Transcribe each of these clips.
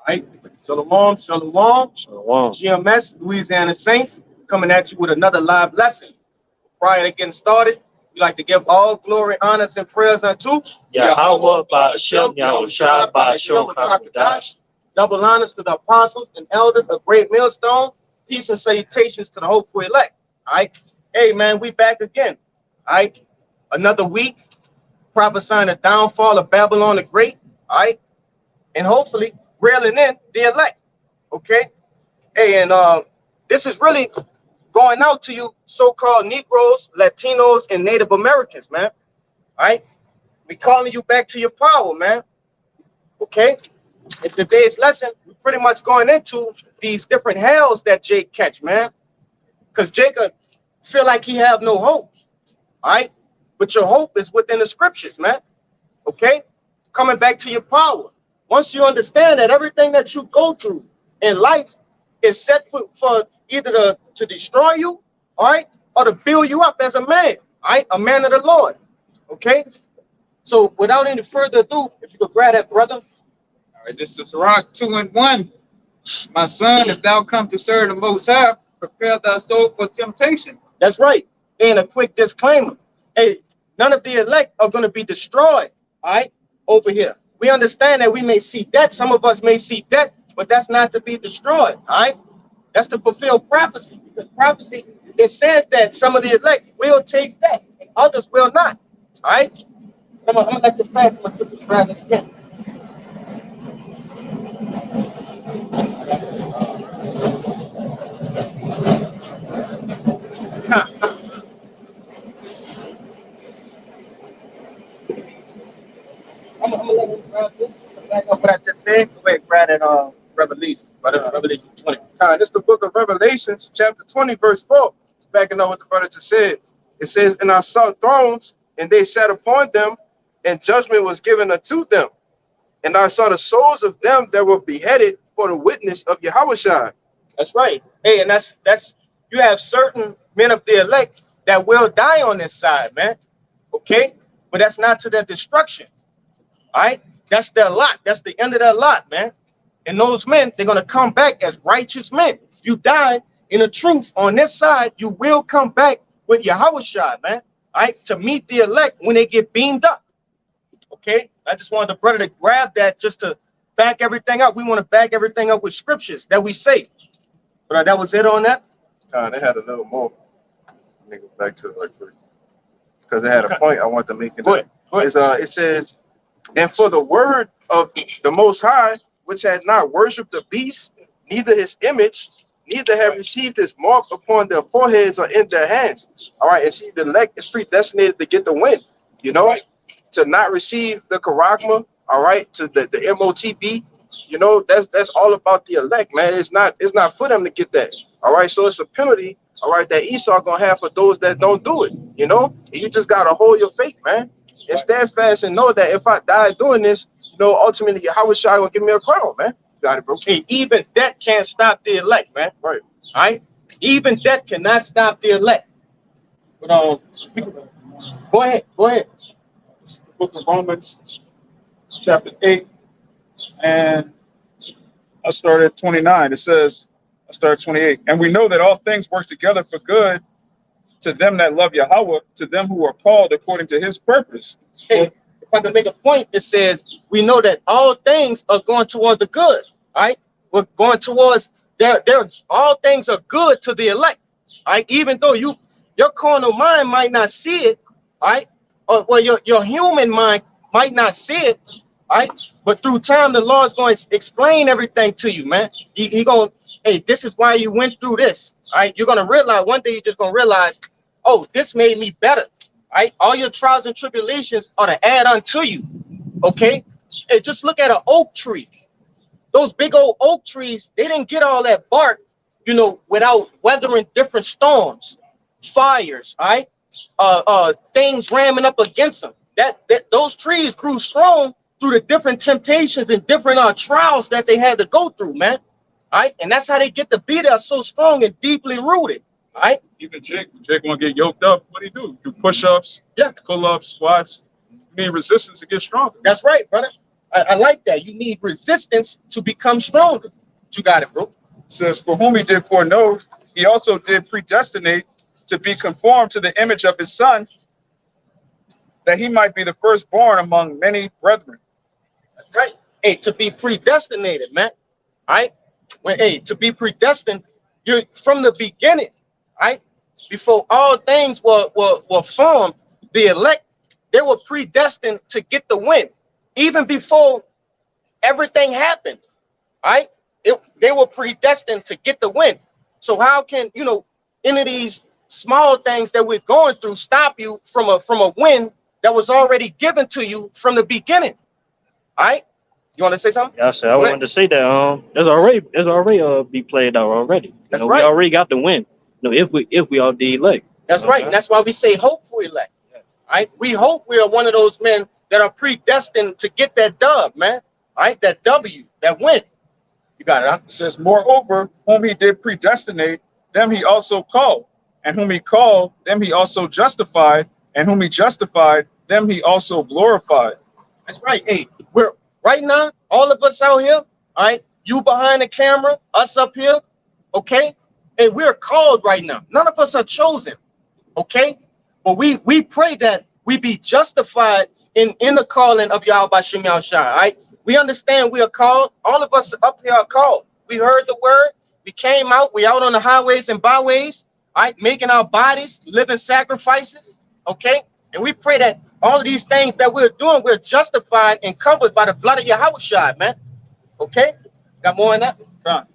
right? Shalom, shalom. Shalom. GMS, Louisiana Saints, coming at you with another live lesson. Prior to getting started, we like to give all glory, honors, and prayers unto Yahweh Ba'ashem Yahushua Ba'ashem Hakodash. double honors to the apostles and elders of Great Millstone. Peace and salutations to the hopeful elect. All right. Hey, man, we back again. All right. Another week prophesying the downfall of Babylon the Great. All right. And hopefully railing in the elect. Okay. Hey, and this is really going out to you so-called Negroes, Latinos, and Native Americans, man. All right. We calling you back to your power, man. Okay. In today's lesson, we're pretty much going into these different hells that Jake catch, man. Because Jacob feel like he have no hope. All right. But your hope is within the scriptures, man. Okay. Coming back to your power. Once you understand that everything that you go through in life is set for either to destroy you, all right, or to build you up as a man, all right, a man of the Lord. Okay. So without any further ado, if you could grab that, brother. All right, this is Rock 2 and 1. My son, if thou come to serve the Most High, prepare thy soul for temptation. That's right. And a quick disclaimer. Hey, none of the elect are going to be destroyed, all right, over here. We understand that we may see death. Some of us may see death, but that's not to be destroyed, all right? That's to fulfill prophecy. Because prophecy, it says that some of the elect will taste death, and others will not, all right? I'm gonna let this pass. I'm gonna put some grab it again. I'm gonna let him grab this. Back up what I just said. Go ahead, grab that Revelation. Revelation 20. This is the book of Revelations, chapter 20, verse 4. It's backing up what the brother just said. It says, and I saw thrones, and they sat upon them, and judgment was given unto them. And I saw the souls of them that were beheaded for the witness of Yahushua. That's right. Hey, and that's you have certain men of the elect that will die on this side, man. Okay, but that's not to their destruction. All right, that's their lot. That's the end of their lot, man. And those men, they're gonna come back as righteous men. If you die in the truth on this side, you will come back with Yahushua, man. All right, to meet the elect when they get beamed up. Okay, I just wanted the brother to grab that just to back everything up. We want to back everything up with scriptures that we say. But that was it on that. They had a little more. Let me go back to it first. Because they had a point I want to make. Go ahead. It says, and for the word of the Most High, which had not worshipped the beast, neither his image, neither have received his mark upon their foreheads or in their hands. All right, and see, the elect is predestinated to get the win, you know, to not receive the charagma, all right, to the MOTB, you know, that's all about the elect, man. It's not for them to get that, all right. So it's a penalty, all right, that Esau gonna have for those that don't do it, you know. You just gotta hold your faith, man, and stand fast and know that if I die doing this, you know, ultimately Yahushua gonna give me a crown, man. Got it, bro. Hey, even that can't stop the elect, man. Right. All right. Even that cannot stop the elect. But go ahead. Go ahead. It's the book of Romans, chapter 8, and I started at 29. It says, I started 28. And we know that all things work together for good to them that love Yahweh, to them who are called according to his purpose. Hey, if I can make a point, it says we know that all things are going towards the good. All right, we're going towards there. All things are good to the elect. All right, even though your carnal mind might not see it, all right, or well, your human mind might not see it, all right, but through time the Lord's going to explain everything to you, man. He going, hey, this is why you went through this. All right, you're gonna realize one day you're just gonna realize, oh, this made me better. All right, all your trials and tribulations are to add unto you. Okay, hey, just look at an oak tree. Those big old oak trees, they didn't get all that bark, you know, without weathering different storms, fires, all right, things ramming up against them. Those trees grew strong through the different temptations and different trials that they had to go through, man. All right, and that's how they get to be there so strong and deeply rooted. All right. Even Jake gonna get yoked up. What do you do? Do push-ups, Yeah, pull-ups, squats. You need resistance to get stronger. that's right, brother. I like that. You need resistance to become stronger. You got it, bro. It says, for whom he did foreknow, he also did predestinate to be conformed to the image of his son, that he might be the firstborn among many brethren. That's right. Hey, to be predestinated, man. All right. To be predestined, you're from the beginning, right? Before all things were formed, the elect, they were predestined to get the win. Even before everything happened, right? They were predestined to get the win. So how can, any of these small things that we're going through stop you from a win that was already given to you from the beginning? All right. You want to say something? Yeah, I wanted to say that it's already be played out already. That's right. We already got the win. If we all did elect. That's right. And that's why we say hopeful elect. Right? We hope we are one of those men that are predestined to get that dub, man. All right, that W, that win. You got it, huh? It says, moreover, whom he did predestinate, them he also called. And whom he called, them he also justified. And whom he justified, them he also glorified. That's right. Hey, we're right now, all of us out here, all right, you behind the camera, us up here, okay? Hey, we're called right now. None of us are chosen, okay? But we pray that we be justified in the calling of Yahweh Bashim Yahushua, all right? We understand we are called. All of us up here are called. We heard the word. We came out. We out on the highways and byways, all right, making our bodies living sacrifices, okay? And we pray that all of these things that we're doing, we're justified and covered by the blood of Yahushua, man. Okay? Got more on that? Fine.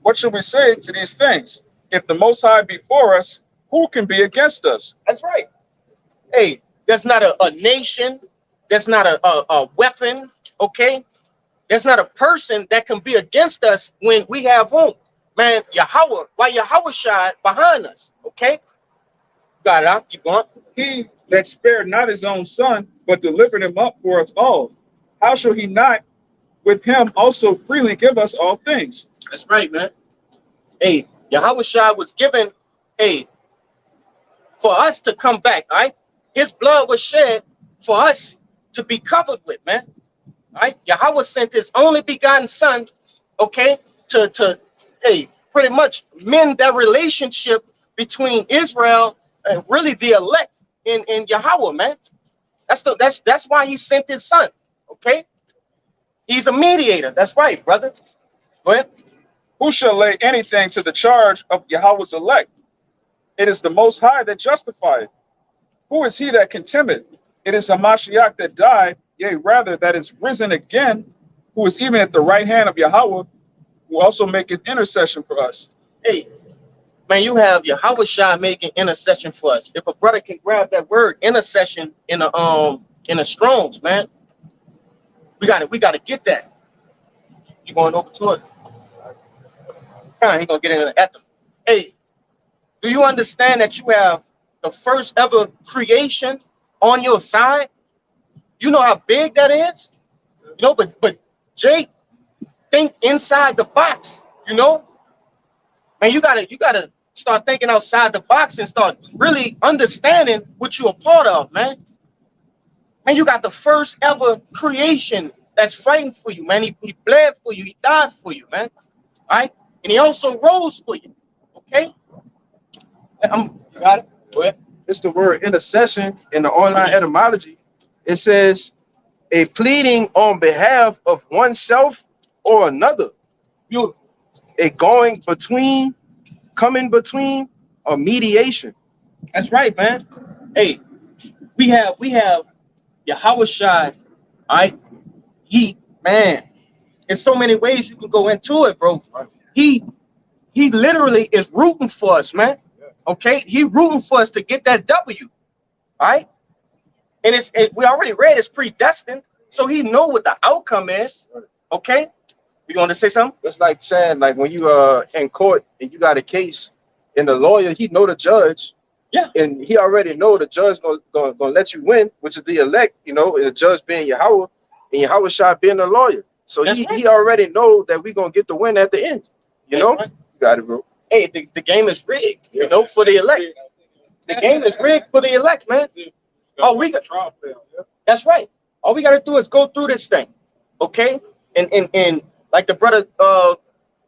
What should we say to these things? If the Most High be for us, who can be against us? That's right. Hey, there's not a nation. There's not a weapon, okay? There's not a person that can be against us when we have whom? Man, Yahweh, why Yahushua behind us, okay? Got it, huh? Keep going. He that spared not his own son, but delivered him up for us all, how shall he not with him also freely give us all things? That's right, man. Hey, Yahushua was given, for us to come back, all right? His blood was shed for us to be covered with, man. All right? Yahweh sent his only begotten son, okay, to pretty much mend that relationship between Israel and really the elect in Yahweh, man. That's why he sent his son, okay? He's a mediator. That's right, brother. Go ahead. Who shall lay anything to the charge of Yahweh's elect? It is the Most High that justifieth. Who is he that condemneth? It is Hamashiach that died, yea, rather that is risen again, who is even at the right hand of Yahweh, who also maketh intercession for us. Hey, man, you have Yahushua making intercession for us. If a brother can grab that word intercession in a Strong's, man, we gotta get that. You going over to it? He gonna get into the ether. Hey, do you understand that you have the first ever creation on your side? You know how big that is? But Jake, think inside the box, Man, you gotta start thinking outside the box and start really understanding what you're a part of, man. Man, you got the first ever creation that's fighting for you, man. He bled for you, he died for you, man. All right? And he also rose for you. Okay? You got it? Go ahead. It's the word intercession in the online etymology. It says a pleading on behalf of oneself or another. Beautiful. A going between, coming between, or mediation. That's right, man. Hey, we have Yahushua, all right? Man, there's so many ways you can go into it, bro. He literally is rooting for us, man. Okay, he rooting for us to get that W, all right? And we already read it's predestined, so he know what the outcome is. Okay, you want to say something? It's like saying, like when you in court and you got a case, and the lawyer, he know the judge, yeah, and he already know the judge gonna let you win, which is the elect, and the judge being Yahweh, and Yahushua being the lawyer. So he already know that we gonna get the win at the end. Right. You got it, bro. Hey, the game is rigged, for the elect. The game is rigged for the elect, man. That's right. All we got to do is go through this thing. Okay, and like the brother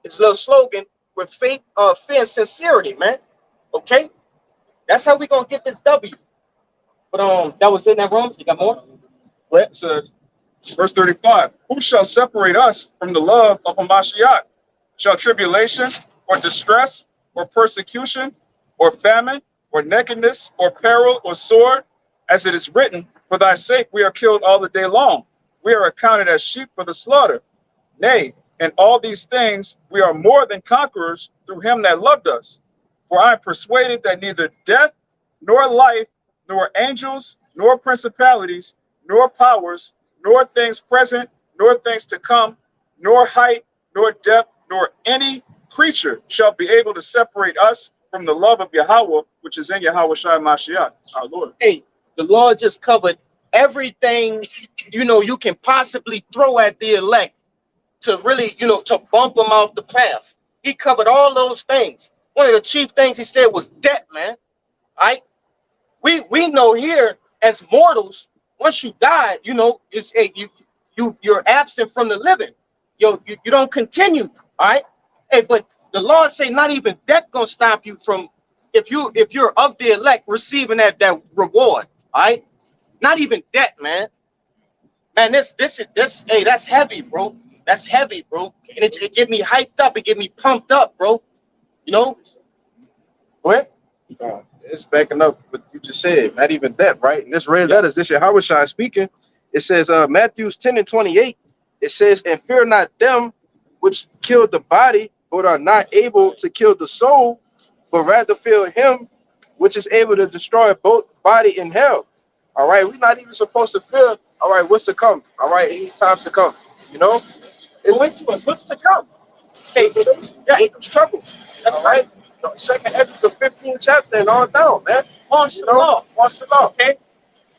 his little slogan, with faith, fear, and sincerity, man. Okay, that's how we gonna get this W. But that was in that Romans. You got more? What? It says, verse 35, who shall separate us from the love of Hamashiach? Shall tribulation, or distress, or persecution, or famine, or nakedness, or peril, or sword? As it is written, for thy sake we are killed all the day long. We are accounted as sheep for the slaughter. Nay, in all these things we are more than conquerors through him that loved us. For I am persuaded that neither death, nor life, nor angels, nor principalities, nor powers, nor things present, nor things to come, nor height, nor depth, nor any creature shall be able to separate us from the love of Yahweh, which is in Yahweh Shai Mashiach, our Lord. Hey, the Lord just covered everything you can possibly throw at the elect to really to bump them off the path. He covered all those things. One of the chief things he said was debt, man. All right, we know here as mortals, once you die, it's you're absent from the living. You don't continue. All right. Hey, but the Lord say not even that gonna stop you from if you're of the elect receiving that reward. All right. Not even that, man. Man, this hey, that's heavy, bro. That's heavy, bro. And it get me hyped up. It get me pumped up, bro. What? It's backing up what you just said. Not even that, right? And this red letters, this Yahweh Shai speaking. It says, Matthews 10 and 28. It says, and fear not them which kill the body, but are not able to kill the soul, but rather fear him which is able to destroy both body and hell. All right, we're not even supposed to fear. All right, what's to come? All right, in these times to come. What's to come? Hey, Jacob's troubles. That's right. The second Exodus, the 15th chapter, and on down, man. Once the law. Okay,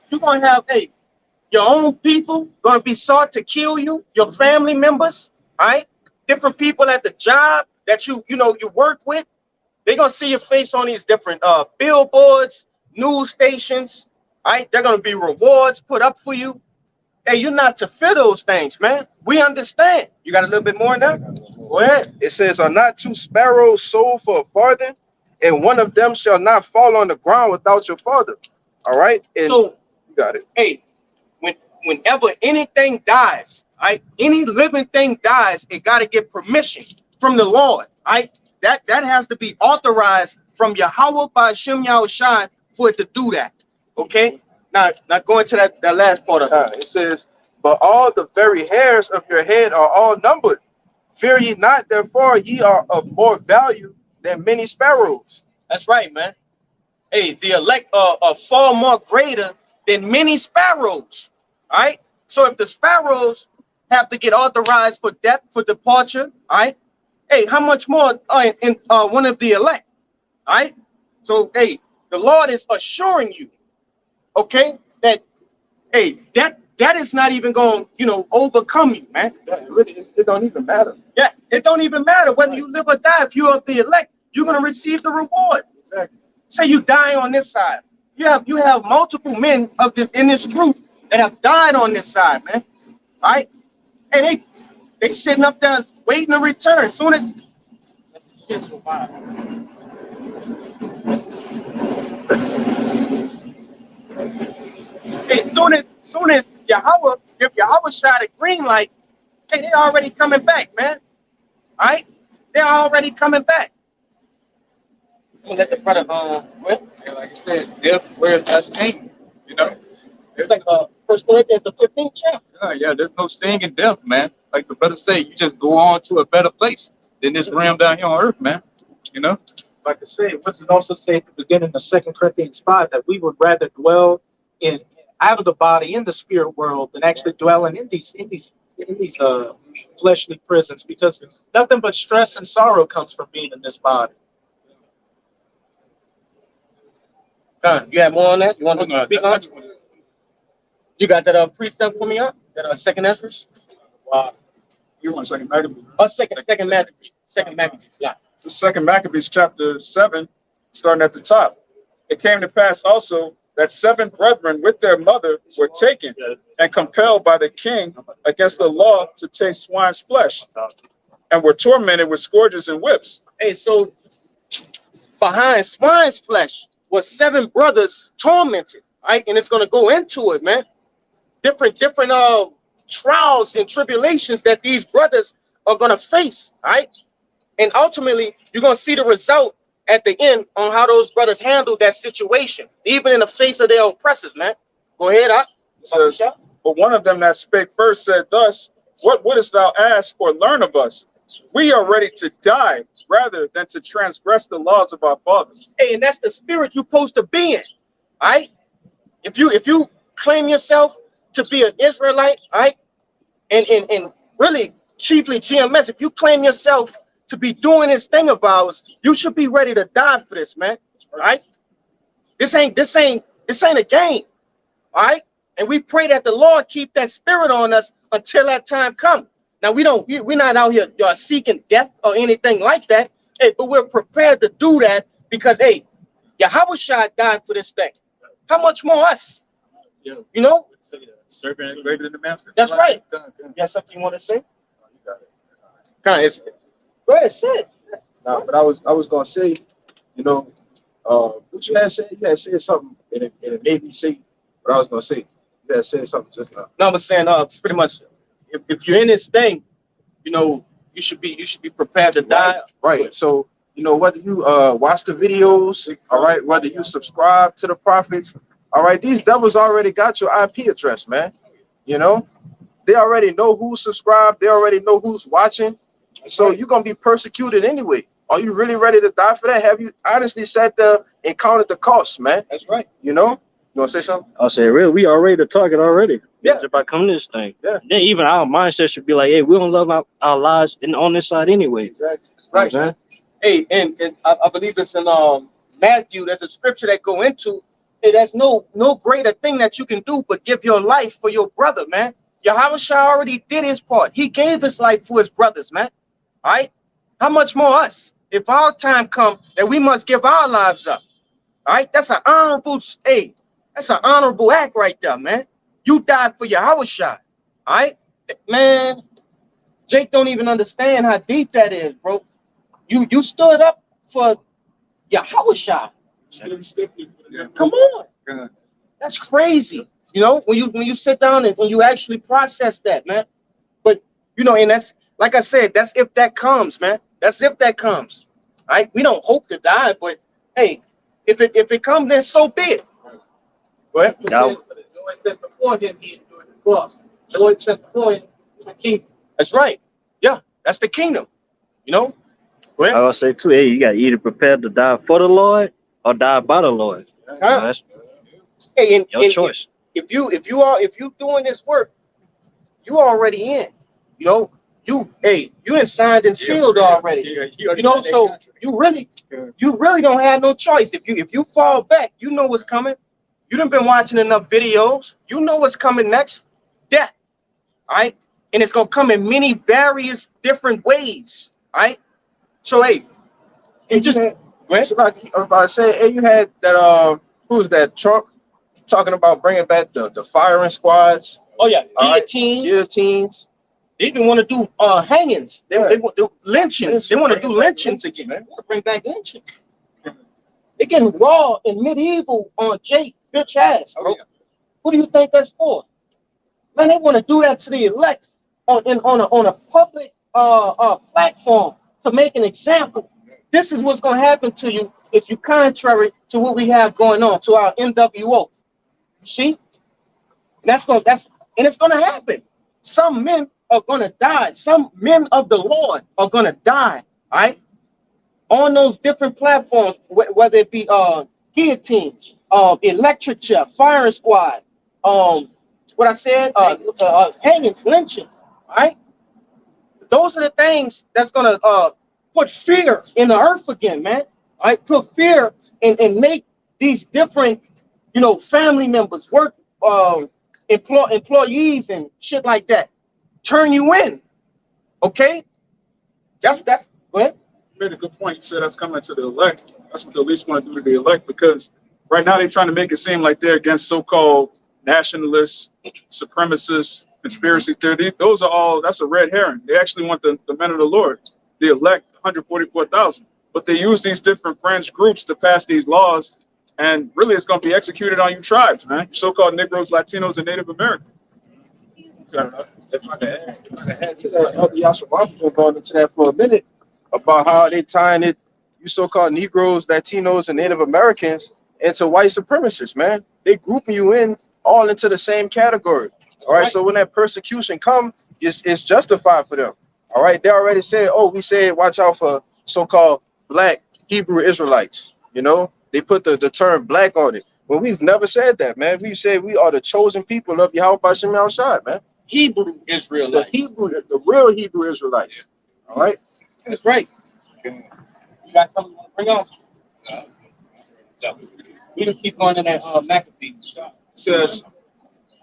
you're gonna have your own people gonna be sought to kill you, your family members, all right? Different people at the job that you work with, they're gonna see your face on these different billboards, news stations, all right? They're gonna be rewards put up for you. Hey, you're not to fear those things, man. We understand. You got a little bit more now? Go ahead. It says, are not two sparrows sold for a farthing, and one of them shall not fall on the ground without your father. All right? And So, you got it. hey, whenever anything dies, right? Any living thing dies, it got to get permission from the Lord, right? That has to be authorized from Yahweh by Shem Yahushai for it to do that. Okay? Now going to that last part of it. It says, but all the very hairs of your head are all numbered. Fear ye not, therefore ye are of more value than many sparrows. That's right, man. Hey, the elect are far more greater than many sparrows. All right. So if the sparrows have to get authorized for death, for departure, all right. Hey, how much more in one of the elect? All right. So hey, the Lord is assuring you, okay, that hey, that is not even going to overcome you, man. It don't even matter. Yeah, it don't even matter whether you live or die. If you're of the elect, you're gonna receive the reward. Exactly. Say you die on this side. You have multiple men in this group that have died on this side, man. All right? And they sitting up there waiting to return. Soon as soon as Yahweh give Yahweh shot a green light, hey, they already coming back, man. All right? They're already coming back. I'm gonna let the brother like I said, death wears that sting, It's like 1 Corinthians the 15th chapter. Yeah, there's no sting in death, man. Like the brother said, you just go on to a better place than this realm down here on earth, man. Like I say, what's it also say at the beginning of 2 Corinthians 5 that we would rather dwell in out of the body in the spirit world than actually dwelling in these fleshly prisons, because nothing but stress and sorrow comes from being in this body. You have more on that? You want to speak on it? You got that precept for me up? That second Ezra's? Wow. You want second Maccabees? Second Maccabees. Second Maccabees, yeah. The second Maccabees chapter 7, starting at the top. It came to pass also that 7 brethren with their mother were taken and compelled by the king against the law to taste swine's flesh, and were tormented with scourges and whips. Hey, so behind swine's flesh was 7 brothers tormented, right? And it's gonna go into it, man. Different trials and tribulations that these brothers are gonna face, right? And ultimately, you're gonna see the result at the end on how those brothers handled that situation, even in the face of their oppressors, man. Go ahead, It says, but one of them that spake first said thus, what wouldest thou ask or learn of us? We are ready to die rather than to transgress the laws of our fathers. Hey, and that's the spirit you're supposed to be in, right? If you claim yourself to be an Israelite, right, and really chiefly GMS, if you claim yourself to be doing this thing of ours, you should be ready to die for this, man. Right? This ain't a game, all right? And we pray that the Lord keep that spirit on us until that time comes. Now we're not out here seeking death or anything like that. Hey, but we're prepared to do that because hey, Yahweh died for this thing. How much more us? Yeah. You know? Serpent greater than the master. That's right. You got something you want to say? Kind of. Go ahead, say it. No, but I was gonna say, you know, what you had said. You had said something, and it made me say what I was gonna say. You had said something just now. No, I was saying, pretty much, if you're in this thing, you know, you should be prepared to die. Right. So, you know, whether you watch the videos, all right, whether you subscribe to the prophets, all right, these devils already got your IP address, man. You know, they already know who's subscribed. They already know who's watching. So you're gonna be persecuted anyway. Are you really ready to die for that? Have you honestly sat there and counted the costs, man? That's right. You know? You want to say something? I'll say, really, we already the target already. Yeah. It's about coming to this thing. Yeah. Then even our mindset should be like, hey, we don't love our lives on this side anyway. Exactly. That's right. You know what I'm Hey, and I believe it's in Matthew. There's a scripture that go into. Hey, there's no greater thing that you can do but give your life for your brother, man. Yahweh already did his part. He gave his life for his brothers, man. All right? How much more us? If our time comes that we must give our lives up. All right? That's an honorable that's an honorable act right there, man. You died for Yahweh. All right? Man, Jake don't even understand how deep that is, bro. You stood up for Yahweh. Come on. That's crazy. You know, when you sit down and when you actually process that, man. But you know, and that's like I said, that's if that comes, man. That's if that comes. All right. We don't hope to die, but hey, if it comes, then so be it. Go ahead. Now- For the joy set before him, he endured the cross. Joy set before him is the kingdom. That's right. Yeah, that's the kingdom. You know? Go I ahead. will say too, hey, you got either prepared to die for the Lord or die by the Lord. You know, that's Hey, and your choice. if you doing this work, you already in. You know, you in signed and sealed already. You know, so you really don't have no choice. If you fall back, you know what's coming. You done been watching enough videos. You know what's coming next. Death. All right. And it's gonna come in many various different ways. All right. So hey, it just go ahead. It's like I was about to say, hey, you had that who's that Trump talking about bringing back the firing squads, Oh yeah, All right. guillotines. guillotines. They even want to do hangings. They want to do lynchings. They want to do lynchings again. They want to bring back lynchings. They getting raw and medieval on Jake, bitch ass, bro. Oh, yeah. Who do you think that's for? Man, they want to do that to the elect on a public platform to make an example. This is what's going to happen to you if you contrary to what we have going on to our NWO. You see? And it's going to happen. Some men are going to die. Some men of the Lord are going to die. All right? On those different platforms, whether it be guillotine, electric chair, firing squad, what I said, hangings, lynchings. All right? Those are the things that's going to put fear in the earth again, man. All right? Put fear and make these different, you know, family members, work employees and shit like that turn you in. Okay? That's go ahead. You made a good point. You said that's coming to the elect. That's what the least want to do to the elect, because Right now, they're trying to make it seem like they're against so-called nationalists, supremacists, conspiracy theory. Those are all, that's a red herring. They actually want the men of the Lord, the elect 144,000. But they use these different fringe groups to pass these laws, and really it's going to be executed on you tribes, man. So-called Negroes, Latinos, and Native Americans. If I can add to that, Elder Yashamal been going into that for a minute about how they tying it, you so-called Negroes, Latinos, and Native Americans into white supremacists, man. They grouping you in all into the same category. All right, so when that persecution come, it's justified for them. All right, they already said, oh, we said watch out for so-called black Hebrew Israelites. You know, they put the term black on it. Well, we've never said that, man. We said we are the chosen people of Yahweh Hashem Yahushua, man. Hebrew Israelites. The real Hebrew Israelites. All right. That's right. You got something to bring on? We can keep going in that Maccabees. It says,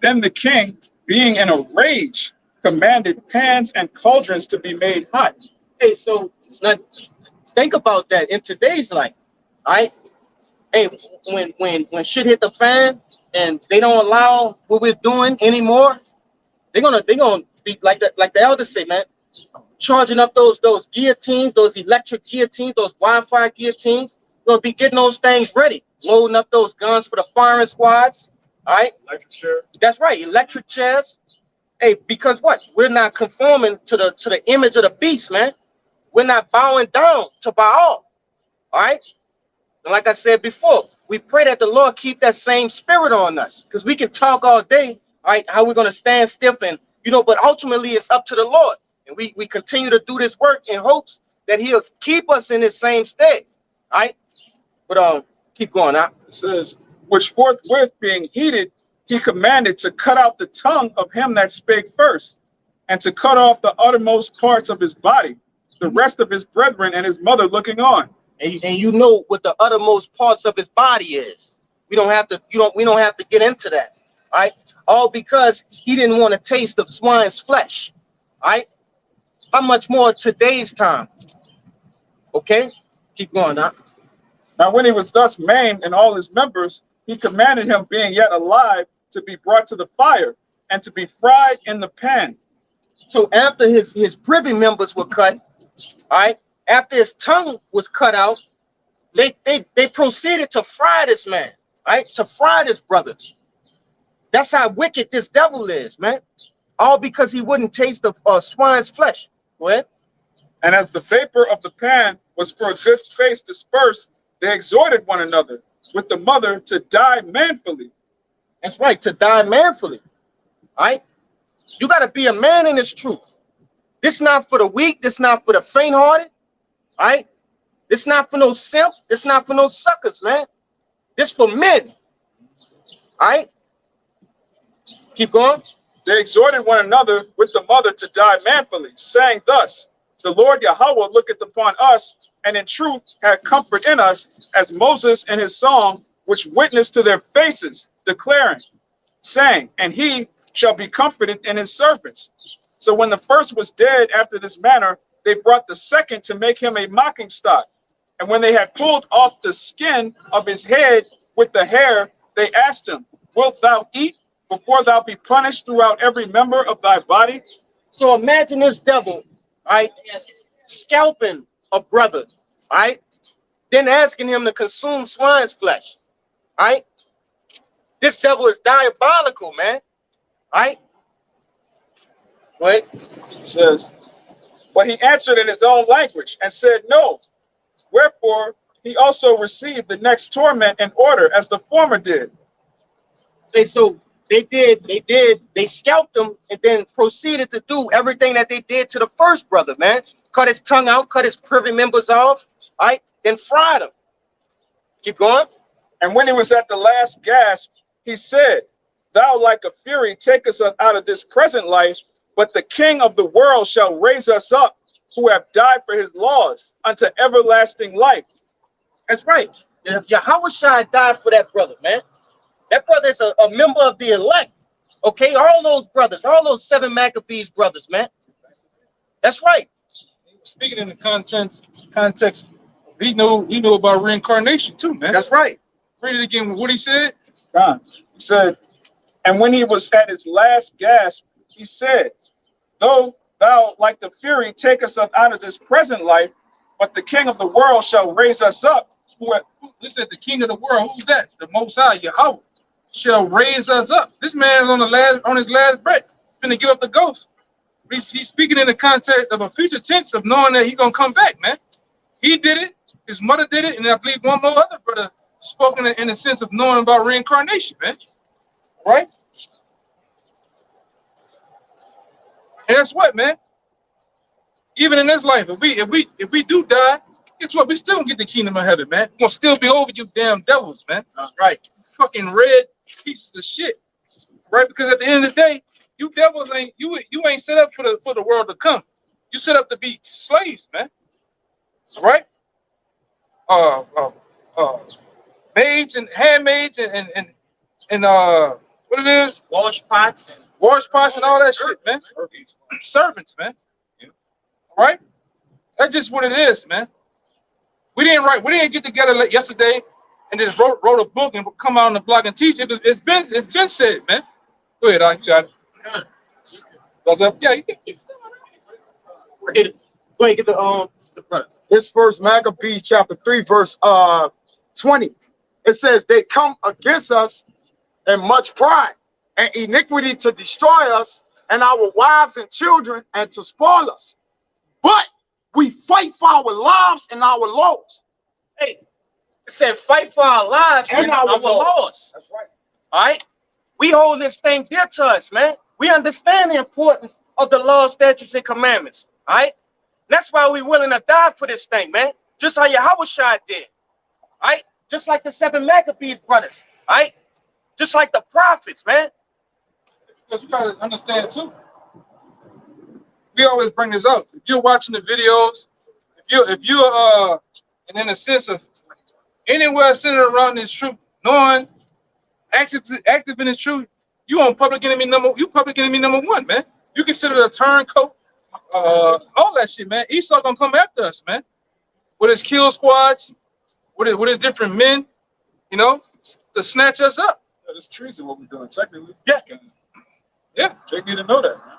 then the king, being in a rage, commanded pans and cauldrons to be made hot. Hey, so it's not. Think about that in today's life, right? Hey, when shit hit the fan and they don't allow what we're doing anymore, they're gonna be like the elders say, man, charging up those guillotines, those electric guillotines, those Wi-Fi guillotines. Gonna be getting those things ready, loading up those guns for the firing squads. All right, Electric chair. that's right, electric chairs. Hey, because what? We're not conforming to the image of the beast, man. We're not bowing down to Baal. All right. And like I said before, we pray that the Lord keep that same spirit on us, because we can talk all day, all right, how we're going to stand stiff and, but ultimately it's up to the Lord. And we continue to do this work in hopes that he'll keep us in his same state. All right. But keep going now. It says, which forthwith being heated, he commanded to cut out the tongue of him that spake first, and to cut off the uttermost parts of his body, the rest of his brethren and his mother looking on. And you know what the uttermost parts of his body is. We don't have to, we don't have to get into that. All right. All because he didn't want a taste of swine's flesh. All right. How much more today's time? Okay. Keep going now. Now, when he was thus maimed in all his members, he commanded him, being yet alive, to be brought to the fire and to be fried in the pan. So after his privy members were cut, all right, after his tongue was cut out, they proceeded to fry this man, right? To fry this brother. That's how wicked this devil is, man. All because he wouldn't taste the swine's flesh. Go ahead. And as the vapor of the pan was for a good space dispersed, they exhorted one another with the mother to die manfully. That's right, to die manfully. All right. You got to be a man in this truth. This not for the weak. This not for the faint-hearted. All right. This not for no simp. This not for no suckers, man. This for men. All right. Keep going. They exhorted one another with the mother to die manfully, saying thus, the Lord Yahweh looketh upon us, and in truth had comfort in us, as Moses in his song, which witnessed to their faces, declaring, saying, and he shall be comforted in his servants. So when the first was dead after this manner, they brought the second to make him a mocking stock. And when they had pulled off the skin of his head with the hair, they asked him, wilt thou eat before thou be punished throughout every member of thy body? So imagine this devil, all right, scalping a brother, all right, then asking him to consume swine's flesh, all right. This devil is diabolical, man, all right. Wait. It says, but he answered in his own language and said, no. Wherefore he also received the next torment in order as the former did. And so they scalped him and then proceeded to do everything that they did to the first brother, man. Cut his tongue out, cut his privy members off, all right, then fried him. Keep going. And when he was at the last gasp, he said, thou like a fury take us out of this present life, but the King of the world shall raise us up, who have died for his laws, unto everlasting life. That's right. If Yahweh died for that brother, man. That brother is a member of the elect. Okay, all those brothers, all those 7 Maccabees brothers, man. That's right. Speaking in the context, he knew about reincarnation too, man. That's right. Read it again. What he said? God. He said, and when he was at his last gasp, he said, though thou, like the fury, takest us out of this present life, but the king of the world shall raise us up. This is the king of the world. Who's that? The Most High, Yahweh, shall raise us up. This man is on his last breath, finna give up the ghost. He's speaking in the context of a future tense of knowing that he's gonna come back, man. He did it, his mother did it, and I believe one more other brother spoken in the sense of knowing about reincarnation, man. Right? And that's what, man. Even in this life, if we do die, guess what? We still gonna get the kingdom of heaven, man. We're gonna still be over you damn devils, man. That's right. Fucking red pieces of shit. Right? Because at the end of the day, you devils ain't set up for the world to come. You set up to be slaves, man. Right? Maids and handmaids and what it is? Wash pots. Wash pots and all that shit, man. Servants, man. Right? That's just what it is, man. We didn't get together yesterday and just wrote a book and come out on the blog and teach. It's been said, man. Go ahead, you got it. What's up? Yeah, you can. Go ahead, get the brother. This first Maccabees chapter 3, verse 20. It says they come against us in much pride and iniquity to destroy us and our wives and children and to spoil us. But we fight for our lives and our laws. Hey, it said fight for our lives and our laws. That's right. All right? We hold this thing dear to us, man. We understand the importance of the laws, statutes, and commandments. All right? That's why we're willing to die for this thing, man. Just how Yahushua did. All right? Just like the 7 Maccabees brothers. All right? Just like the prophets, man. Because you gotta understand too. We always bring this up. If you're watching the videos, if you're and in a sense of anywhere centered around this truth, knowing active in this truth, you public enemy number 1, man. You consider the turncoat, all that shit, man. Esau gonna come after us, man. With his kill squads, with his different men, to snatch us up. Yeah, it's treason what we're doing, technically. Yeah. Yeah. Jake need to know that, man.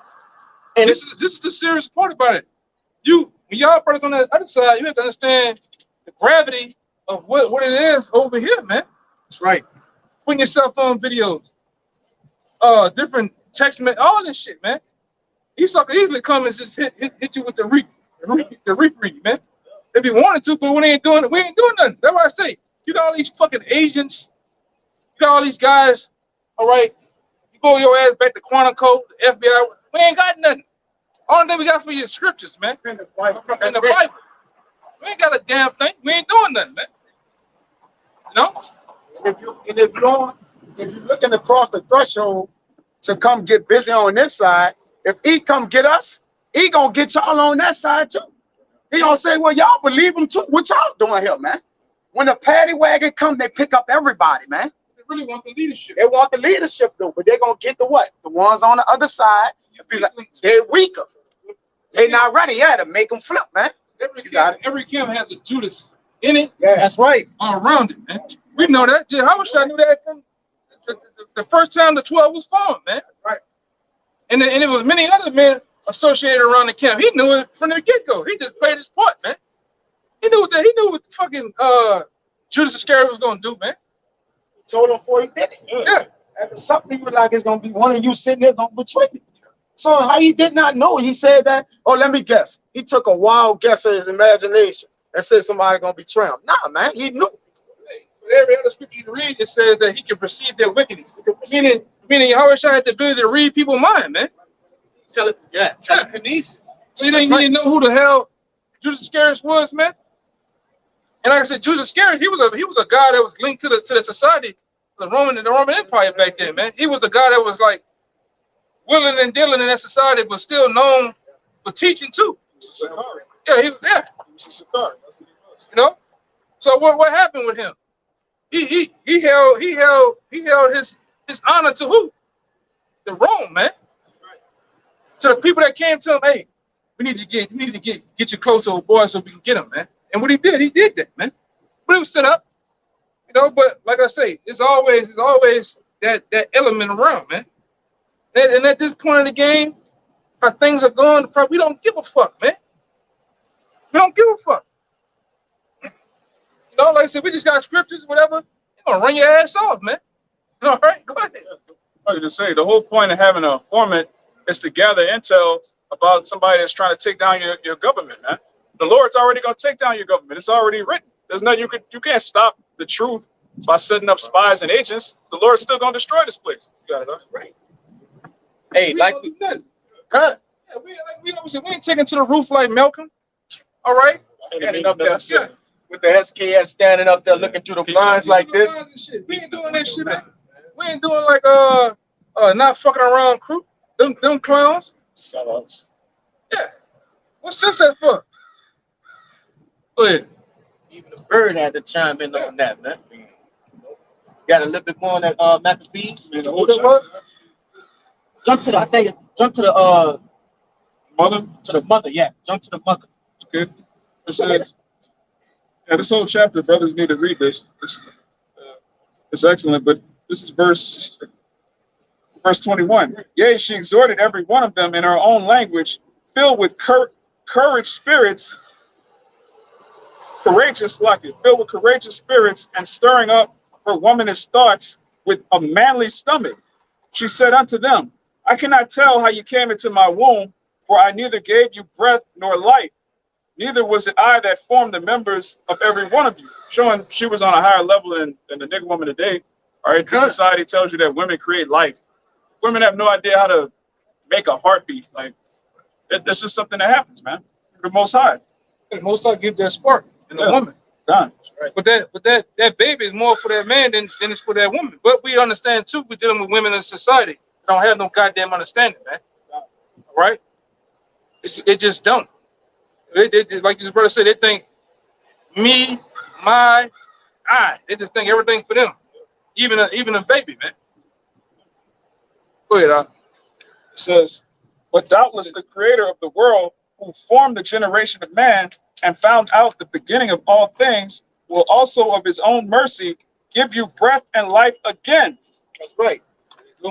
And this is the serious part about it. When y'all brothers on the other side, you have to understand the gravity of what it is over here, man. that's right. Putting your cell phone videos, different text, all this shit, man. Esau could easily come and just hit you with the reef read, man. If he wanted to, but we ain't doing nothing. That's why I say, you got all these fucking agents, you got all these guys, all right, you go your ass back to Quantico, the FBI, we ain't got nothing. All thing we got for your scriptures, man. In the Bible. We ain't got a damn thing. We ain't doing nothing, man. If you're looking across the threshold to come get busy on this side, if he come get us, he gonna get y'all on that side too. He gonna say, well, y'all believe him too. What y'all doing here, man? When the paddy wagon come, they pick up everybody, man. They really want the leadership. They want the leadership though, but they're gonna get the what? The ones on the other side, be like, they're weaker. They not ready yet to make them flip, man. Every camp has a Judas in it. Yeah. That's right. All around it, man. We know that. How much I knew that from the first time the 12 was formed, man. Right. And it was many other men associated around the camp. He knew it from the get-go. He just played his part, man. He knew what fucking Judas Iscariot was gonna do, man. He told him before he did it. Yeah. And something you like it's gonna be one of you sitting there gonna betray me. So how he did not know? He said that. Oh, let me guess. He took a wild guess of his imagination and said somebody gonna betray him. Nah, man, he knew. Every other scripture you read, it says that he can perceive their wickedness. Meaning Yahweh had the ability to read people's mind, man. Telekinesis. So you didn't know who the hell Judas Iscariot was, man. And like I said, Judas Iscariot, he was a guy that was linked to the society, the Roman Empire back then, man. He was a guy that was like willing and dealing in that society, but still known for teaching too. Yeah, he was a Sakari. That's what he was. So what happened with him? He held his honor to who? The Rome, man. To the people that came to him, hey, we need to get you close to a boy so we can get him, man. And what he did that, man. But it was set up. You know, but like I say, it's always that element around, man. And at this point in the game, how things are going, we don't give a fuck, man. We don't give a fuck. You know, like I said, we just got scriptures, whatever. You're gonna run your ass off, man. All right, go ahead. I was just say the whole point of having an informant is to gather intel about somebody that's trying to take down your government, man. The Lord's already gonna take down your government. It's already written. There's nothing you can't stop the truth by setting up spies and agents. The Lord's still gonna destroy this place. You got it, right? Hey, We like, don't do nothing. huh? Yeah, we always say we ain't taking to the roof like Malcolm. All right. Standing up there, with the SKS standing up there looking through the blinds like this. We ain't doing that shit, man. We ain't doing like not fucking around crew. Them clowns. Sellouts. Yeah. What's this that for? Go ahead. Even the bird had to chime in on that, man. Got a little bit more on that Maccabees. Man, the whole chapter. Jump to the, I think it's jump to the mother, yeah. Jump to the mother. Okay. It says, yeah, this whole chapter, brothers need to read this. It's excellent, but this is verse 21. Yea, she exhorted every one of them in her own language, filled with courageous spirits, and stirring up her womanish thoughts with a manly stomach. She said unto them, I cannot tell how you came into my womb, for I neither gave you breath nor life, neither was it I that formed the members of every one of you. Showing she was on a higher level than the nigga woman today. All right, this society tells you that women create life. Women have no idea how to make a heartbeat. Like, that's just something that happens, man. The Most High. The Most High gives that spark in the woman. Done. Right. But that baby is more for that man than it's for that woman. But we understand too, we're dealing with women in society. They don't have no goddamn understanding, man. All right? They just don't. They like this brother said, they think me, my, I. They just think everything for them. Even a baby, man. Go ahead, It says, but doubtless the creator of the world, who formed the generation of man and found out the beginning of all things, will also of his own mercy give you breath and life again. That's right.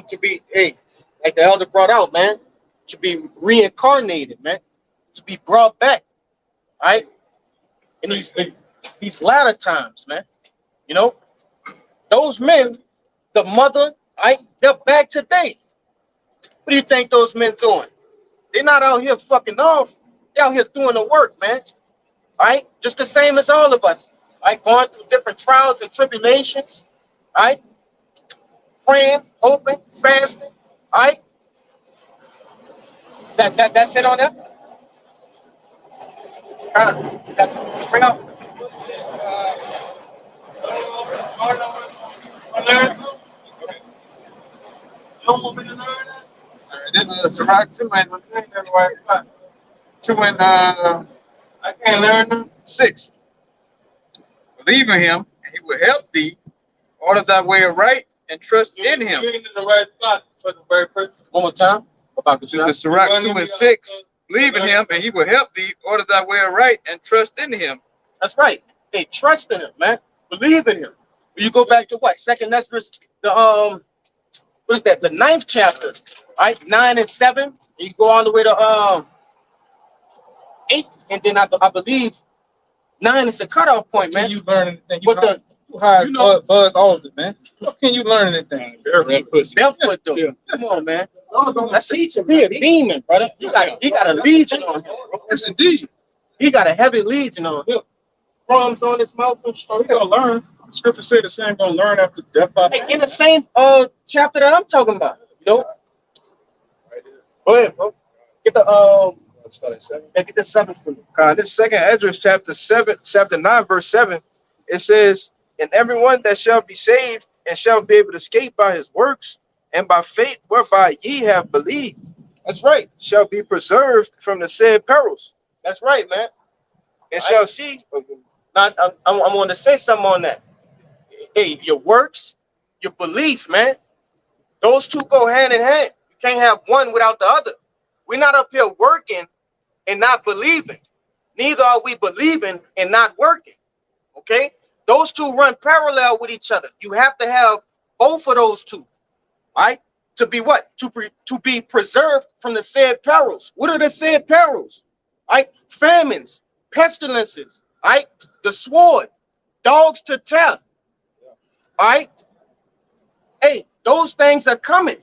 To be, hey, like the elder brought out, man, to be reincarnated, man, to be brought back, right? In these latter times, man, you know, those men, the mother, right, they're back today. What do you think those men doing? They're not out here fucking off. They're out here doing the work, man. Right? Just the same as all of us. Right? Going through different trials and tribulations. Right? Praying, hoping, fasting. Right? That's it on that? That's it. Bring up. This is a rock too, man. I can't learn them. 6. Believe in him, and he will help thee. Order thy way right and trust in him. You're in the right spot for the very person. One more time. This is Sirach 2 and 6. Believe in him, and he will help thee. Order thy way right and trust in him. That's right. Hey, trust in him, man. Believe in him. You go back to what? Second Ezra, what is that? The 9th chapter, right? 9 and 7. And you go all the way to 8, and then I believe 9 is the cutoff point, man. Can you learn anything? But You know, Buzz Aldrin, man. How can you learn anything? Barefoot, though. Yeah. Come on, man. That's to be a demon, brother. He got a legion on him, bro. Yes, indeed. He got a heavy legion on him. Crumbs on his mouth and stuff. We gotta learn. The scripture say the same gonna learn after death by Hey, in the same chapter that I'm talking about, you know. Go ahead, bro. Get the Start at 7. get the 7th for me. This second address, chapter 9, verse 7, it says, and everyone that shall be saved and shall be able to escape by his works and by faith whereby ye have believed, That's right. shall be preserved from the said perils, That's right, man. and shall see. Now, I want to say something on that. Hey, your works, your belief, man. Those two go hand in hand. You can't have one without the other. We're not up here working and not believing. Neither are we believing and not working. Okay? Those two run parallel with each other. You have to have both of those two, right? To be what? To be preserved from the said perils. What are the said perils? Right? Famines, pestilences, right? The sword, dogs to tear. Right? Hey, those things are coming.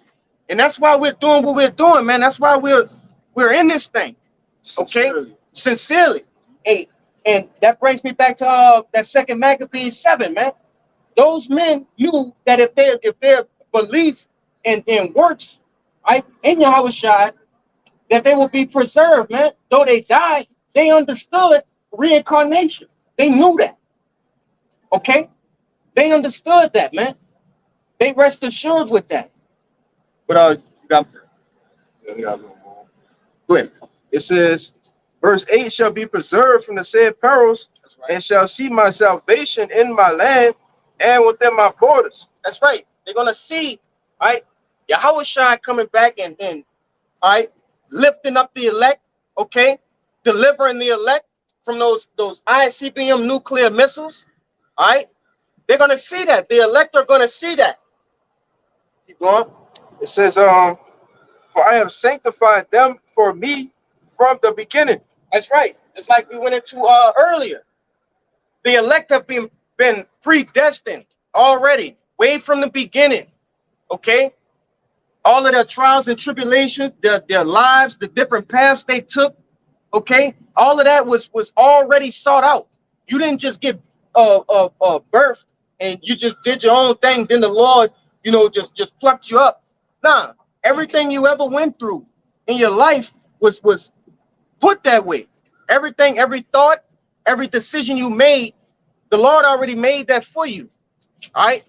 And that's why we're doing what we're doing, man. That's why we're in this thing. Okay? Sincerely. Hey, and that brings me back to that second Maccabees 7, man. Those men knew that if their belief in works, right, in Yahushua, that they will be preserved, man. Though they died, they understood reincarnation. They knew that. Okay? They understood that, man. They rest assured with that. But you got Yeah, a little more. go ahead. It says, verse 8 shall be preserved from the said perils, and shall see my salvation in my land and within my borders. That's right. They're gonna see, right? Yahushua coming back and all right, lifting up the elect, okay, delivering the elect from those ICBM nuclear missiles. All right, they're gonna see that. The elect are gonna see that. Keep going. It says, for I have sanctified them for me from the beginning. That's right. It's like we went into earlier. The elect have been predestined already, way from the beginning. Okay, all of their trials and tribulations, their lives, the different paths they took. Okay, all of that was already sought out. You didn't just get birth and you just did your own thing. Then the Lord, just plucked you up. Nah, everything you ever went through in your life was put that way. Everything, every thought, every decision you made, the Lord already made that for you. All right.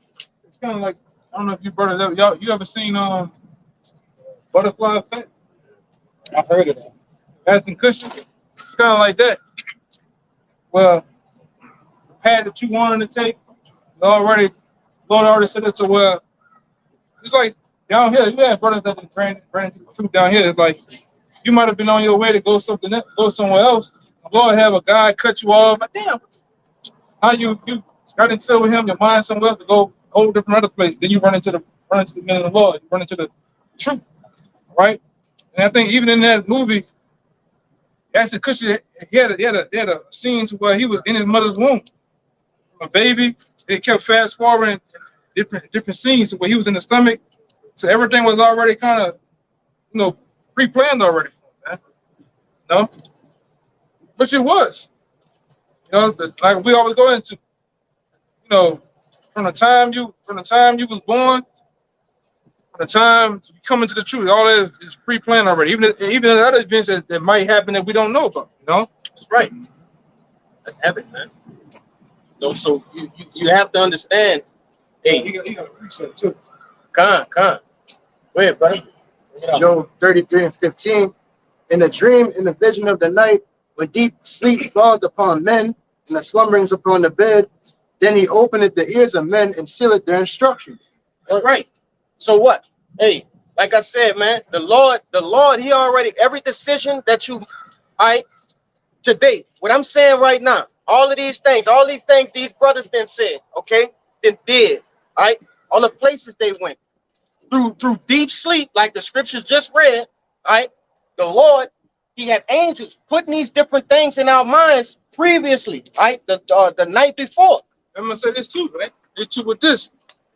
It's kind of like, I don't know if you brought it up. Y'all, you ever seen butterfly effect? I heard of that. Had some cushion. It's kind of like that. Well, the path that you wanted to take, Lord already said it to where it's like down here. You had brothers that ran to the truth down here. It's like you might have been on your way to go somewhere else. The Lord have a guy cut you off. But damn, how you got into with him, your mind somewhere else to go a whole different other place. Then you run into the men of the Lord. You run into the truth, right? And I think even in that movie, Ashton Kutcher, he had a scene to where he was in his mother's womb, a baby. They kept fast forwarding different scenes where he was in the stomach. So everything was already kind of, pre-planned already for him, man. No, which it was. Like we always go into, from the time you was born, from the time you come into the truth, all that is pre-planned already. Even the other events that might happen that we don't know about. That's right. That's heaven, man. So you have to understand. Hey, He got a precept too. Con. Go ahead, brother. Job 33:15. In a dream, in the vision of the night, when deep sleep falleth upon men, and the slumberings upon the bed, then he openeth the ears of men and sealeth their instructions. That's right. So what? Hey, like I said, man, the Lord, he already, every decision that you, today, what I'm saying right now, all these things these brothers then said, okay, then did, all the places they went, through deep sleep, like the scriptures just read, the Lord, he had angels putting these different things in our minds previously, the night before. I'm gonna say this too, right? It's too with this.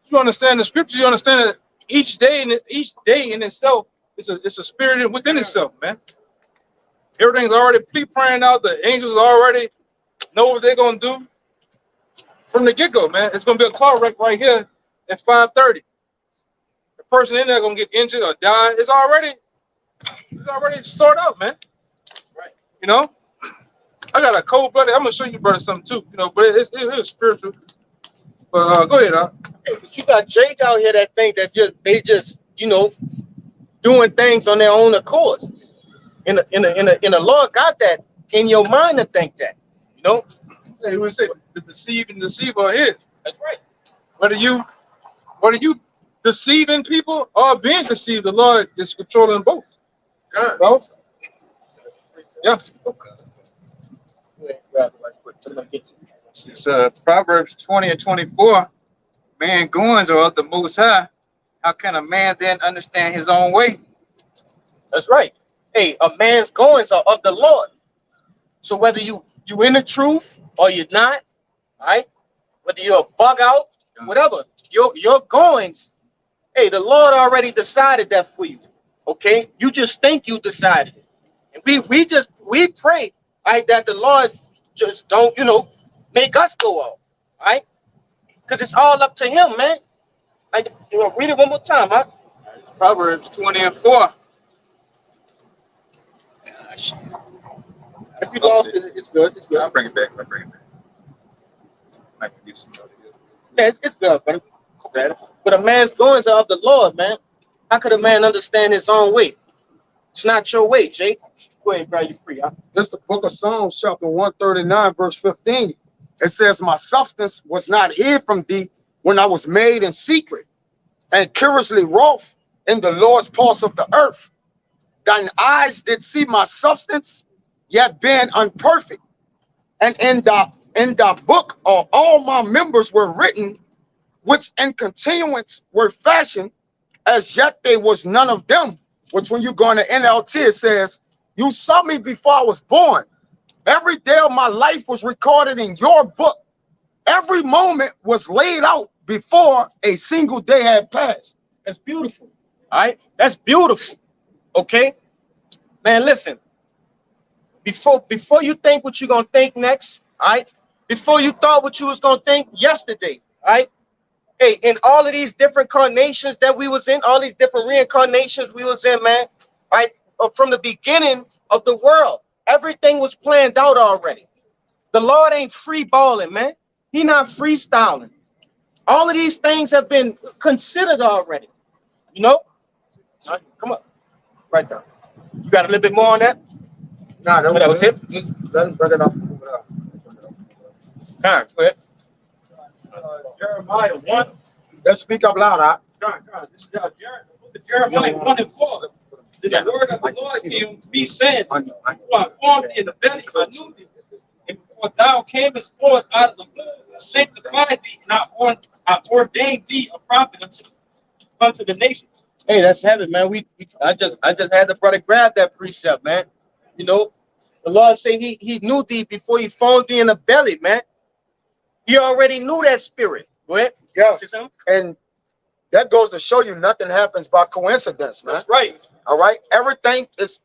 You understand the scripture, you understand that each day in itself it's a spirit within itself, man. Everything's already pre-planned out. The angels already know what they're gonna do from the get-go, man. It's gonna be a car wreck right here at 5:30. The person in there gonna get injured or die. It's already sorted out, man. Right. I got a cold-blooded. I'm gonna show you, brother, something too. But it's spiritual. But go ahead, Hey, but you got Jake out here that think that they just doing things on their own accord. In the Lord got that in your mind to think that, He would say the deceiver is. That's right. Whether you deceiving people or being deceived, the Lord is controlling both. God. Bro? Yeah. It's Proverbs 20 and 24. Man goings are of the Most High. How can a man then understand his own way? That's right. Hey, a man's goings are of the Lord. So whether you in the truth or you're not, all right? Whether you're a bug out, whatever, your goings, hey, the Lord already decided that for you. Okay? You just think you decided it. And we pray, all right, that the Lord just don't, make us go off. All right? Because it's all up to him, man. Like, read it one more time, huh? Proverbs 20 and 4. If you lost it, it's good. It's good. I'll bring it back. I can get some other good. Yeah, it's good, brother. But a man's goings are of the Lord, man. How could a man understand his own way? It's not your way, Jake. Go ahead, bro. You free, huh? This is the book of Psalms, chapter 139, verse 15. It says, my substance was not hid from thee when I was made in secret, and curiously wrought in the Lord's parts of the earth. Thine eyes did see my substance, yet being unperfect. And in the book of all my members were written, which in continuance were fashioned, as yet there was none of them. Which when you go in the NLT, it says, you saw me before I was born. Every day of my life was recorded in your book. Every moment was laid out before a single day had passed. That's beautiful. All right? That's beautiful. Okay? Man, listen. Before you think what you're going to think next, all right? Before you thought what you was going to think yesterday, all right? Hey, in all of these different carnations that we was in, all these different reincarnations we was in, man, right? From the beginning of the world, everything was planned out already. The Lord ain't free balling, man. He not freestyling. All of these things have been considered already. All right, come on. Right there. You got a little bit more on that? Nah, That was it? Let's bring it up. All right, go ahead. Jeremiah 1. Let's speak up loud, huh? This is Jeremiah 1 and 4. The word of the Lord came to me, saying, I formed thee in the belly, I knew thee. And before thou camest forth out of the womb, I sanctified thee, and I ordained thee a prophet unto the nations. Hey, that's heaven, man. I just had the brother grab that precept, man. The Lord say he knew thee before he formed thee in the belly, man. He already knew that spirit. Go ahead. Yeah. See something? And that goes to show you nothing happens by coincidence, man. That's right. All right. Everything is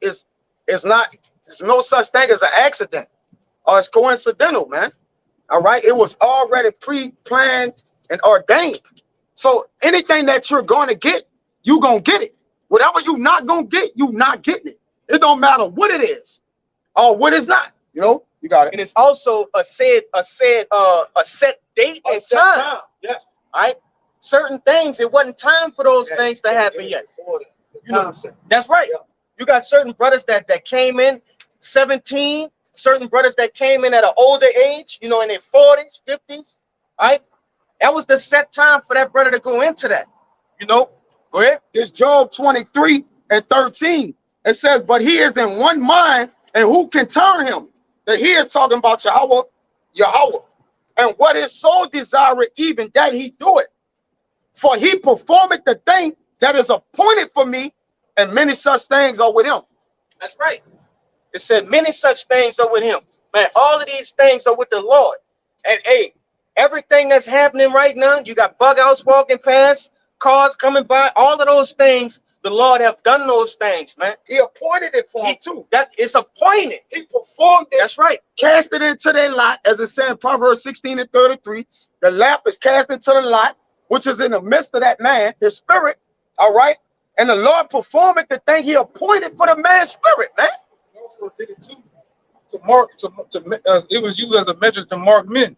not, there's no such thing as an accident or it's coincidental, man. All right. It was already pre-planned and ordained. So anything that you're going to get, you're going to get it. Whatever you're not going to get, you're not getting it. It don't matter what it is or what it's not. You got it. And it's also a set date and time. Yes. All right. Certain things, it wasn't time for those things to happen yet. That's right. Yeah. You got certain brothers that came in 17, certain brothers that came in at an older age, in their 40s, 50s. All right. That was the set time for that brother to go into that. Go ahead. It's Job 23 and 13. It says, but he is in one mind, and who can turn him? That he is talking about Yahweh. And what his soul desireth, even that he do it. For he performeth the thing that is appointed for me, and many such things are with him. That's right. It said many such things are with him. Man, all of these things are with the Lord. And hey, everything that's happening right now, you got bug outs walking past, cars coming by, all of those things, the Lord have done those things, man. He appointed it for him too. That it's appointed. He performed it. That's right. Cast it into their lot, as it said in Proverbs 16 and 33. The lap is cast into the lot, which is in the midst of that man, his spirit. All right. And the Lord performed the thing he appointed for the man's spirit, man. He also did it too to mark. It was used as a measure to mark men,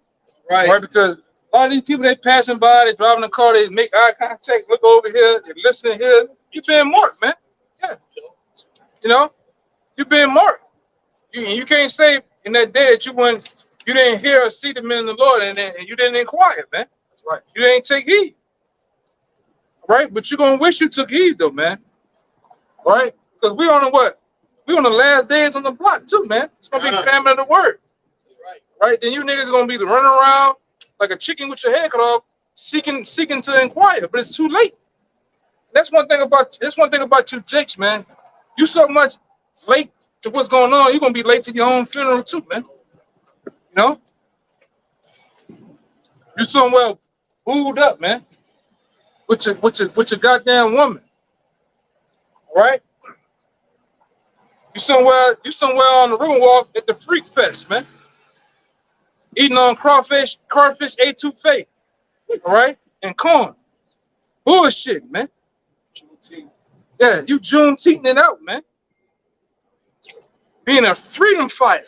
right? Because a lot of these people, they passing by, they driving the car, they make eye contact, look over here, they listening here. You being marked, man. Yeah. You being marked. You can't say in that day that you didn't hear or see the men of the Lord, and you didn't inquire, man. That's right. You didn't take heed. Right? But you're gonna wish you took heed though, man. Right? Because we on the last days on the block too, man. It's gonna be famine of the word. right? Then you niggas gonna be running around like a chicken with your head cut off, seeking to inquire, but it's too late. That's one thing about you Jakes, man. You so much late to what's going on, you're gonna be late to your own funeral too, man. You know? You somewhere booed up, man. With your goddamn woman. All right? You somewhere on the Riverwalk at the Freak Fest, man. Eating on crawfish etouffee. All right? And corn. Bullshit, man. Yeah, you Juneteenth it out, man. Being a freedom fighter,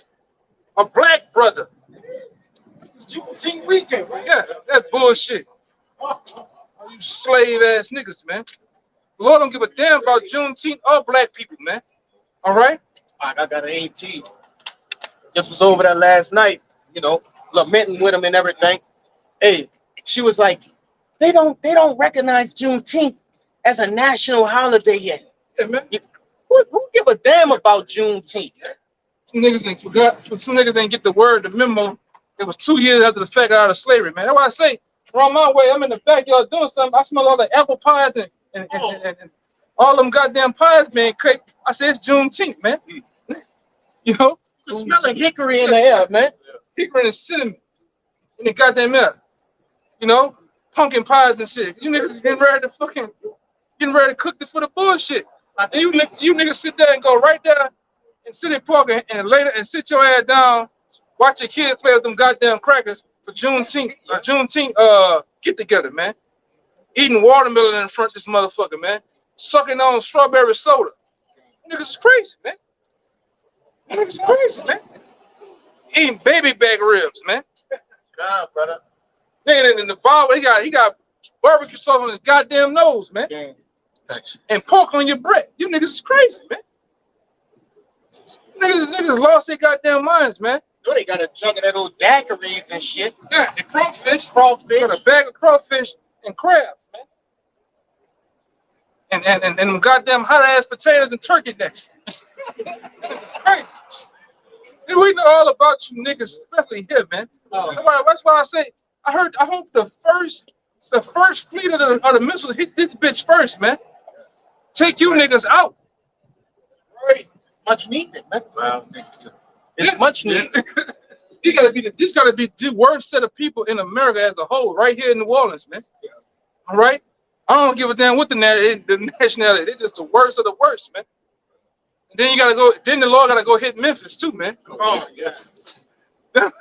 a black brother. It's Juneteenth weekend, right? Yeah, that's bullshit. You slave ass niggas, man. The Lord don't give a damn about Juneteenth or black people, man. All right? I got an AT. Just was over there last night, you know, lamenting with him and everything. Hey, she was like, they don't recognize Juneteenth as a national holiday yet. Yeah, man. Who give a damn about Juneteenth? Some niggas ain't forgot. Some niggas ain't get the word, the memo. It was 2 years after the fact out of slavery, man. That's why I say, around my way, I'm in the backyard doing something. I smell all the apple pies and all them goddamn pies, man. I say it's Juneteenth, man. You know? You smelling hickory in the air, man. Hickory and cinnamon in the goddamn air. You know? Pumpkin pies and shit. You niggas getting ready to cook this for the bullshit. And you niggas sit there and go right there and sit in park and later and sit your ass down, watch your kids play with them goddamn crackers for Juneteenth get together, man. Eating watermelon in front of this motherfucker, man. Sucking on strawberry soda. Niggas is crazy, man. Niggas is crazy, man. Eating baby back ribs, man. God, brother. Nigga in the barber, he got barbecue sauce on his goddamn nose, man. And pork on your bread. You niggas is crazy, man. Niggas lost their goddamn minds, man. No, they got a jug of that old daiquiris and shit. Yeah, and crawfish. Crawfish. Got a bag of crawfish and crabs, man. And them goddamn hot ass potatoes and turkey necks. It's crazy. And we know all about you niggas, especially here, man. That's why I say I hope the first fleet of the missiles hit this bitch first, man. Take you niggas out. Right. Much needed, man. It's much needed. This gotta be the worst set of people in America as a whole, right here in New Orleans, man. All right? I don't give a damn what the nationality. They're just the worst of the worst, man. And then the law gotta go hit Memphis too, man. Oh, yes. Besides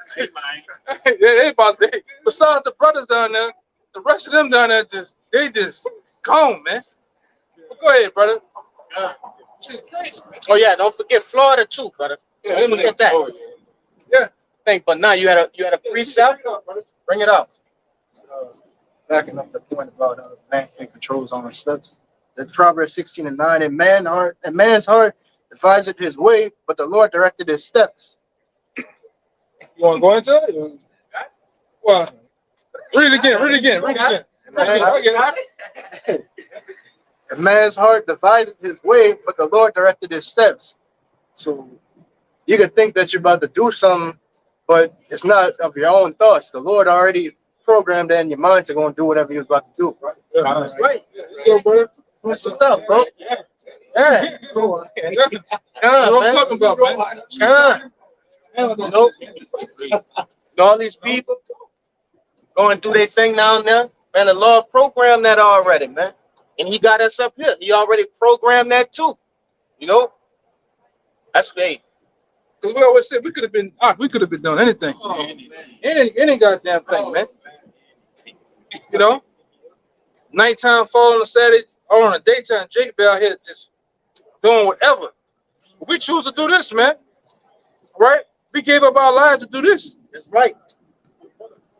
the brothers down there, the rest of them down there they just gone, man. Go ahead, brother. Oh yeah, don't forget Florida too, brother. Yeah, Don't forget that. Yeah. But now you had a precept. Bring it up. Backing up the point about man controls on his steps. The Proverbs 16:9, a man's heart deviseth his way, but the Lord directed his steps. You want to go into it? Well, read it again. A man's heart deviseth his way, but the Lord directed his steps. So you could think that you're about to do something, but it's not of your own thoughts. The Lord already programmed that in your mind to go and do whatever you're about to do. That's right. Go, brother. That's what's up, bro. Yeah. That's what I'm talking about, man. Nope. All these people going through their thing now and then. Man, the Lord programmed that already, man. And he got us up here. He already programmed that too. You know? That's great. Because we always said we could have been doing anything. Oh, Any goddamn thing, man. You know? Nighttime fall on a Saturday or on a daytime, Jake be out here just doing whatever. We choose to do this, man. Right? We gave up our lives to do this. That's right.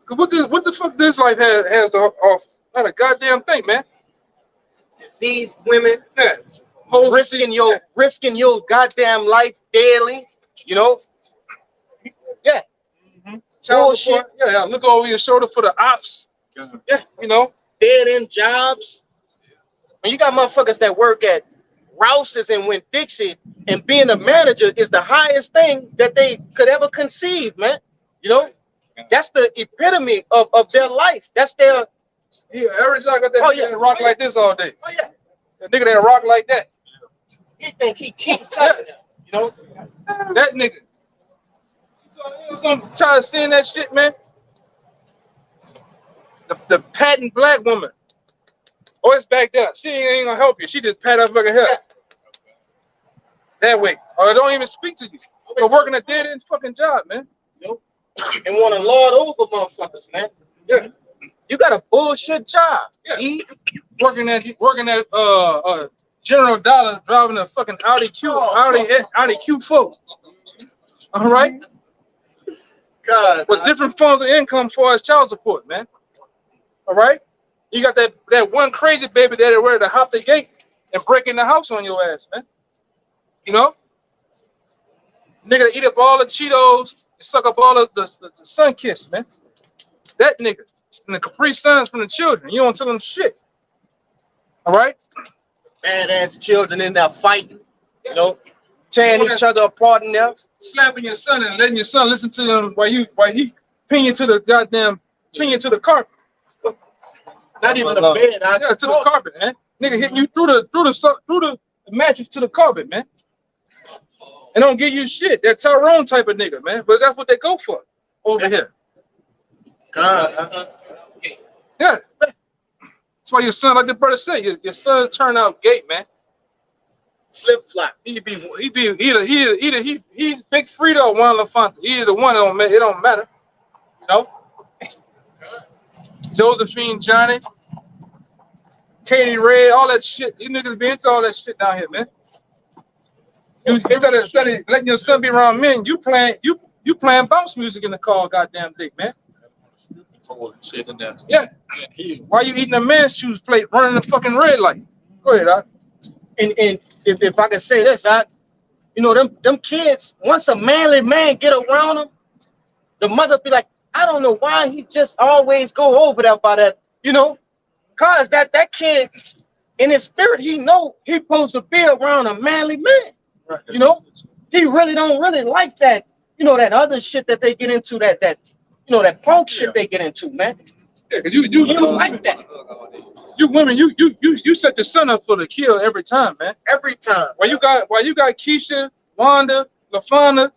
Cause what the fuck this life has to offer? Not a goddamn thing, man. These women Yeah. risking your goddamn life daily, you know? Yeah. Child Bullshit. support. Yeah, look over your shoulder for the ops. Yeah, you know. Dead end jobs. When you got motherfuckers that work at Rouse's and Winn-Dixie, and being a manager is the highest thing that they could ever conceive, man. You know, that's the epitome of their life. That's their. Yeah, every time I got that Oh, nigga yeah. that rock like this all day. Oh yeah. That nigga that rock like that. He think he keeps telling them. You know. That nigga. So I'm trying to see that shit, man. The patent black woman. Oh, it's back there. She ain't gonna help you. She just pat her fucking hair. That way. Or I don't even speak to you. But working a dead end fucking job, man. And want to lord over motherfuckers, man. Yeah. You got a bullshit job. Yeah. E. Working at General Dollar driving a fucking Audi Q4. All right? God. With different forms of income for his child support, man. All right? You got that one crazy baby that ready to hop the gate and break in the house on your ass, man. You know? Nigga that eat up all the Cheetos and suck up all the sun kiss, man. That nigga. And the Capri Suns from the children. You don't tell them shit. All right? Badass children in there fighting. You know, tearing each other apart in there. Slapping your son and letting your son listen to them while he pin you to the carpet. Not even a bed. Yeah, to the carpet, man. Nigga hitting you through the mattress to the carpet, man. And don't give you shit. They're Tyrone type of nigga, man. But that's what they go for over here. God. Yeah. That's why your son, like the brother said, your son turned out gay, man. Flip flop. He's Big Frito or Juan LaFonte. Either one, it don't matter. You know? Josephine, Johnny, Katie Ray, all that shit. You niggas be into all that shit down here, man. You instead of letting your son be around men, you playing bounce music in the car, goddamn dick, man. Yeah. Why you eating a man's shoes plate running the fucking red light? Go ahead, Doc. And if I could say this, you know, them kids, once a manly man get around them, the mother be like, I don't know why he just always go over there by that, you know, cause that kid in his spirit, he know he supposed to be around a manly man. Right. You know, he really don't like that, you know, that other shit that they get into, that you know, that punk shit they get into, man. Yeah, cause you don't like that. You women, you set your son up for the kill every time, man. Every time. Why you got Keisha, Wanda, LaFauna,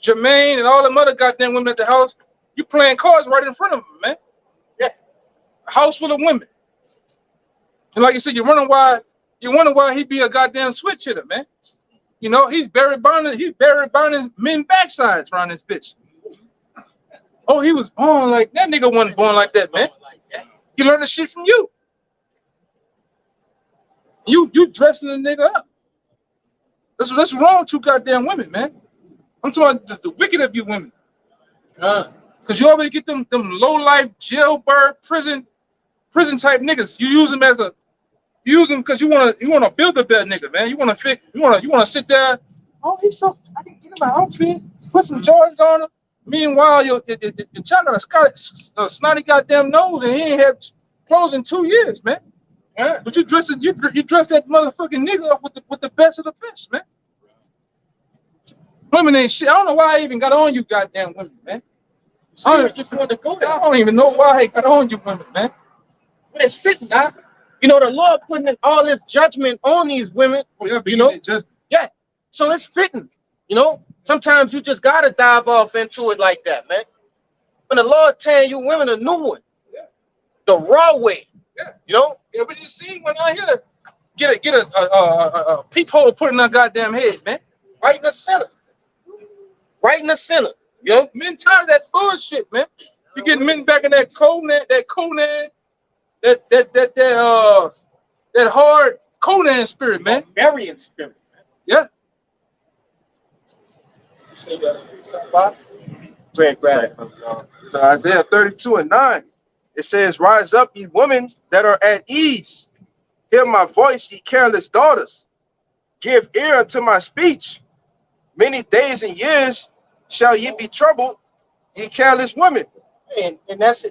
Jermaine, and all them other goddamn women at the house, you playing cards right in front of them, man. Yeah. A house full of women. And like you said, you wonder why he be a goddamn switch hitter, man. You know, he's buried burning men backsides around this bitch. Oh, he was born like that. Nigga wasn't born like that, man. He learned the shit from you. You dressing the nigga up. That's wrong with you goddamn women, man. I'm talking about the wicked of you women. Cause you always get them low life jailbird prison type niggas. You use them because you wanna build a better nigga, man. You wanna sit there. Oh, I can get him my outfit. Put some Jordans on him. Meanwhile, your child got a snotty goddamn nose and he ain't had clothes in 2 years, man. Yeah. But you dress that motherfucking nigga up with the best of the best, man. Women ain't shit. I don't know why I even got on you goddamn women, man. I just want to go there. I don't even know why I got on you women, man. But it's fitting, Doc. You know, the Lord putting in all this judgment on these women. Oh, yeah, you know, yeah. So it's fitting. You know, sometimes you just gotta dive off into it like that, man. When the Lord telling you women a new one, the raw way. Yeah. You know. Yeah, but you see, when I hear get a peephole put in our goddamn head, man. Right in the center. Right in the center. You know. Men tired of that bullshit, man. You get men back in that Conan, that hard Conan spirit, man. Barbarian spirit, man. Yeah. You see that? Bob? Grab. So Isaiah 32:9, it says, "Rise up, ye women that are at ease. Hear my voice, ye careless daughters. Give ear unto my speech. Many days and years shall ye be troubled, ye careless women." And that's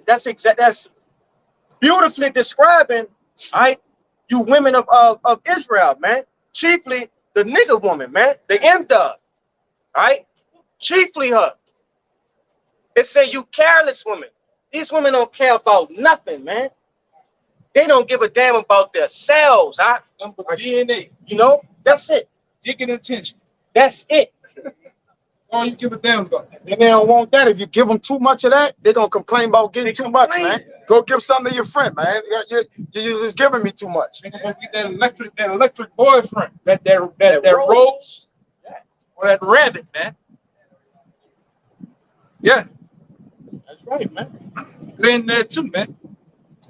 beautifully describing, right, you women of Israel, man. Chiefly the nigger woman, man. The end of, right? Chiefly her. It say you careless women. These women don't care about nothing, man. They don't give a damn about their selves. Number DNA, You know, that's it. dick and attention. That's it. All you give a damn about. And they don't want that. If you give them too much of that, they're gonna complain about getting They too much, complain. man. Go give something to your friend, man. You're just giving me too much. Nigga gonna get that electric boyfriend, that Rose. rose, or that rabbit, man. Yeah, That's right, man. they're in there too, man.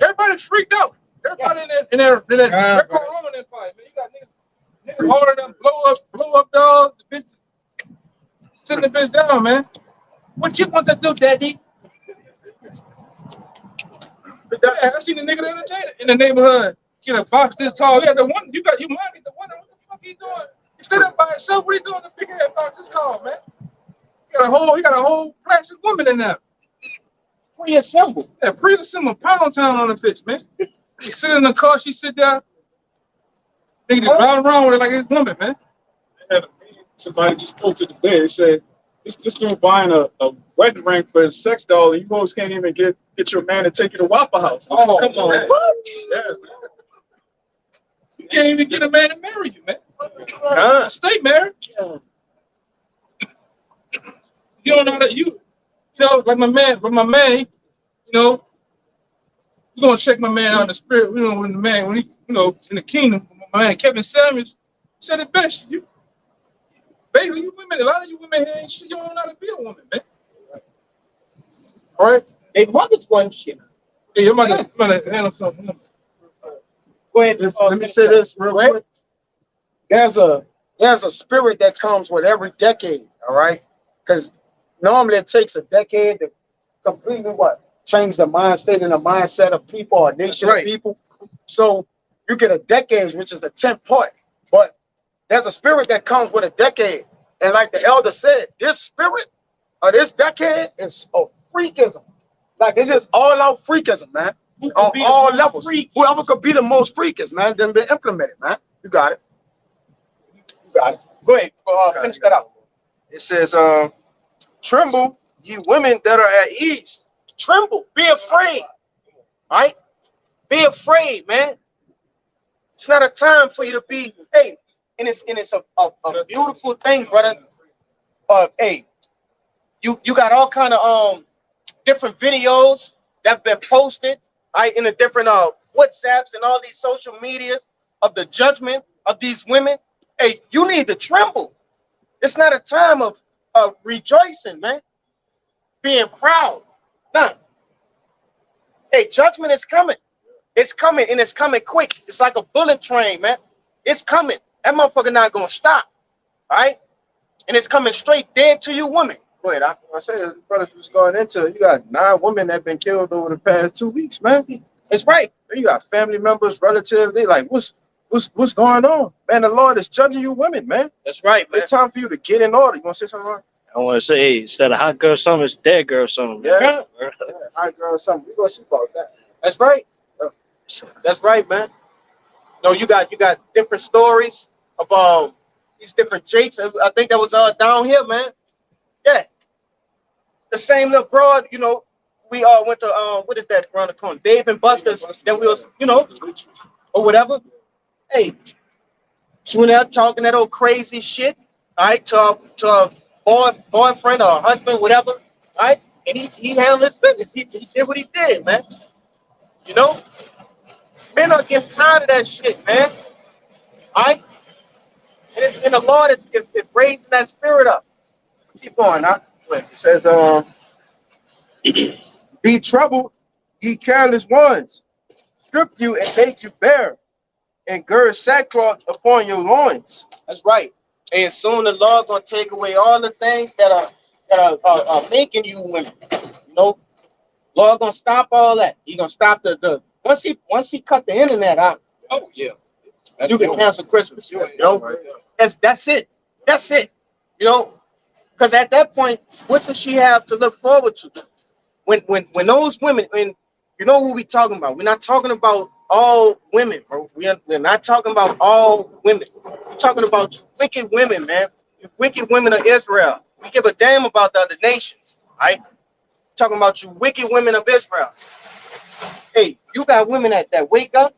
Everybody's freaked out. Everybody in that Roman Empire, man. You got niggas ordering them blow up dogs, the bitch sitting the bitch down, man. What you want to do, daddy? Yeah, I seen the nigga the other day in the neighborhood. Get a box this tall. Yeah, the one you might get the one. What the fuck he doing? He stood up by himself. What he doing to pick that box this tall, man? He got a whole plastic woman in there. Pre-assembled. Yeah, pre-assembled pound town on the bitch, man. She sit in the car, she sit down. Nigga just drive around with it like it's woman, man. Somebody just posted today. They said this dude buying a wedding ring for his sex doll, and you folks can't even get your man to take you to Waffle House. Oh, Come on, man. Yeah, man. You can't even get a man to marry you, man. Stay married. You don't know that you know, like my man, you know, you're gonna check my man out in the spirit, you know, when he, you know, in the kingdom, my man Kevin Samuels said it best. You basically, you women, a lot of you women here ain't shit, you don't know how to be a woman, man. All right. They mothers one shit. Hey, you might handle something. Go ahead. Let me say this real quick. There's a spirit that comes with every decade, all right? Because normally it takes a decade to completely change the mind state and the mindset of people or nation Right. of people. So you get a decade, which is the 10th point. But there's a spirit that comes with a decade. And like the elder said, this spirit of this decade is a freakism. Like it's just all out freakism, man. Who could On be the all most levels. freaky? Whoever could be the most freakist, man, then be implemented, man. You got it. You got it. Go ahead. Finish that out. It says, tremble, ye women that are at ease. Tremble. Be afraid. All right? Be afraid, man. It's not a time for you to be, hey, and it's a beautiful thing, brother. Hey, you got all kind of different videos that have been posted, right, in the different WhatsApps and all these social medias of the judgment of these women. Hey, you need to tremble. It's not a time of rejoicing, man. Being proud. Nah. Hey, judgment is coming. It's coming, and it's coming quick. It's like a bullet train, man. It's coming. That motherfucker not gonna stop. All right? And it's coming straight dead to you women. Go ahead. I said, the brothers was going into, you got 9 women that been killed over the past 2 weeks, man. It's right. You got family members, relatives. They like, what's going on, man? The Lord is judging you, women, man. That's right, man. It's time for you to get in order. You want to say something, Ron? I want to say, hey, instead of hot girl summer, it's dead girl summer. Yeah. Hot girl, something. We gonna see about that. That's right. That's right, man. No, you got different stories of these different Jakes. I think that was down here, man. Yeah. The same little broad, you know, we went to what is that around the corner? Dave and Buster's that we was, you know, or whatever. Hey, she went out talking that old crazy shit, all right, to a boyfriend or husband, whatever, all right? And he handled his business. He did what he did, man. You know? Men are getting tired of that shit, man. All right? And the Lord is raising that spirit up. Keep going, huh? It says, be troubled, ye careless ones. Strip you and make you bare, and gird sackcloth upon your loins. That's right. And soon the Lord gonna take away all the things that are making you women. You know, Lord gonna stop all that. He gonna stop the once he cut the internet out. Oh yeah. You can cancel Christmas. You know, that's it. That's it. You know, because at that point, what does she have to look forward to? When those women, and you know who we talking about? We're not talking about all women, bro. We're not talking about all women. We're talking about wicked women, man. Wicked women of Israel. We give a damn about the other nations, right? talking about you wicked women of Israel. Hey, you got women that wake up,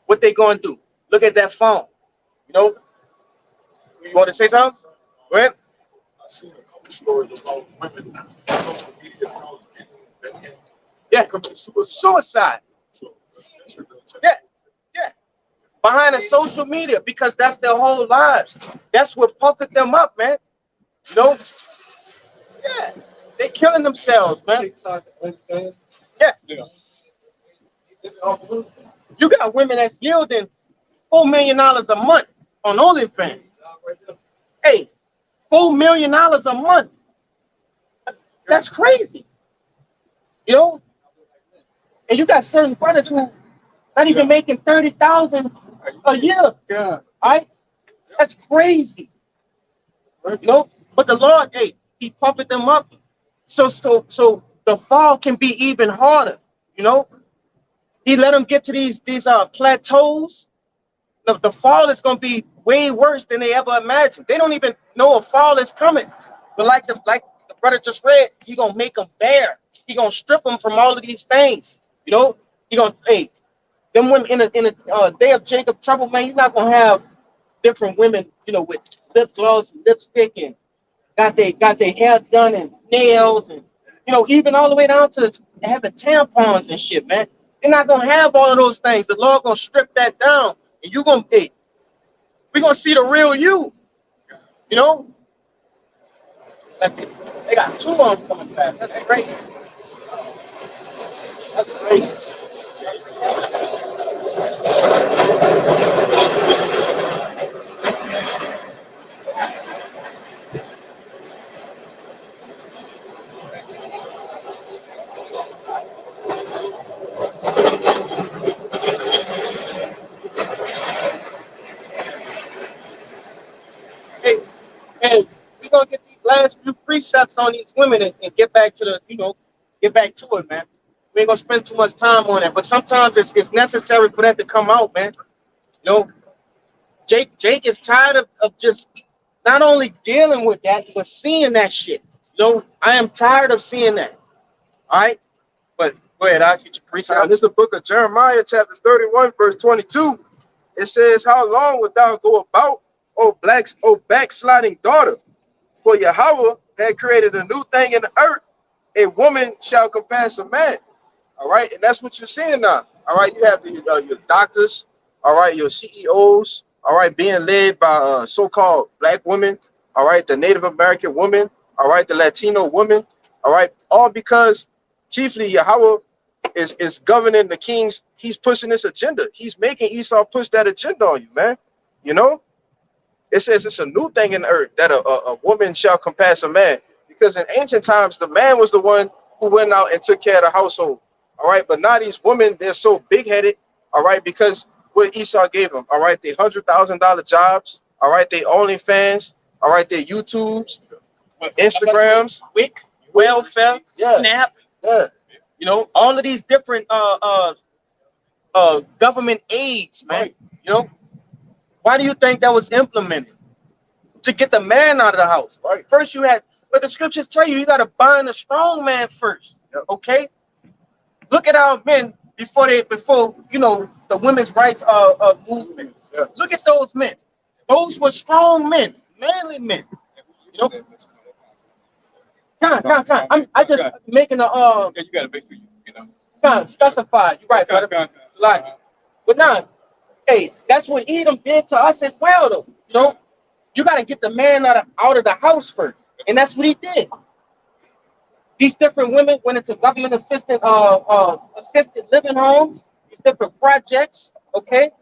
what they gonna do? Look at that phone. You know, you want to say something? Go ahead. I seen a couple stories about women on social media accounts getting Yeah, commit suicide. suicide. So, Yeah, yeah. Behind the social media, because that's their whole lives. That's what puffed them up, man. You know? Yeah. They killing themselves, man. Yeah. You got women that's yielding $4 million a month on OnlyFans. Hey, $4 million a month. That's crazy. You know? And you got certain brothers who not even making 30,000 a year. God. Right? That's crazy. You know? But the Lord, hey, he pumped them up. So the fall can be even harder. You know? He let them get to these plateaus. The fall is gonna be way worse than they ever imagined. They don't even know a fall is coming. But like the brother just read, he gonna make them bare. He gonna strip them from all of these things. You know, he gonna them women in a day of Jacob trouble, man. You're not gonna have different women, you know, with lip gloss, and lipstick, and got their hair done and nails, and you know, even all the way down to having tampons and shit, man. You're not gonna have all of those things. The Lord gonna strip that down, and you're gonna we're gonna see the real you. You know, like, they got 2 of them coming back. That's great. That's great. Hey, we're gonna get these last few precepts on these women and get back to get back to it, man. We ain't gonna spend too much time on it, but sometimes it's necessary for that to come out, man. You know, Jake is tired of just not only dealing with that, but seeing that shit. You know, I am tired of seeing that. All right, but go ahead, I'll get your precept. This is the book of Jeremiah, chapter 31, verse 22. It says, how long wilt thou go about, O backsliding daughter? For Yahweh had created a new thing in the earth. A woman shall compass a man. All right, and that's what you're seeing now. All right, you have your doctors, all right, your CEOs, all right, being led by so-called black women, all right, the Native American woman, all right, the Latino woman, all right, all because chiefly Yahweh is governing the kings. He's pushing this agenda. He's making Esau push that agenda on you, man. You know, it says it's a new thing in the earth that a woman shall compass a man, because in ancient times the man was the one who went out and took care of the household. All right, but now these women, they're so big-headed, all right, because what Esau gave them, all right, they $100,000 jobs, all right, they OnlyFans, all right, they YouTubes, Instagrams, Wick, welfare, Yeah. Snap, yeah, you know, all of these different government aids, man. You know, why do you think that was implemented? To get the man out of the house. Right. First, but the scriptures tell you got to bind a strong man first. Yep. Okay. Look at our men before you know the women's rights movement. Yeah. Look at those men. Those were strong men, manly men. You know. I just making a Yeah, you gotta make sure you know. specify. You're right, brother. Like, but now, hey, that's what Edom did to us as well, though. You know, you got to get the man out of the house first, and that's what he did. These different women went into government assisted living homes, these different projects. Okay,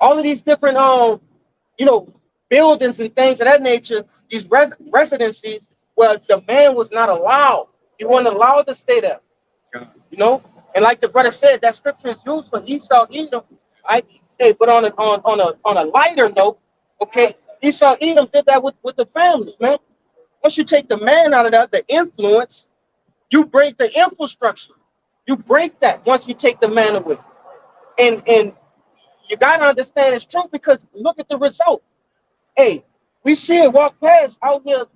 all of these different you know, buildings and things of that nature. These residencies where the man was not allowed. He wasn't allowed to stay there. You know, and like the brother said, that scripture is used for Esau, Edom. Right? Hey, but on a lighter note, okay, Esau, Edom did that with the families, man. Once you take the man out of that, the influence, you break the infrastructure. You break that once you take the man away. And you gotta understand it's true, because look at the result. Hey, we see it walk past out here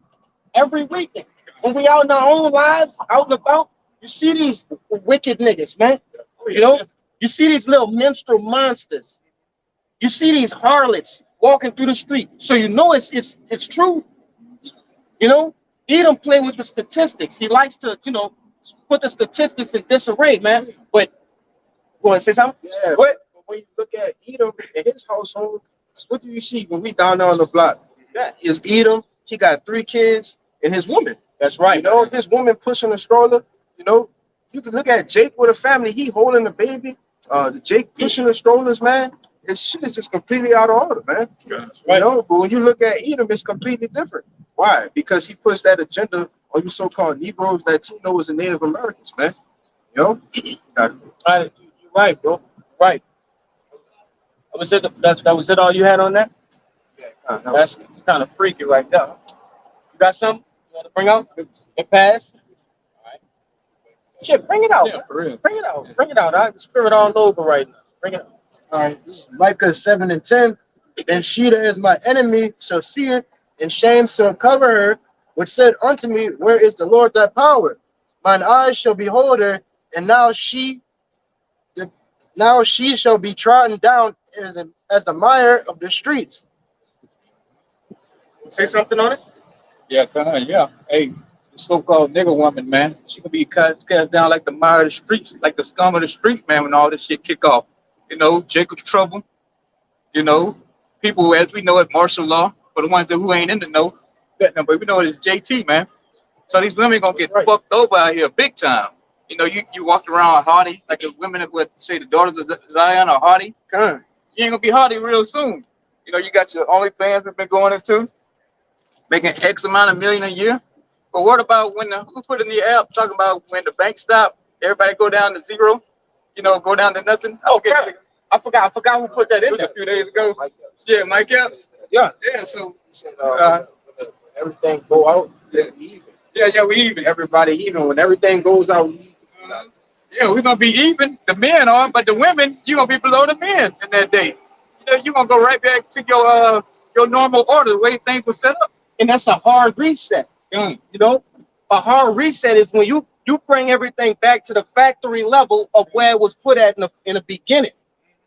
every weekend. When we out in our own lives, out and about, you see these wicked niggas, man. You know, you see these little minstrel monsters. You see these harlots walking through the street. So you know it's true. You know, Edom play with the statistics. He likes to, you know, put the statistics in disarray, man. But you want to say something? Yeah, What? but when you look at Edom in his household, what do you see when we down there on the block? Yeah, Is Edom, he got 3 kids and his woman. that's right. You know, his woman pushing a stroller, you know, you can look at Jake with a family, he holding the baby. The Jake pushing the strollers, man. His shit is just completely out of order, man. You know, but when you look at Edom, it's completely different. Why? Because he pushed that agenda on you so-called Negroes, Latinos, and Native Americans, man. You know? You're right, bro. Right. That was it. That was it. All you had on that? That's kind of freaky right there. You got something you want to bring out? It passed. All right. Shit, bring it out. Yeah, Man. for real. Bring it out. Bring it out. I spirit all over right now. Bring it out. All right, this is Micah 7 and 10. And she that is my enemy shall see it, and shame shall cover her, which said unto me, where is the Lord thy power? Mine eyes shall behold her, and now she shall be trodden down as the mire of the streets. Say something on it. Yeah, yeah. Hey, the so-called nigger woman, man. She gonna be cast down like the mire of the streets, like the scum of the street, man, when all this shit kick off. You know, Jacob's trouble. You know, people, as we know it, martial law. For the ones who ain't in the know, but we know it is JT, man. So these women gonna get fucked over out here big time. You know, you walk around hardy, like the women that would say the daughters of Zion are hardy. You ain't gonna be hardy real soon. You know, you got your OnlyFans that been going into, making X amount of million a year. But what about when who put in the app talking about when the bank stop, everybody go down to zero, you know, go down to nothing? I forgot who put that in It was there. a few days ago. Yeah, Mike Epps. Yeah. Yeah, so When everything go out, Yeah. we even. yeah, we even. Everybody even. When everything goes out, we even. Yeah, we're gonna be even. The men are, but the women, you're gonna be below the men in that day. You know, you're gonna go right back to your normal order, the way things were set up. And that's a hard reset. You know, a hard reset is when you bring everything back to the factory level of where it was put at in the beginning.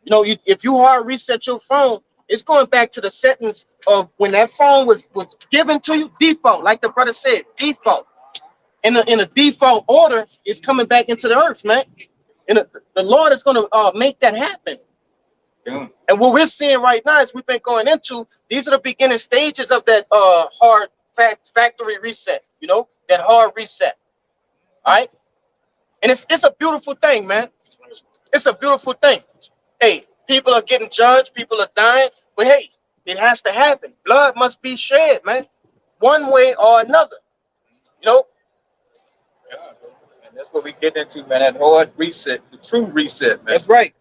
You know, if you hard reset your phone, it's going back to the settings of when that phone was given to you, default, like the brother said, default. In a default order, it's coming back into the earth, man. And the Lord is going to make that happen. Yeah. And what we're seeing right now is we've been going into, these are the beginning stages of that hard factory reset, you know, that hard reset. All right. And it's a beautiful thing, man. It's a beautiful thing. Hey, people are getting judged, people are dying, but hey, it has to happen. Blood must be shed, man, one way or another. You know? Yeah. And that's what we get into, man. That hard reset, the true reset, man. That's right.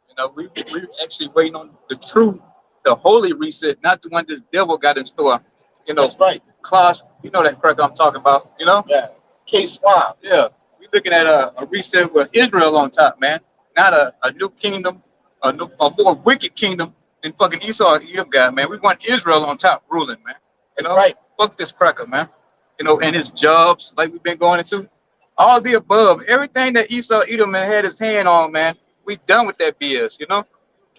You know, we're actually waiting on the holy reset, not the one this devil got in store. You know, That's right. Klaus, you know that crack I'm talking about, you know? Yeah. K-Swab. Yeah. We're looking at a reset with Israel on top, man. Not a new kingdom, a more wicked kingdom than fucking Esau and Edom got, man. We want Israel on top ruling, man. You That's know? right. Fuck this cracker, man. You know, and his jobs, like we've been going into. All the above. Everything that Esau Edom had his hand on, man. We done with that BS, you know?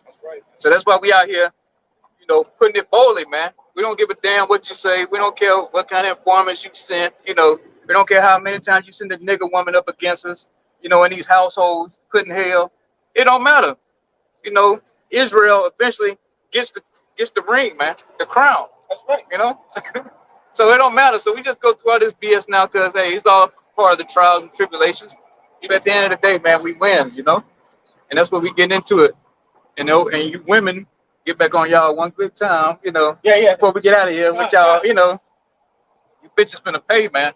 That's right. So that's why we out here, you know, putting it boldly, man. We don't give a damn what you say. We don't care what kind of informants you sent. You know, we don't care how many times you send a nigger woman up against us, you know, in these households, putting hell. It don't matter. You know, Israel eventually gets the ring, man, the crown. That's right. You know? So it don't matter. So we just go through all this BS now because, hey, it's all part of the trials and tribulations. But at the end of the day, man, we win, you know? And that's what we get into it. You know, and you women get back on y'all one good time, you know. Yeah. Before we get out of here with y'all, you know, you bitches finna pay, man.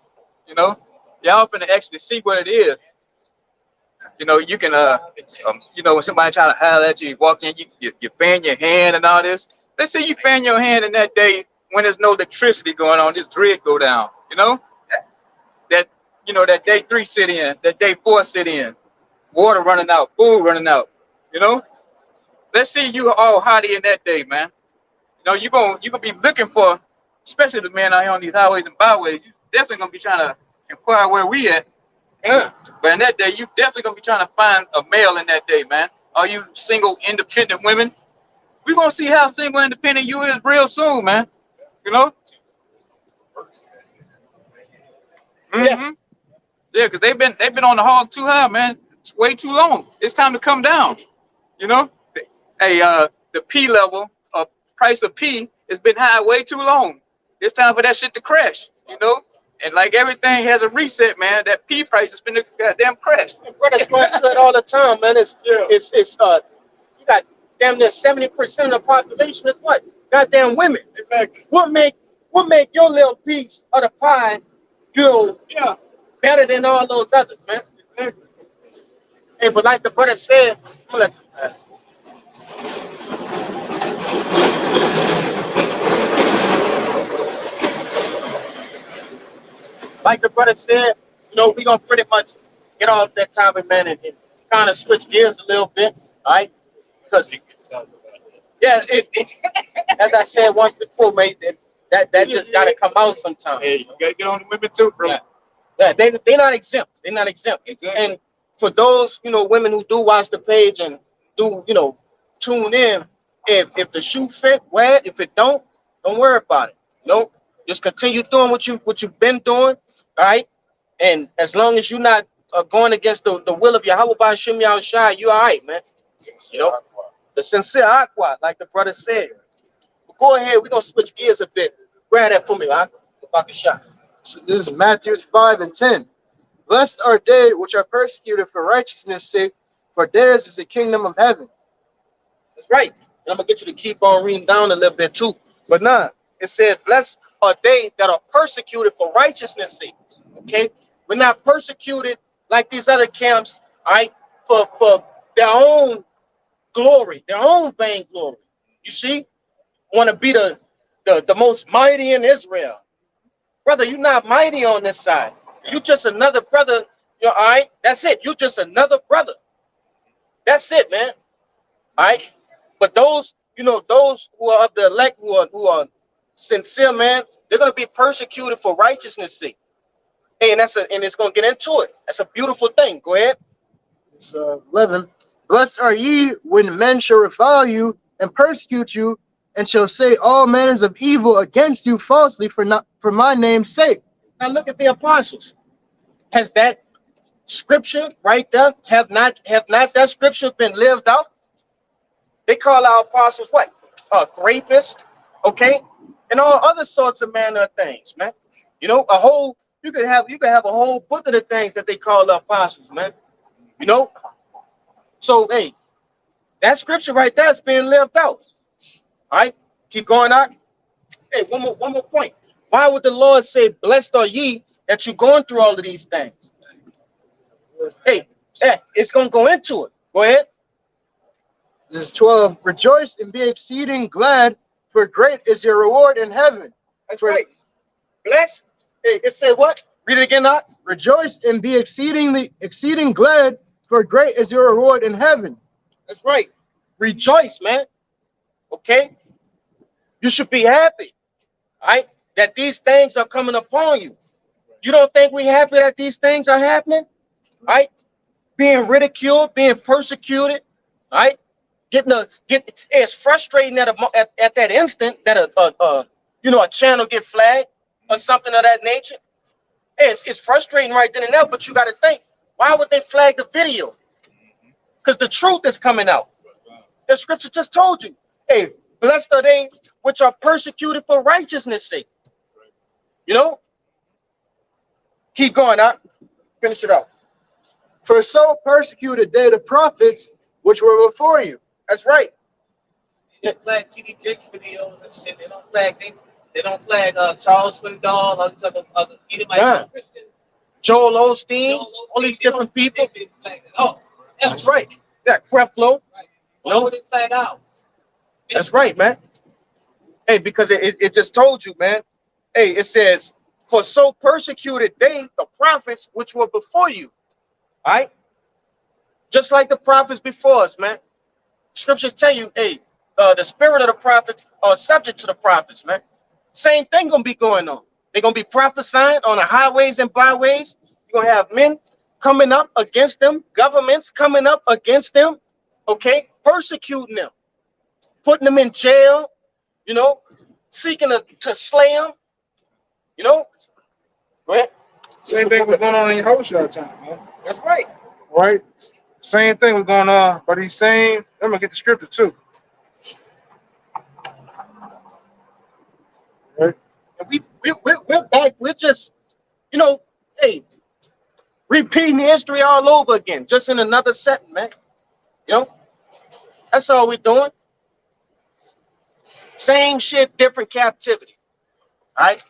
You know, y'all finna actually see what it is. You know, you can, you know, when somebody try to holler at you, you walk in, you fan your hand and all this. Let's say you fan your hand in that day when there's no electricity going on, this grid go down, you know? That, you know, that day 3 sit in, that day 4 sit in, water running out, food running out, you know? Let's see you all hottie in that day, man. You know, you're gonna be looking for, especially the men out here on these highways and byways, definitely gonna be trying to inquire where we at. Yeah. But in that day, you definitely gonna be trying to find a male in that day, man. Are you single, independent women? We're gonna see how single, independent you is real soon, man. You know? Mm-hmm. Yeah, because they've been on the hog too high, man. It's way too long. It's time to come down. You know? Hey, the P level of price of P has been high way too long. It's time for that shit to crash, you know? And like everything has a reset, man. That P price has been a goddamn crash. Brothers going through it all the time, man. It's you got damn near 70% of the population is what? Goddamn women. Exactly. What make your little piece of the pie, you know, Yeah. better than all those others, man? Exactly. Hey, but like the brother said, I'm gonna let- like the brother said, you know, we're gonna pretty much get off that topic, man, and kind of switch gears a little bit, all right? Because yeah, as I said once before, mate, that just gotta come out sometime. Hey, you gotta get on the women too, bro. Yeah, they're not exempt. They're not exempt. Exactly. And for those, you know, women who do watch the page and do, you know, tune in, if the shoe fit, wear it. If it don't worry about it. You know, just continue doing what you've been doing, all right? And as long as you're not going against the will of Yahweh by Shem Yahushai, you all right, man. You know, the sincere aqua, like the brother said. But go ahead, we're gonna switch gears a bit. Grab that for me, huh? Shot. So this is Matthew 5 and 10. Blessed are they which are persecuted for righteousness' sake, for theirs is the kingdom of heaven. That's right. And I'm gonna get you to keep on reading down a little bit too. But nah, it said, blessed are they that are persecuted for righteousness' sake. Okay? We're not persecuted like these other camps, all right, for their own glory, their own vain glory. You see? Want to be the most mighty in Israel. Brother, you're not mighty on this side. You just another brother. You know, all right? That's it. You just another brother. That's it, man. All right? But those, you know, those who are of the elect, who are sincere, man, they're gonna be persecuted for righteousness' sake. Hey, and it's gonna get into it. That's a beautiful thing. Go ahead. It's 11. Blessed are ye when men shall revile you and persecute you, and shall say all manners of evil against you falsely for my name's sake. Now look at the apostles. Has that scripture right there, have not that scripture been lived out? They call our apostles what? Rapists, okay? And all other sorts of manner of things, man. You know, you could have a whole book of the things that they call the apostles, man. You know? So hey, that scripture right there is being lived out. All right, keep going on. Hey, one more point. Why would the Lord say, blessed are ye that you're going through all of these things? Hey, it's going to go into it. Go ahead. This is 12. Rejoice and be exceeding glad, for great is your reward in heaven. That's right. Blessed. Hey, it said what? Read it again, Doc. Rejoice and be exceeding glad, for great is your reward in heaven. That's right. Rejoice, man. Okay? You should be happy, all right, that these things are coming upon you. You don't think we're happy that these things are happening? All right? Being ridiculed, being persecuted, all right? It's frustrating at that instant that a channel get flagged or something of that nature. It's frustrating right then and there, but you got to think, why would they flag the video? Because the truth is coming out. The scripture just told you, hey, blessed are they which are persecuted for righteousness' sake. You know? Keep going, finish it out. For so persecuted they the prophets which were before you. That's right. They flag TD Jakes videos and shit. They don't flag Charles Swindoll, all these other Yeah. Christian. Joel Osteen, all these different people. They flag it all. That's right. Yeah, Creflo. Why would they flag ours? That's right, man. Hey, because it just told you, man. Hey, it says, for so persecuted they, the prophets, which were before you. All right? Just like the prophets before us, man. Scriptures tell you, hey, the spirit of the prophets are subject to the prophets, man. Same thing gonna be going on. They're gonna be prophesying on the highways and byways. You're gonna have men coming up against them, governments coming up against them, okay, persecuting them, putting them in jail, you know, seeking to slay them, you know. Go ahead. Same thing was going on in Yahushua time, man. That's right. Right? Same thing was going on, but he's saying, I'm gonna get the scripture too. Right? And we're back. We're just, you know, hey, repeating history all over again, just in another setting, man. You know, that's all we're doing. Same shit, different captivity. All right,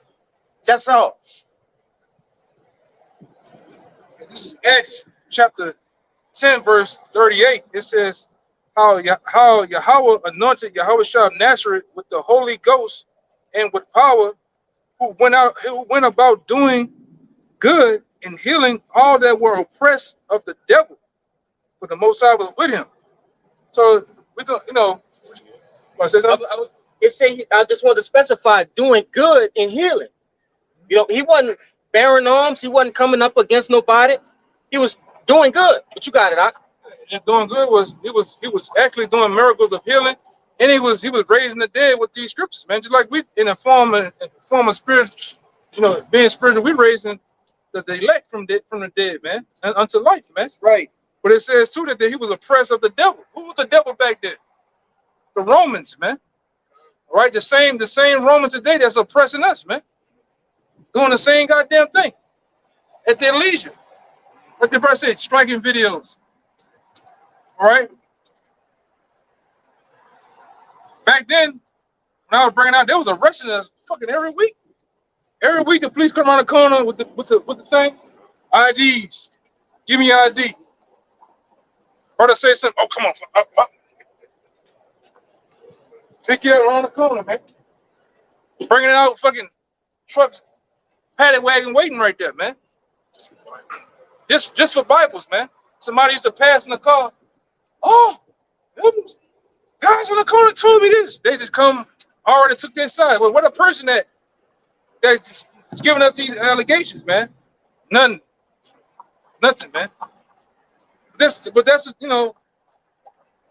that's all. This is Acts chapter 10, verse 38. It says how Yahweh anointed Yahushua of Nazareth with the Holy Ghost and with power, who went about doing good and healing all that were oppressed of the devil, for the Most High was with him. So we don't, you know. Want to say something? I just want to specify doing good and healing. You know, he wasn't bearing arms. He wasn't coming up against nobody. He was doing good. But you got it, Doc. And doing good was he was actually doing miracles of healing, and he was raising the dead with these scriptures, man. Just like we in a form of spirit, you know, being spiritual, we raising the elect from the dead, man, and unto life, man. Right. But it says too that he was oppressed of the devil. Who was the devil back then? The Romans, man. All right, the same Romans today that's oppressing us, man. Doing the same goddamn thing at their leisure. Like the brother said, striking videos. All right. Back then, when I was bringing out, they was arresting us fucking every week. Every week, the police come around the corner with the thing, IDs. Give me your ID. Brother say something. Oh, come on. Pick you up around the corner, man. Bringing it out, fucking trucks, paddock wagon waiting right there, man. Just for Bibles, man. Somebody used to pass in the car. Oh, guys in the corner told me this. They just come, already took their side. Well, what a person that's giving us these allegations, man. Nothing, man. But that's you know.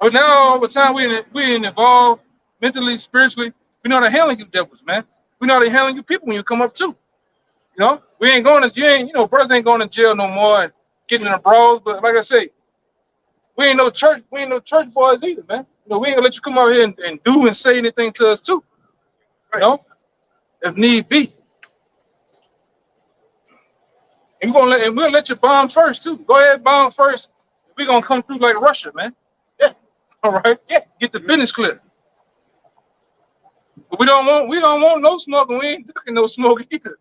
But now all the time we involved mentally, spiritually. We know how to handle you devils, man. We know how to handle you people when you come up too. You know, we ain't going to brothers ain't going to jail no more and getting in the brawls. But like I say, we ain't no church boys either, man. You know, we ain't gonna let you come out here and do and say anything to us too. You know, if need be. And we'll let you bomb first too. Go ahead, bomb first. We're gonna come through like Russia, man. Yeah. All right. Yeah. Get the business clear. But we don't want no smoke, and we ain't taking no smoke either.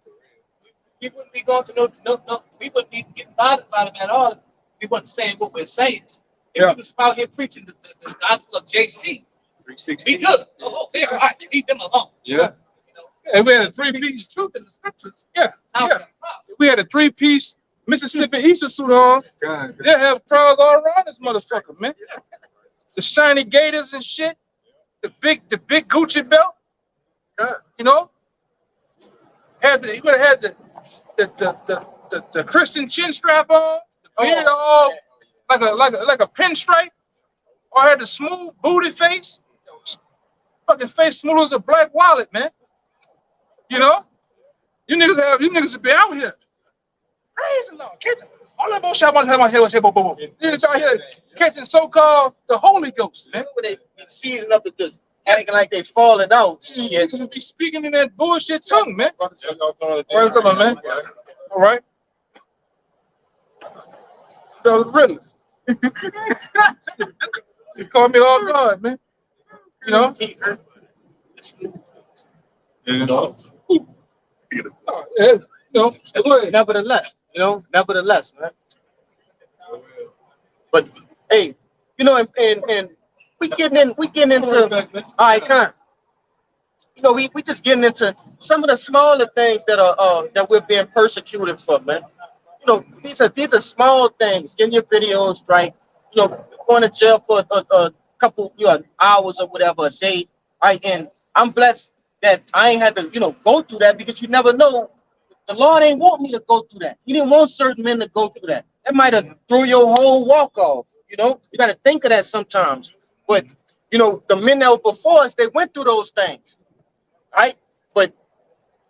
We wouldn't be going to no. We wouldn't be getting bothered about it at all. We wasn't saying what we're saying. If we was out here preaching the gospel of JC, be good. Oh, they're all right. Leave them alone. Yeah. You know, And we had a three-piece truth in the scriptures. Yeah. How Yeah. We had a three-piece Mississippi Easter suit on. They have crowds all around this motherfucker, man. The shiny gators and shit. The big Gucci belt. You know. You would have had the Christian chin strap on. The beard all like a pinstripe. Or had the smooth booty face. Fucking face smooth as a black wallet, man. You know. You niggas would be out here. Praise the Lord. All that bullshit about niggas out here catching so-called the Holy Ghost, man. When they season up to just acting like they falling out. Shit. Niggas be speaking in that bullshit tongue, man. What's up, man? All right. So really, you call me all God, man. You know. Nevertheless, man. But hey, you know, and we getting into all right, Karen. You know, we just getting into some of the smaller things that are that we're being persecuted for, man. You know, these are small things. Getting your videos right. You know, going to jail for a couple hours or whatever a day. Right, and I'm blessed that I ain't had to go through that, because you never know The Lord ain't want me to go through that. He didn't want certain men to go through that. That might have threw your whole walk off. You know, you got to think of that sometimes. But you know, the men that were before us, they went through those things, right? But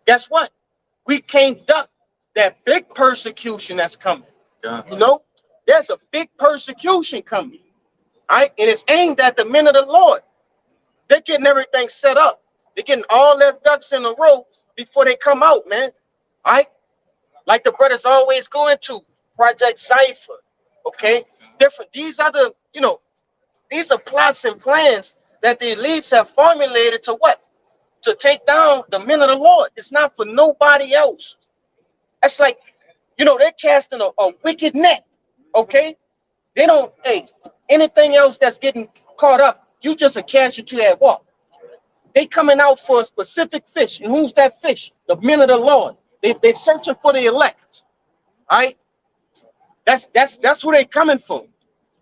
guess what? We can't duck that big persecution that's coming. You know, there's a big persecution coming, right? And it's aimed at the men of the Lord. They're getting everything set up. They're getting all their ducks in a row before they come out, man. All right? Like the brothers always go into Project Cypher, okay? Different. These are the, you know, these are plots and plans that the elites have formulated to what? To take down the men of the Lord. It's not for nobody else. That's like, you know, they're casting a wicked net, okay? They don't, hey, anything else that's getting caught up, you just a cashier to that walk. They coming out for a specific fish. And who's that fish? The men of the Lord. They're searching for the elect. All right? That's who they coming for.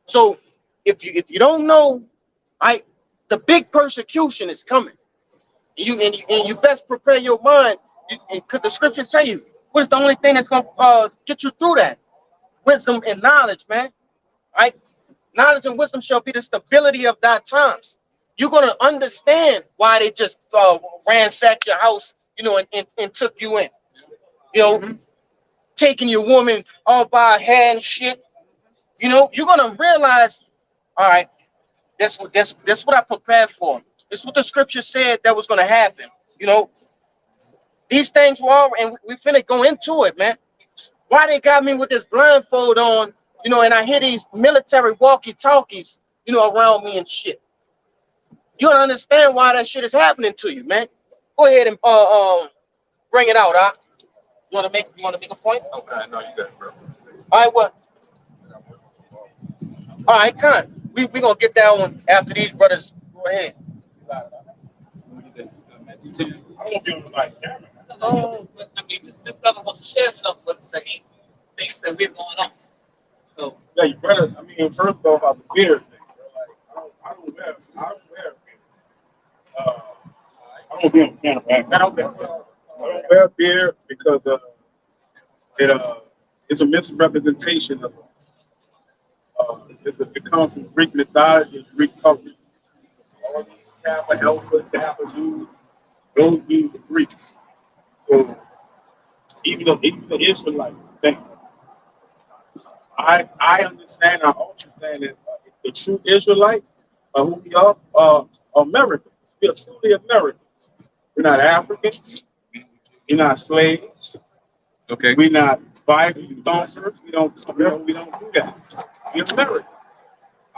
So if you don't know, all right, the big persecution is coming. You best prepare your mind, because the scriptures tell you what is the only thing that's gonna get you through that? Wisdom and knowledge, man. All right? Knowledge and wisdom shall be the stability of thy times. You're gonna understand why they just ransacked your house, you know, and took you in. You know, taking your woman all by her hair and shit. You know, you're gonna realize, all right, that's what I prepared for. This is what the scripture said that was gonna happen. You know, these things were all, and we finna go into it, man. Why they got me with this blindfold on, you know, and I hear these military walkie-talkies, you know, around me and shit. You don't understand why that shit is happening to you, man. Go ahead and bring it out, huh? You wanna make a point? Okay, no, you got it, bro. All right, what? All right, come. We gonna get that one after these brothers. Go ahead. I won't be on the live camera. Oh, but I mean, this brother wants to share something with us, and he thinks that we're going on. So Yeah, you better. I mean, first off, about the beard thing, bro. Like, I don't wear beard. I don't be on camera. Right? I don't wear beard because it's a misrepresentation of it comes from Greek mythology, Greek culture. All these Kappa, Alpha, Kappa Jews, those Jews are Greeks. So even the Israelite thing, I understand, I understand that the true Israelite, who we are Americans. We are truly Americans. We're not Africans. We're not slaves. Okay. We're not Bible thumpers. We don't do that. We're Americans.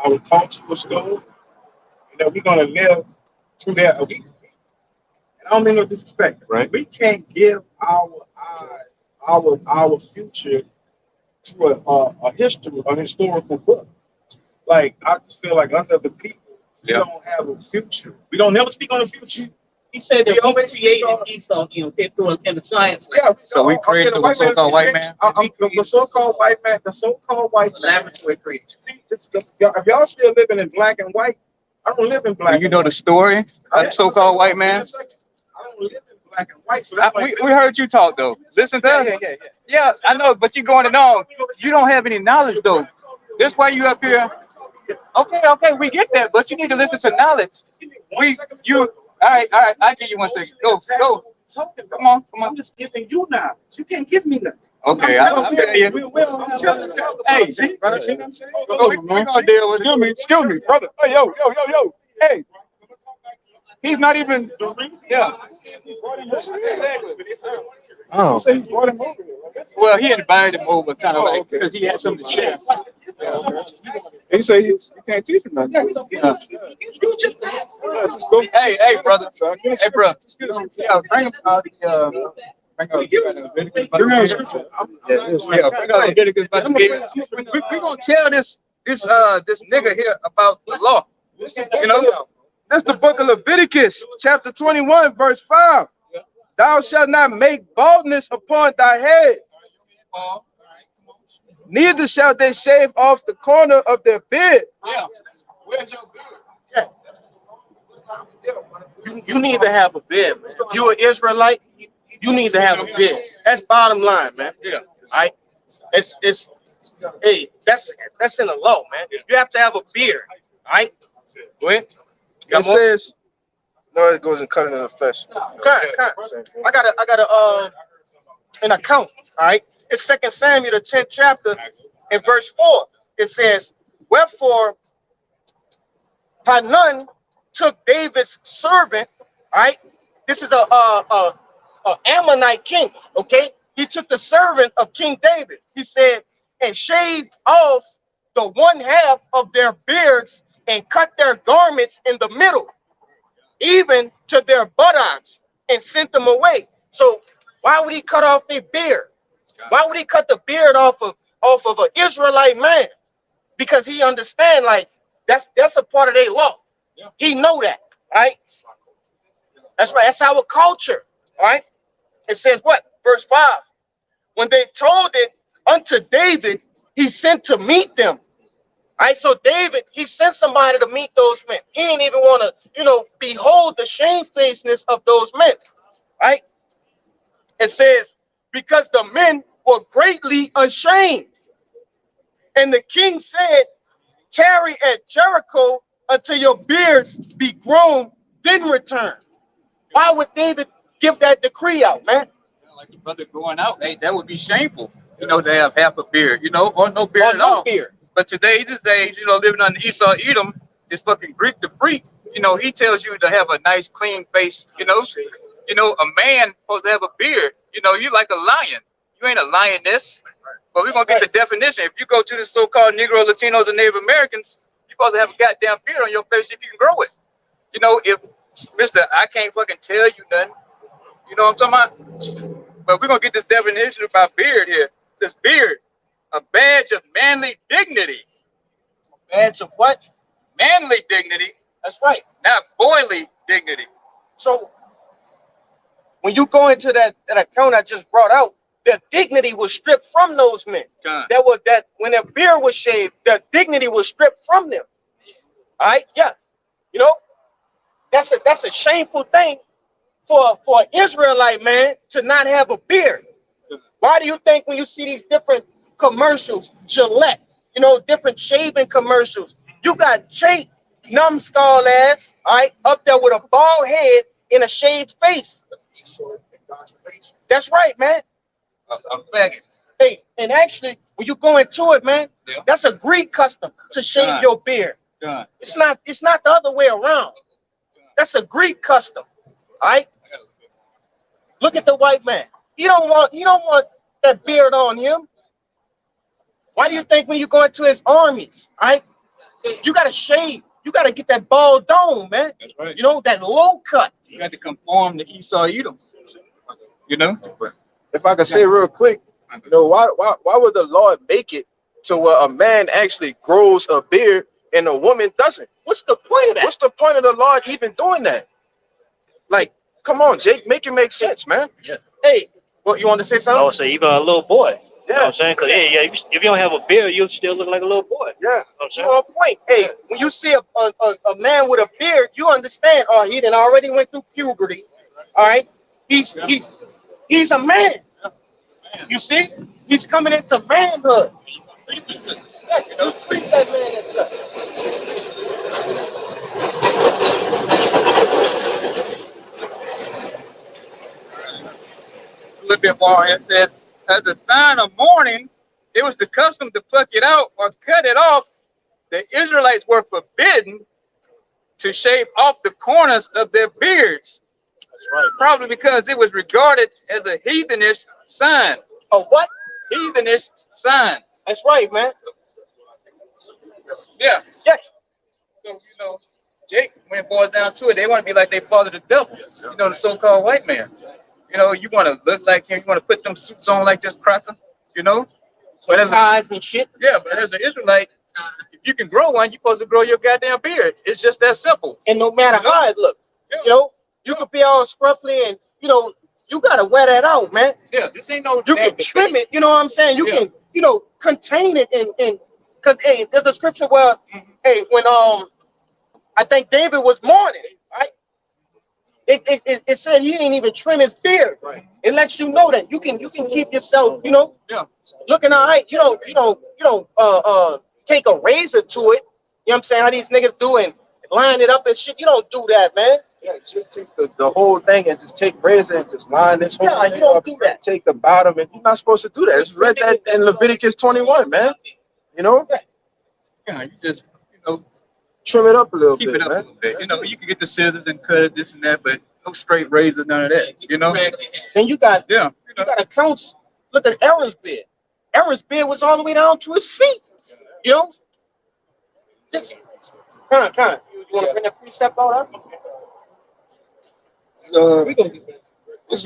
Our culture was stolen, and that we're gonna live through that. I don't mean no disrespect, right? We can't give our eyes, our future through a historical book. Like, I just feel like us as a people, we don't have a future. We don't never speak on the future. he said that we always created speak on- these on you in the science lab. Yeah. So we created the so-called white man? The so-called white man. The so-called white It's a man. laboratory creation. See, if y'all still living in black and white, I don't live in black. Do you know the story of the so-called white man? I don't live in black and white. So that's We heard you talk though. Listen to us. yeah. Yeah, I know, but you're going on. You don't have any knowledge though. That's why you up here. Okay, we get that, but you need to listen to knowledge. All right, I'll give you 1 second. Go. Come on. I'm just giving you knowledge. You can't give me nothing. Okay, I'm telling you. I'm telling you. Hey, See, brother, see what I'm saying? We're gonna deal with. Excuse me, brother. Hey, yo. Hey, he's not even. Yeah. Oh, Say he brought him over here. Well, he invited him over, kind of like because he had something to share. He said you can't teach him nothing. Yeah. Just go. Hey, brother. Hey, bro. Yeah, bring him out the. Bring out scripture. bring out Leviticus. We're gonna tell this nigga here about the law. You know. That's the book of Leviticus, chapter 21, verse 5. Thou shalt not make baldness upon thy head, neither shall they shave off the corner of their beard. Yeah. Where's your beard? You need to have a beard, man. If you're an Israelite, you need to have a beard. That's bottom line, man. Yeah. All right. It's hey, that's in the law, man. You have to have a beard. All right. Go ahead. Got It more? says, no, it goes and cut it in the flesh. I got an account. All right. It's 2 Samuel, the 10th chapter, in verse 4. It says, wherefore Hanun took David's servant. All right. This is a Ammonite king. Okay. He took the servant of King David. He said, and shaved off the one half of their beards and cut their garments in the middle, even to their buttocks, and sent them away. So why would he cut off their beard? Why would he cut the beard off of an Israelite man? Because he understand, like, that's a part of their law. He know that, right? That's right. That's our culture, right? It says what? Verse 5. When they told it unto David, he sent to meet them. All right, so David, he sent somebody to meet those men. He didn't even want to, behold the shamefacedness of those men. Right? It says, because the men were greatly ashamed. And the king said, tarry at Jericho until your beards be grown, then return. Why would David give that decree out, man? Like the brother going out, hey, that would be shameful, to have half a beard, or no beard at all. Beard. But today, these days, living under Esau Edom is fucking Greek to freak. He tells you to have a nice, clean face. A man supposed to have a beard. You like a lion. You ain't a lioness. But we're gonna get the definition. If you go to the so-called Negro, Latinos, and Native Americans, you're supposed to have a goddamn beard on your face if you can grow it. If Mr. I can't fucking tell you nothing. You know what I'm talking about? But we're gonna get this definition about beard here. It says beard, a badge of manly dignity. Badge of what? Manly dignity. That's right. Not boyly dignity. So when you go into that account I just brought out, their dignity was stripped from those men. Done. That when their beard was shaved, their dignity was stripped from them. All right, yeah. That's a shameful thing for an Israelite man to not have a beard. Why do you think when you see these different commercials, Gillette, different shaving commercials, you got Jake, numbskull ass, all right, up there with a bald head and a shaved face. That's right, man. I'm begging. Hey, and actually, when you go into it, man, Yeah. that's a Greek custom to shave Done. your beard. Done. It's not the other way around. That's a Greek custom. All right. Look at the white man. He don't want that beard on him. Why do you think when you go into his armies, all right, you gotta shave, you gotta get that bald dome, man. That's right. That low cut. You got to conform to Esau Edom. If I could say real quick, why would the Lord make it to where a man actually grows a beard and a woman doesn't? What's the point of that? What's the point of the Lord even doing that? Like, come on, Jake, make it make sense, man. Hey, what you want to say I something? would say even a little boy. You know what Yeah, I'm saying? Because if you don't have a beard, you'll still look like a little boy. yeah. You know what I'm To saying? a point. Hey, when you see a man with a beard, you understand. Oh, he done already went through puberty. All right, he's a man. You see, he's coming into manhood. Yeah, you treat that man as such. Philippians 4, it says, as a sign of mourning, it was the custom to pluck it out or cut it off. The Israelites were forbidden to shave off the corners of their beards. That's right. Probably because it was regarded as a heathenish sign. A what? Heathenish sign. That's right, man. Yeah. Yeah. So, Jake, when it boils down to it, they want to be like their father, the devil. The so-called white man. You want to look like him. You want to put them suits on like this cracker. But as Ties and shit. but as an Israelite, if you can grow one, you're supposed to grow your goddamn beard. It's just that simple. And no matter how it look, Yeah. you could be all scruffy and you gotta wear that out, man. Yeah, this ain't no. You can trim it, you know what I'm saying? You Yeah. can, contain it and because hey, there's a scripture where hey, when I think David was mourning, right? It said he didn't even trim his beard. Right. It lets you know that you can keep yourself, Yeah. looking all right. You don't take a razor to it. You know what I'm saying? How these niggas do and line it up and shit. You don't do that, man. Yeah, just take the whole thing and just take razor and just line this whole Yeah, you thing don't up, do that. take the bottom, and you're not supposed to do that. It's read that in Leviticus 21, man. You know, Yeah, you just, trim it up a little keep bit, it up a man. little bit. You can get the scissors and cut it, this and that, but no straight razor, none of that. And you got Yeah. accounts. Look at Aaron's beard. Aaron's beard was all the way down to his feet. You know? Just kind of. You want to bring that precept out? We gonna get back. This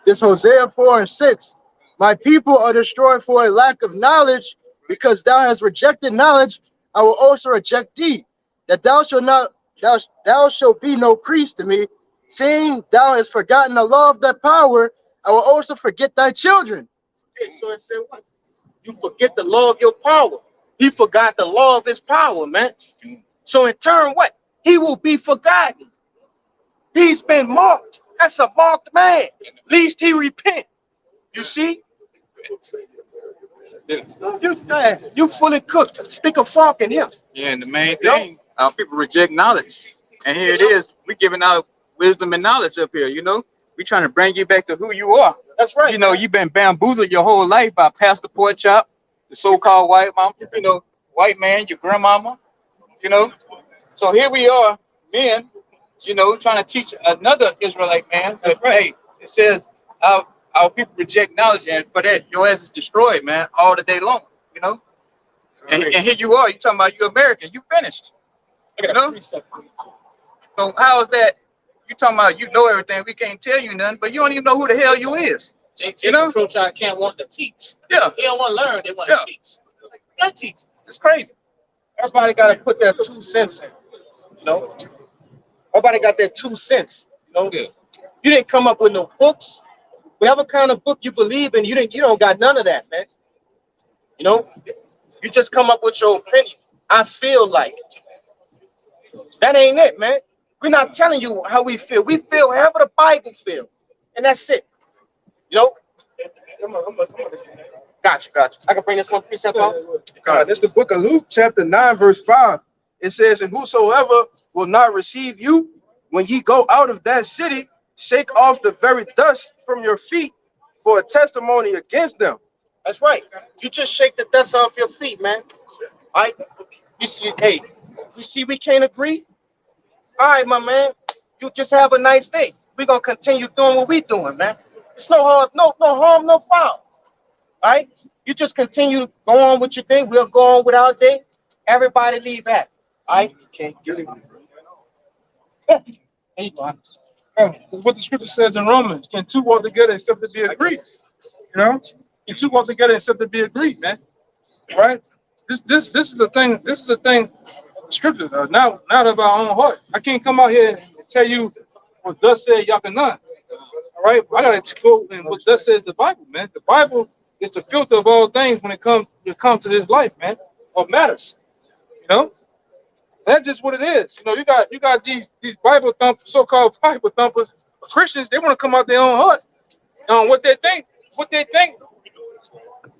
This Hosea 4:6. My people are destroyed for a lack of knowledge, because thou hast rejected knowledge, I will also reject thee. That thou shalt be no priest to me, seeing thou hast forgotten the law of thy power, I will also forget thy children. Okay, so it said what? You forget the law of your power. He forgot the law of his power, man. So in turn, what? He will be forgotten. He's been marked. That's a marked man. Least he repent. You see? You fully cooked. Stick a fork in him. Yeah, and the main thing, our people reject knowledge. And here it is, we giving out wisdom and knowledge up here, We trying to bring you back to who you are. That's right. You've been bamboozled your whole life by Pastor Pork Chop, the so-called white mom, white man, your grandmama, So here we are, men, trying to teach another Israelite man. That's right. Hey, it says our people reject knowledge, and for that, your ass is destroyed, man, all the day long, And here you are, you talking about you American, you finished, So how is that? You talking about you know everything, we can't tell you nothing, but you don't even know who the hell you is. Pro-child can't want to teach. Yeah. They don't want to learn, they want to teach. They teach. It's crazy. Everybody got to put their 2 cents in. Everybody got their 2 cents. You didn't come up with no books. Whatever kind of book you believe in, you don't got none of that, man. You just come up with your opinion. I feel like that ain't it, man. We're not telling you how we feel. We feel however the Bible feel, and that's it. Gotcha. I can bring this one precept out. God, that's the book of Luke, chapter 9, verse 5. It says, and whosoever will not receive you, when ye go out of that city, shake off the very dust from your feet for a testimony against them. That's right. You just shake the dust off your feet, man. All right. You see, hey, you see we can't agree? All right, my man. You just have a nice day. We're gonna continue doing what we doing, man. It's no harm, no harm, no foul. All right? You just continue to go on with your thing. We'll go on with our day. Everybody leave happy. All right? Can't get it. Yeah. There you go. What the scripture says in Romans, can two walk together except to be agreed? Can two walk together except to be agreed, man? Right? This is the thing. This is the thing. Scripture, not of our own heart. I can't come out here and tell you what thus said Yakanan. All right, I gotta go and what thus says the Bible, man. The Bible is the filter of all things when it comes to this life, man. What matters, That's just what it is. You got these Bible so-called Bible thumpers, Christians. They want to come out their own heart on what they think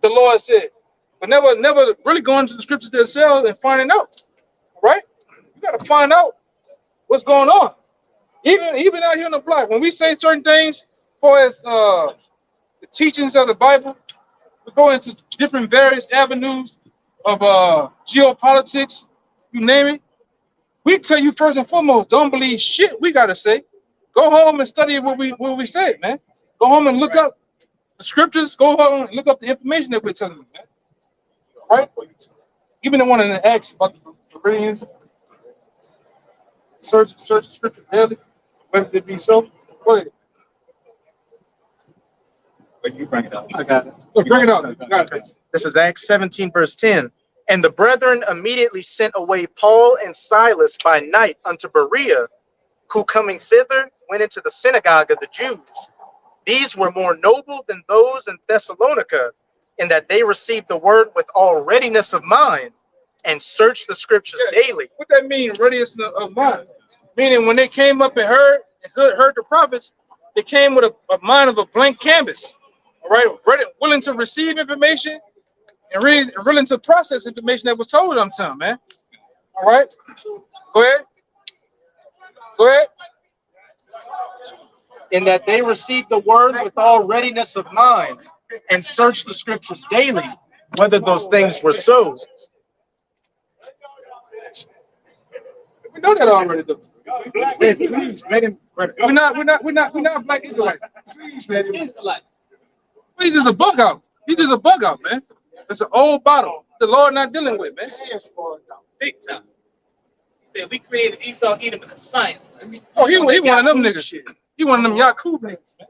the Lord said, but never really going into the scriptures themselves and finding out. Right? You got to find out what's going on. Even out here on the block, when we say certain things, as far as the teachings of the Bible, we go into different various avenues of geopolitics, you name it. We tell you first and foremost, don't believe shit we gotta say. Go home and study what we say, man. Go home and look up the scriptures. Go home and look up the information that we're telling you, man. Right? Even the one in the Acts about the Bereans, search the scriptures daily, whether it be so. Go ahead. But you bring it up. I got it. Bring it out. You got it. This is Acts 17, verse 10. And the brethren immediately sent away Paul and Silas by night unto Berea, who coming thither went into the synagogue of the Jews. These were more noble than those in Thessalonica, in that they received the word with all readiness of mind, and search the scriptures Yeah. daily. What that mean, readiness of mind? Meaning when they came up and heard the prophets, they came with a mind of a blank canvas. All right, ready, willing to receive information and willing to process information that was told them to them, man. All right, go ahead. Go ahead. In that they received the word with all readiness of mind and searched the scriptures daily, whether those things were so. We know that already, though. Please, let him. We're not black Israelites. Please let him. Israelite. He's just a bug out. He's just a bug out, man. It's an old bottle. The Lord not dealing with, man. Big time. He said we created Esau, Edom, and the science. Oh, he one of them niggas. He one of them Yakub niggas, man.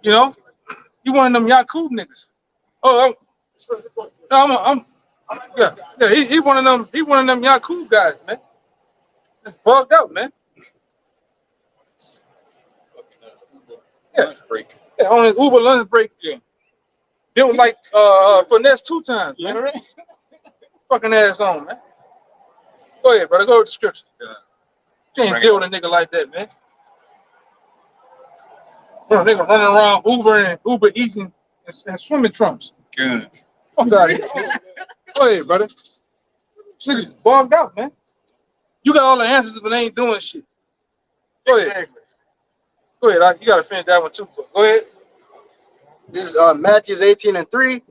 You know, he one of them Yakub niggas. Oh, yeah. He one of them. He one of them Yakub guys, man. It's bugged out, man. Yeah, yeah, on his Uber lunch break. Yeah, it was like finesse 2 times, man. Fucking ass on, man. Go ahead, brother. Go with the scripture. Can't deal with a nigga like that, man. Bro, nigga running around Uber eating and swimming trunks. Good. Fuck out of here. Go ahead, brother. Niggas bugged out, man. You got all the answers, but they ain't doing shit. Go ahead. Exactly. Go ahead. You gotta finish that one too. Go ahead. This is Matthew 18:3,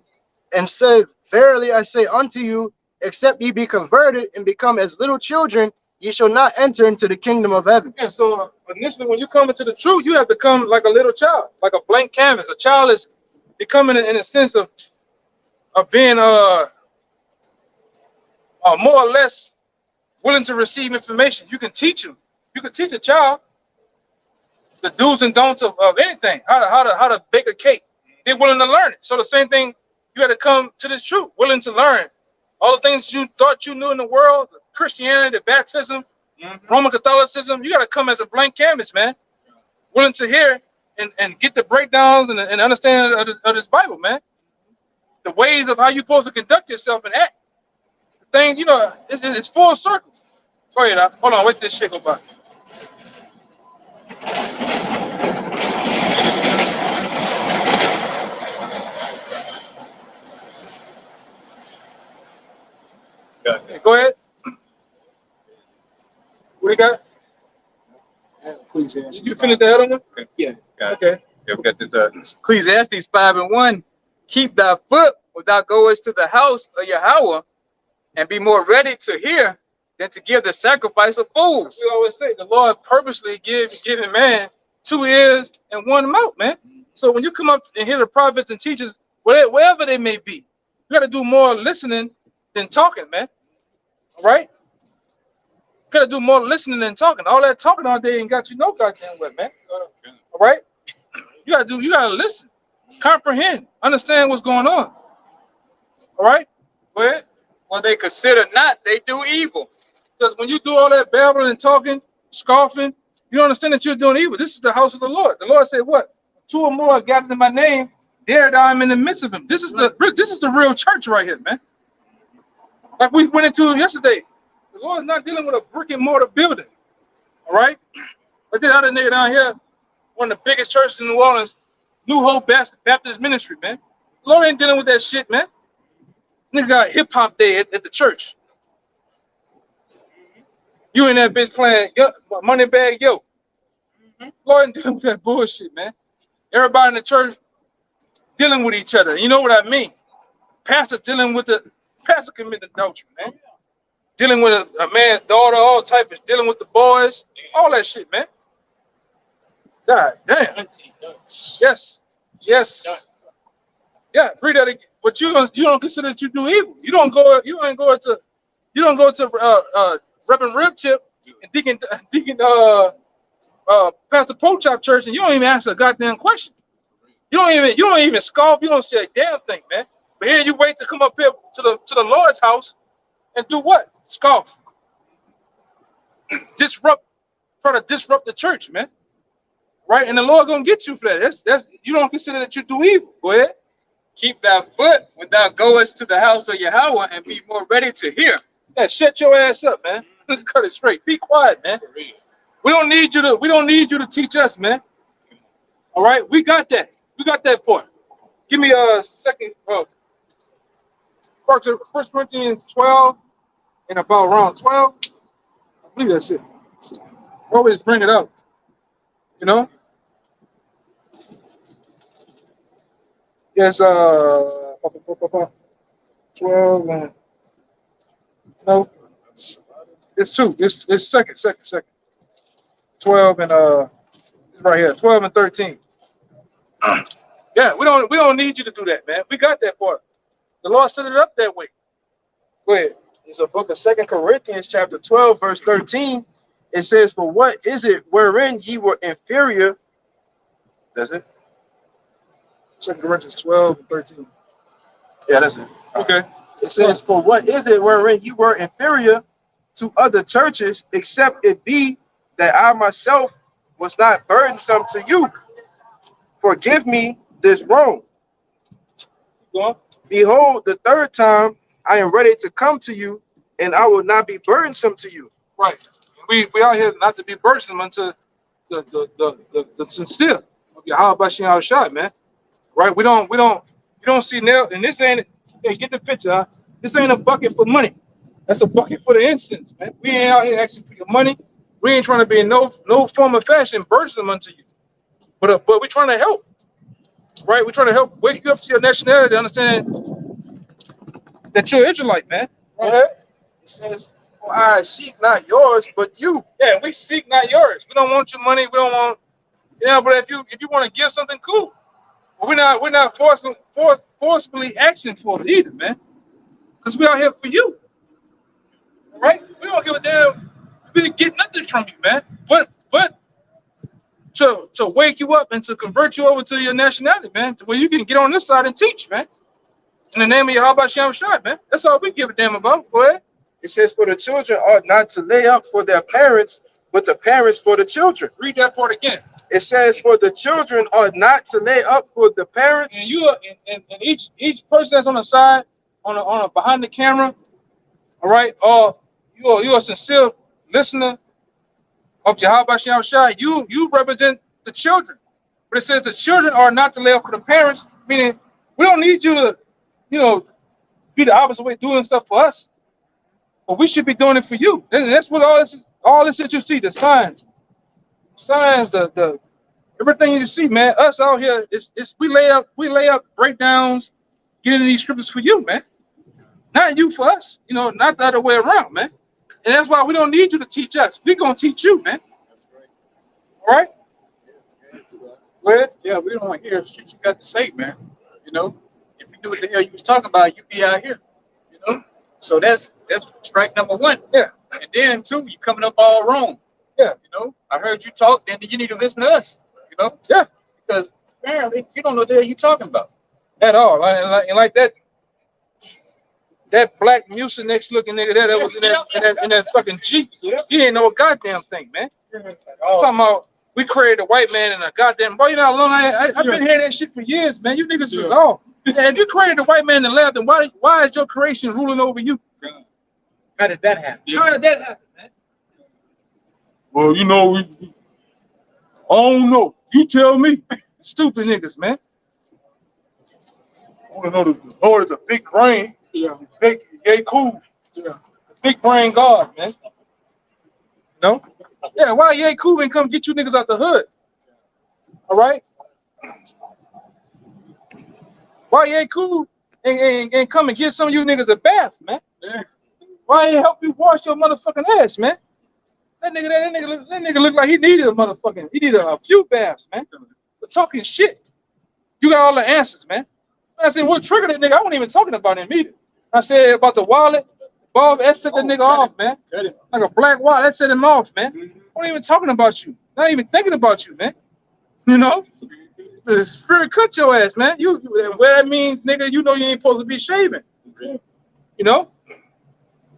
and said, Verily I say unto you, except ye be converted and become as little children, ye shall not enter into the kingdom of heaven. Yeah, so initially when you come into the truth, you have to come like a little child, like a blank canvas. A child is becoming in a sense of being more or less willing to receive information. You can teach him. You can teach a child the do's and don'ts of anything, how to bake a cake. They're willing to learn it. So the same thing, you got to come to this truth, willing to learn all the things you thought you knew in the world, Christianity, the baptism, Roman Catholicism. You got to come as a blank canvas, man, willing to hear and get the breakdowns and understanding of this Bible, man. The ways of how you're supposed to conduct yourself and act. The thing, you know, it's full circle. Go ahead, hold on, wait till this shit go by. Okay, go ahead. What do you got? Please answer. Did you finish the other one? Yeah. Okay. Yeah, we got this. Ecclesiastes 5:1. Keep thy foot when thou goest to the house of Yahweh, and be more ready to hear than to give the sacrifice of fools. We always say the Lord purposely giving man 2 ears and 1 mouth, man. So when you come up and hear the prophets and teachers, wherever they may be, you got to do more listening than talking, man. All right? You got to do more listening than talking. All that talking all day ain't got you no goddamn way, man. All right? You got to listen, comprehend, understand what's going on. All right? Go ahead. When they consider not, they do evil. Because when you do all that babbling and talking, scoffing, you don't understand that you're doing evil. This is the house of the Lord. The Lord said, what? 2 or more are gathered in my name, there I am in the midst of them. This is the real church right here, man. Like we went into yesterday. The Lord's not dealing with a brick and mortar building. All right? Like this other nigga down here, one of the biggest churches in New Orleans, New Hope Baptist Ministry, man. The Lord ain't dealing with that shit, man. Nigga got hip-hop day at the church. You in that bitch playing Money Bag Yo. Lord ain't dealing with that bullshit, man. Everybody in the church dealing with each other. You know what I mean? Pastor committing adultery, man. Dealing with a man's daughter, all type of dealing with the boys, all that shit, man. God damn. Yes. Yeah, read that again. But you don't consider that you do evil. You don't go to Reverend Rib Tip and Deacon Pastor Pochop Church, and you don't even answer a goddamn question. You don't even scoff. You don't say a damn thing, man. But here you wait to come up here to the Lord's house and do what? Scoff. Try to disrupt the church, man. Right? And the Lord gonna get you for that. That's you don't consider that you do evil. Go ahead. Keep thy foot when thou goest to the house of Yahweh, and be more ready to hear. Yeah, shut your ass up, man. Cut it straight. Be quiet, man. We don't need you to teach us, man. All right, we got that. We got that point. Give me a second. First Corinthians 12 and about around 12. I believe that's it. Always bring it up. You know? Yes, 12 and no. It's two. It's second. 12 and right here, 12 and 13. Yeah, we don't need you to do that, man. We got that part. The Lord set it up that way. Go ahead. It's a book of 2 Corinthians chapter 12, verse 13. It says, for what is it wherein ye were inferior? That's it? 2 Corinthians 12 and 13. Yeah, that's it. Okay. It says, for what is it wherein you were inferior to other churches, except it be that I myself was not burdensome to you? Forgive me this wrong. Go on. Behold, the third time I am ready to come to you, and I will not be burdensome to you. Right. We out here not to be burdensome unto the sincere of Yahweh Shem Shai, man. Right? We don't see nail, and this ain't, hey, get the picture, huh? This ain't a bucket for money. That's a bucket for the incense, man. We ain't out here asking for your money. We ain't trying to be in no form of fashion burdensome unto you. But we're trying to help. Right? We're trying to help wake you up to your nationality to understand that you're Israelite, man. Go ahead. It says, for I seek not yours, but you. Yeah, we seek not yours. We don't want your money. We don't want, but if you want to give something, cool. But we're not forcibly asking for it either, man. Because we out here for you. All right? We don't give a damn. We didn't get nothing from you, man. But to wake you up and to convert you over to your nationality, man, to where you can get on this side and teach, man. In the name of Yahweh Shem Shai, man. That's all we give a damn about. Go ahead. It says, for the children ought not to lay up for their parents, but the parents for the children. Read that part again. It says, for the children ought not to lay up for the parents. And you are, and each person that's on the side, on a behind the camera, all right, you are a sincere listener of Yahweh Shem Shai. You represent the children. But it says the children are not to lay up for the parents, meaning we don't need you to, be the opposite way doing stuff for us. But we should be doing it for you. And that's what all this that you see, the signs, the everything you see, man. Us out here, we lay up breakdowns, get into these scriptures for you, man. Not you for us, not the other way around, man. And that's why we don't need you to teach us. We're gonna teach you, man. All right? Well, yeah, we don't want to hear shit you got to say, man. If you knew what the hell you was talking about, you'd be out here. So that's strike number one. Yeah. And then two, you coming up all wrong. Yeah. I heard you talk, then you need to listen to us. Yeah. Because apparently you don't know what the hell you talking about. At all. And like that black Mucinex looking nigga that was in that fucking Jeep. He ain't know a goddamn thing, man. Talking about we created a white man and a goddamn boy. You know how long I've been hearing that shit for years, man. You niggas is off. If you created a white man in the lab, then why is your creation ruling over you? How did that happen? How did that happen, man? Well, I don't know. You tell me. Stupid niggas, man. I want to know the Lord is a big brain. Yeah. Big, cool. Yeah. Big brain God, man. No? Yeah, why Yay Cool and come get you niggas out the hood? All right? Why Yay Cool and come and give some of you niggas a bath, man? Yeah. Why ain't help you wash your motherfucking ass, man? That nigga look like he needed a few baths, man. But talking shit. You got all the answers, man. I said, what triggered that nigga? I wasn't even talking about him either. I said about the wallet, Bob, that set the nigga off, man. Like a black wallet, that set him off, man. I wasn't even talking about you. Not even thinking about you, man. The spirit cut your ass, man. What that means, nigga, you ain't supposed to be shaving. You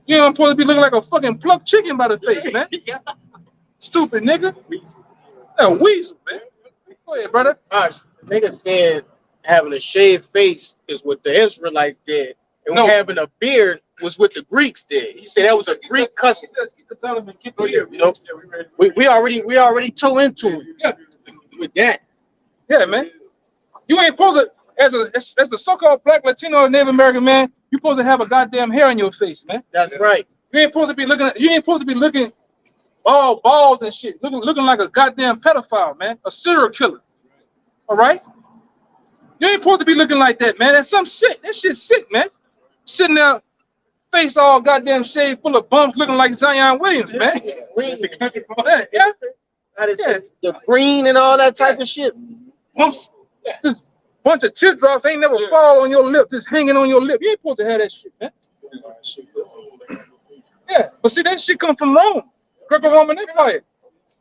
ain't supposed to be looking like a fucking plucked chicken by the face, man. Stupid nigga. A weasel, man. Go ahead, brother. Nigga said having a shaved face is what the Israelites did, and No. having a beard was what the Greeks did. He said that was a Greek custom. You know, we already too into it with that. Yeah, man. You ain't supposed to, as a so-called black Latino or Native American man, you supposed to have a goddamn hair on your face, man. That's right. You ain't supposed to be looking all bald and shit, looking like a goddamn pedophile, man, a serial killer. All right? You ain't supposed to be looking like that, man. That's some shit. That shit's sick, man. Sitting there, face all goddamn shaved, full of bumps, looking like Zion Williams, man. Yeah. That is the green and all that type of shit. Bumps. This bunch of teardrops ain't never fall on your lip, just hanging on your lip. You ain't supposed to have that shit, man. Yeah, but see, that shit come from Rome, Greco-Roman Empire.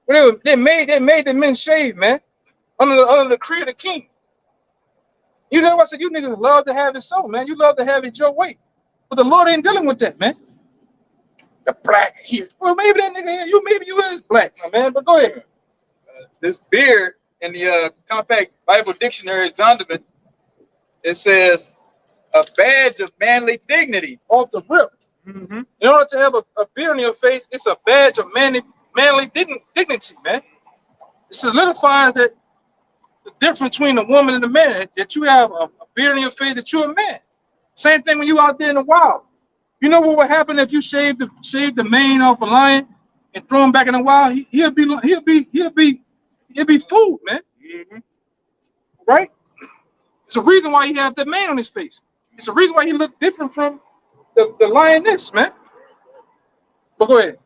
They made the men shave, man, under the decree of the king. You know what I said? You niggas love to have it so, man. You love to have it your way, but the Lord ain't dealing with that, man. The black here. Well, maybe that nigga here, maybe you is black, my man. But go ahead. This beard in the Compact Bible Dictionary is Zondervan. It says a badge of manly dignity. Off the rip. In order to have a beard on your face, it's a badge of manly dignity, man. It solidifies that the difference between a woman and a man, that you have a beard on your face, that you're a man. Same thing when you out there in the wild. You know what would happen if you shave the mane off a lion and throw him back in the wild? He'll be food, man. Right? It's a reason why he have that mane on his face. It's a reason why he look different from the lioness, man. But go ahead.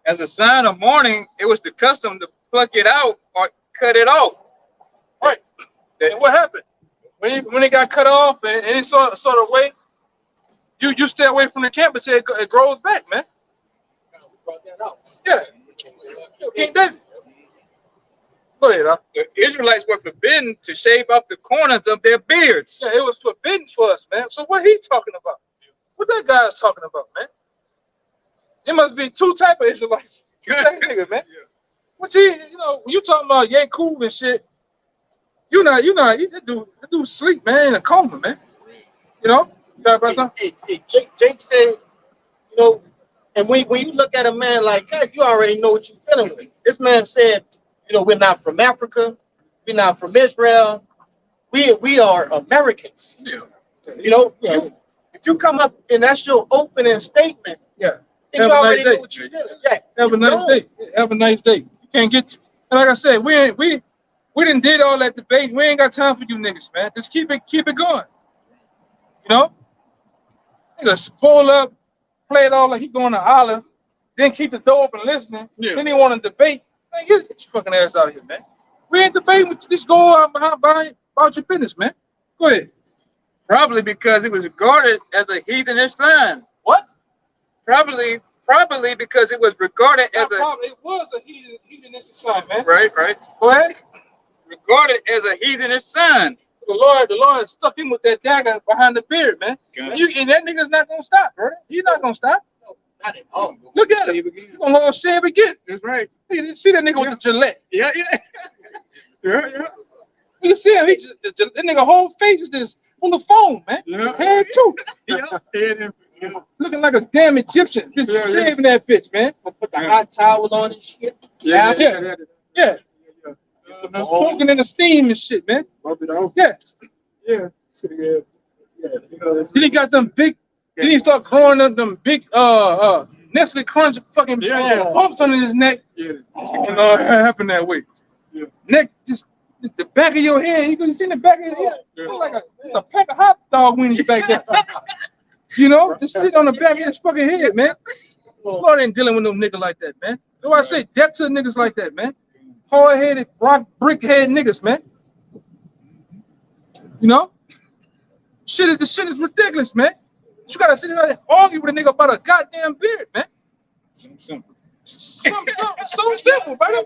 As a sign of mourning, it was the custom to pluck it out or cut it off. Right. And what happened? When it got cut off and it sort of way, you stay away from the camp until it grows back, man. Yeah. King David. Go ahead, huh? The Israelites were forbidden to shave off the corners of their beards. Yeah, it was forbidden for us, man. So what he talking about? What that guy's talking about, man? It must be two type of Israelites. That nigga, man. What when you talking about Yakub and shit, that dude sleep, man, in a coma, man. You know? Jake said, and when you look at a man like that, you already know what you're dealing with. This man said, we're not from Africa, we're not from Israel, we are Americans. If you come up and that's your opening statement, then you already know what you're doing. Yeah. Have a nice day. Have a nice day. You can't get. And like I said, we done did all that debate. We ain't got time for you niggas, man. Just keep it going. Niggas pull up, play it all like he going to Olive, then keep the door open listening. Then he want to debate. Man, get your fucking ass out of here, man. We ain't debating. Just go out about your business, man. Go ahead. Probably because it was regarded as a heathenish sign. What? Probably because it was regarded as it was a heathenish sign, man. Right. Go ahead. Regarded as a heathenish sign. The Lord stuck him with that dagger behind the beard, man. And that nigga's not gonna stop, bro. He's not gonna stop. Not at all. Look at him. He's gonna hold shave again. That's right. See that nigga with the Gillette. Yeah. You see him? That nigga whole face is just full of foam, man. Head too. Looking like a damn Egyptian. Just shaving that bitch, man. Put the hot towel on and shit. Yeah. Soaking in the steam and shit, man. Yeah. Then he got them big. Then he start growing up them big Nestle Crunch fucking bumps under his neck. It happened that way. Neck just the back of your head. You see the back of your head? It's like a pack of hot dog weenies back there. Just sit on the back of his fucking head, man. Lord ain't dealing with no nigga like that, man. That's why I say death to niggas like that, man. Hard-headed, brick-head niggas, man. The shit is ridiculous, man. You gotta sit there and argue with a nigga about a goddamn beard, man. Simple. So simple, brother.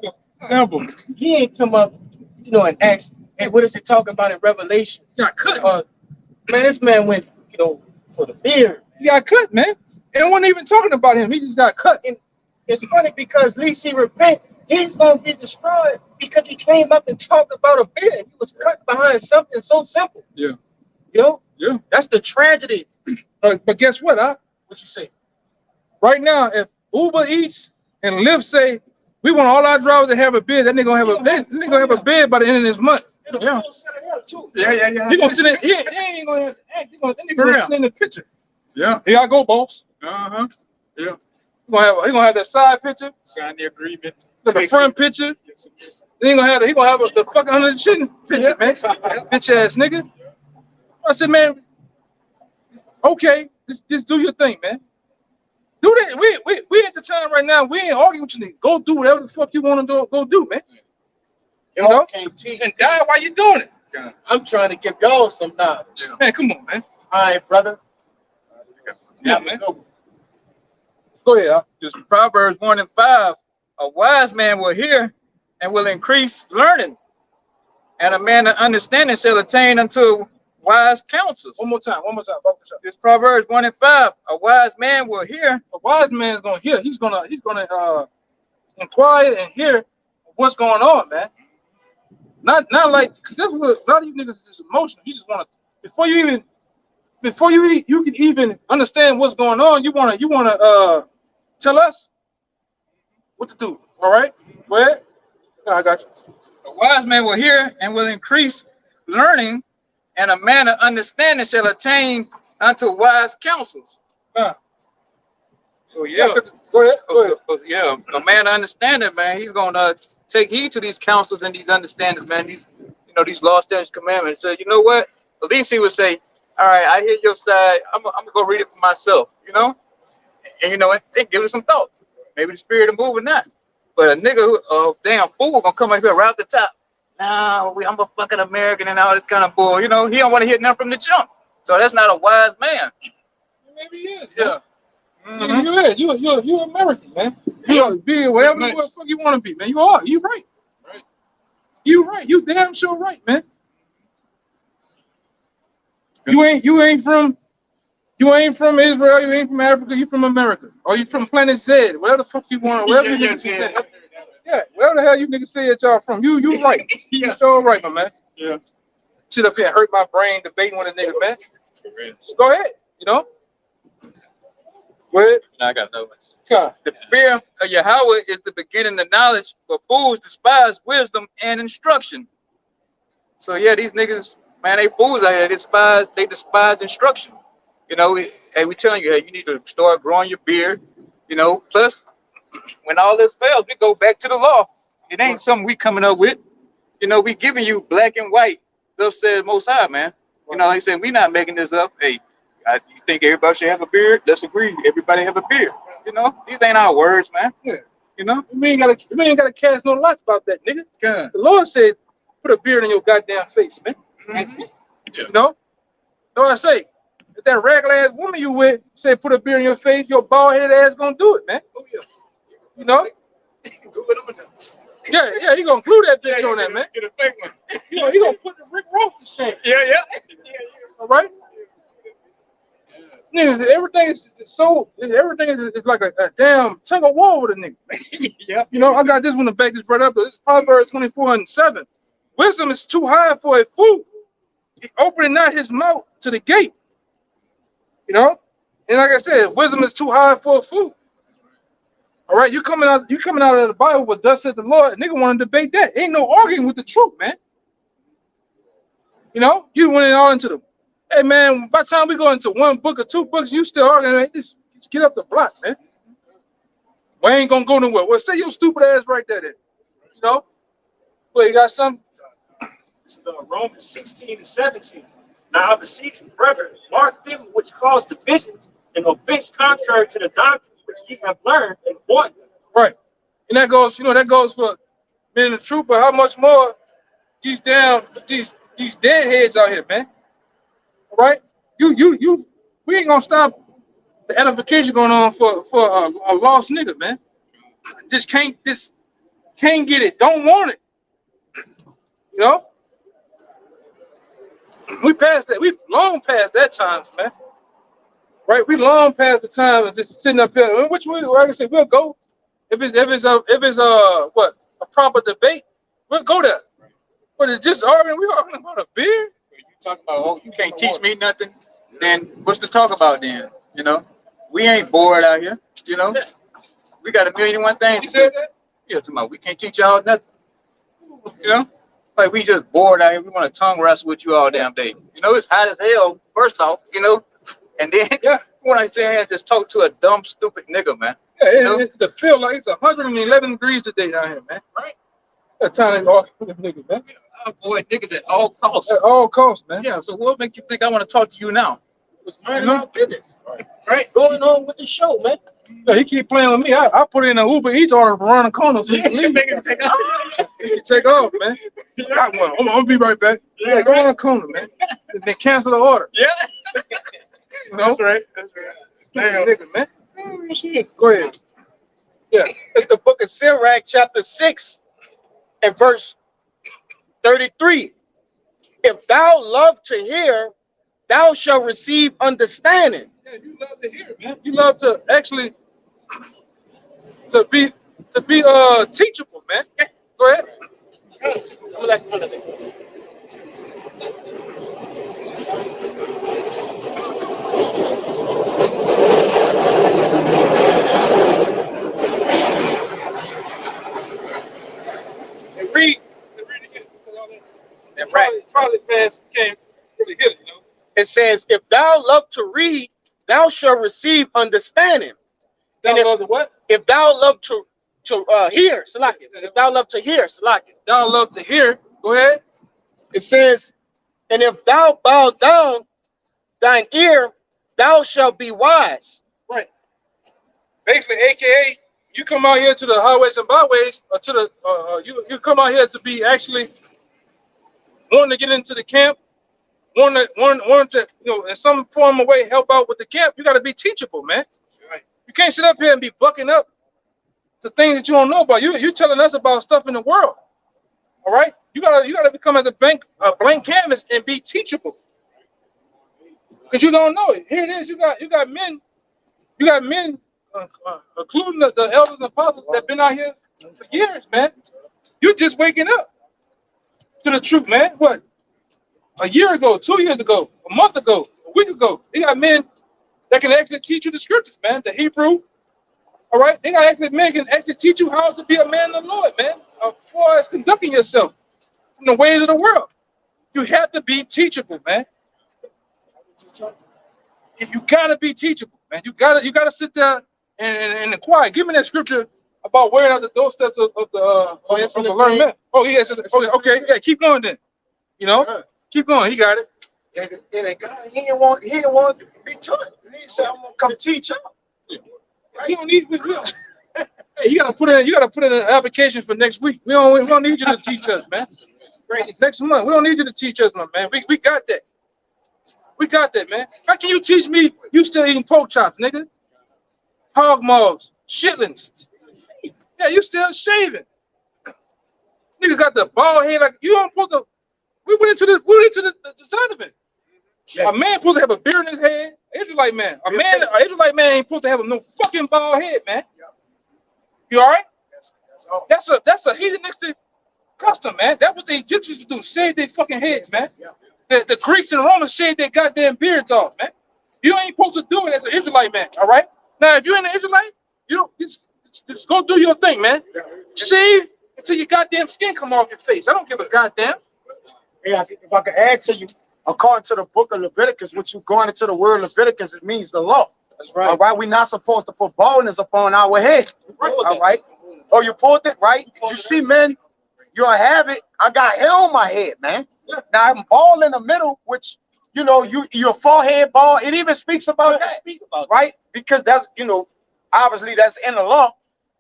Simple. He ain't come up, and ask, hey, what is it talking about in Revelation? Got cut. Man, this man went, for the beard. He got cut, man. And wasn't even talking about him. He just got cut. And it's funny because at least he repent He's going to be destroyed because he came up and talked about a beard. He was cut behind something so simple. Yeah. You know? Yeah. That's the tragedy. But guess what? What you say? Right now, if Uber Eats and Lyft say we want all our drivers to have a bid, that nigga gonna have a bid by the end of this month. Yeah. Yeah. He gonna sit in. He ain't gonna have to act. That nigga gonna sit in the picture. Yeah. Here I go, boss. Uh-huh. Yeah. He gonna have that side picture, Sign the agreement. the front picture. Then he gonna have the fucking under the chin picture, man. Bitch ass nigga. I said, man, okay, just do your thing, man. Do that. We at the time right now. We ain't arguing with you niggas. Go do whatever the fuck you want to do. Go do, man. You know, and die while you doing it. I'm trying to give y'all some knowledge. Yeah. Man, come on, man. All right, brother. Yeah, man. Go ahead. Just Proverbs 1:5. A wise man will hear and will increase learning, and a man of understanding shall attain unto wise counsels. One more time. This Proverbs 1:5. A wise man will hear. A wise man's gonna hear. He's gonna inquire and hear what's going on, man. Not like, because that's what a lot of you niggas is just emotional. You just want to before you can even understand what's going on. You wanna tell us what to do. All right, go ahead. I got you. A wise man will hear and will increase learning, and a man of understanding shall attain unto wise counsels. So yeah, Go ahead. yeah, a man of understanding, man, he's gonna take heed to these counsels and these understandings, man. These law, statutes, commandments. So you know what? At least he would say, all right, I hear your side. I'm gonna go read it for myself, and and give it some thought. Maybe the spirit of moving that. But a nigga, damn fool, gonna come up here right off the top. Nah, I'm a fucking American and all this kind of bull. He don't want to hear nothing from the jump. So that's not a wise man. Maybe he is. Yeah. Mm-hmm. You is. You're American, man. You be whatever the fuck you want to be, man. You are. You right. You right. You damn sure right, man. You ain't from Israel. You ain't from Africa. You from America. Or you from Planet Z. Whatever the fuck you want. Whatever you niggas say. Yeah. Wherever the hell you niggas say that y'all from. You right. You sure right, my man. Yeah. Sit up here and hurt my brain debating with a nigga, man. Go ahead. Go ahead. I got no one. God. The fear of Yahweh is the beginning of knowledge, but fools despise wisdom and instruction. So yeah, these niggas, man, they fools out here. They despise instruction. We telling you, hey, you need to start growing your beard. Plus, when all this fails, we go back to the law. It ain't something we coming up with. We giving you black and white. Thus said Most High, man. Like I said, we not making this up. Hey, you think everybody should have a beard? Let's agree. Everybody have a beard. These ain't our words, man. Yeah. We ain't gotta cast no lots about that, nigga. God. The Lord said, put a beard on your goddamn face, man. Mm-hmm. Know what I say? If that regular ass woman you with say put a beard on your face, your bald headed ass gonna do it, man. Oh yeah. Yeah, you gonna glue that bitch on that, man. Get a fake one. You gonna put the Rick Ross in shame. Yeah. All right. Niggas, everything is like a damn tug of war with a nigga. Yeah. I got this one to back this brother up. But this is Proverbs 24:7. Wisdom is too high for a fool. He opening not his mouth to the gate. And like I said, wisdom is too high for a fool. All right, you coming out of the Bible, but thus said the Lord. A nigga want to debate that. Ain't no arguing with the truth, man. You went all into the. Hey man, by the time we go into one book or two books, you still arguing. Man, just get up the block, man. We ain't gonna go nowhere. Well, stay your stupid ass right there, then. Well, you got something. This is Romans 16:17. Now I beseech you, brethren, mark them which cause divisions and offense contrary to the doctrine which ye have learned and avoid them. Right. And that goes, for men in the truth, but how much more these deadheads out here, man. All right? We ain't gonna stop the edification going on for a lost nigga, man. Just can't get it. Don't want it. We passed that. We've long past that time, man. Right? We long past the time of just sitting up here. Which way, like I said, we'll go If it's what a proper debate, we'll go there. But it's just arguing. We arguing about a beer. You talk about, oh, you can't teach me nothing. Then what's to talk about then? You know, we ain't bored out here. You know, we got a million and one things. You said that? Yeah, talking about we can't teach y'all nothing. You know, like we just bored out here. We want to tongue wrestle with you all damn day. You know, it's hot as hell. First off, you know, and then when I say I just talk to a dumb, stupid nigga, man. Yeah, it feel like it's 111 degrees today down here, man. Right? That time all niggas, man. I avoid niggas at all costs. At all costs, man. Yeah. So what make you think I want to talk to you now? It's minding our business. Right? Going on with the show, man. Yeah, he keep playing with me. I put in an Uber Eats order for around the corner so he can leave. Make him take off. He can take off, man. Got one. I'm gonna be right back. Yeah, go around the corner, man. And then cancel the order. Yeah. You know? That's right. That's right. Damn. Nigga, man. Go ahead. Yeah. It's the book of Sirach, chapter 6, and verse 33. If thou love to hear, thou shalt receive understanding. Yeah, you love to hear, man. You love to actually to be teachable, man. Go ahead. And read. And probably fast came really hit it, you know. It says, if thou love to read, thou shalt receive understanding. Thou love to what? If thou love to hear, Salakia. If thou love to hear, Salakia. Thou love to hear. Go ahead. It says, and if thou bow down thine ear, thou shalt be wise. Right. Basically, AKA, you come out here to the highways and byways, or to the you come out here to be actually wanting to get into the camp, want to in some form of way help out with the camp. You got to be teachable, man. Right. You can't sit up here and be bucking up to things that you don't know about. You telling us about stuff in the world. All right, you gotta become as a blank canvas and be teachable, because you don't know it. Here it is. You got men, including the elders and apostles that been out here for years, man. You're just waking up to the truth, man. What? A year ago, 2 years ago, a month ago, a week ago, they got men that can actually teach you the scriptures, man. The Hebrew. All right, they got men can actually teach you how to be a man of the Lord, man. As far as conducting yourself from the ways of the world, you have to be teachable, man. You gotta be teachable, man. You gotta sit there and inquire. Give me that scripture about wearing out the doorsteps of the learned men. Oh yes, okay, yeah. Keep going then. You know, keep going. He got it. And God, he didn't want to be taught. He said, "I'm gonna come teach him." Right. You don't need. Hey, you gotta put in an application for next week. We don't need you to teach us, man. Next month, we don't need you to teach us, my man. We got that. We got that, man. How can you teach me? You still eating pork chops, nigga? Hog maws, shitlings. Yeah, you still shaving. Nigga got the bald head like you don't supposed to. We went into the side of it. Yeah. A man supposed to have a beard in his head. Israelite man. An Israelite man ain't supposed to have no fucking bald head, man. You all right? That's a heathenistic custom, man. That's what the Egyptians do. Shave their fucking heads, man. The Greeks and Romans shave their goddamn beards off, man. You ain't supposed to do it as an Israelite man, all right? Now, if you're an Israelite, you don't just go do your thing, man. Shave until your goddamn skin come off your face. I don't give a goddamn. Yeah, if I could add to you, according to the book of Leviticus, which you going into the word Leviticus, it means the law. That's right. All right, we're not supposed to put baldness upon our head. All right. Oh, you pulled it, right? You see, men, you don't have it. I got hair on my head, man. Now I'm bald in the middle, which your forehead bald. It even speaks about that, right? Because that's obviously that's in the law,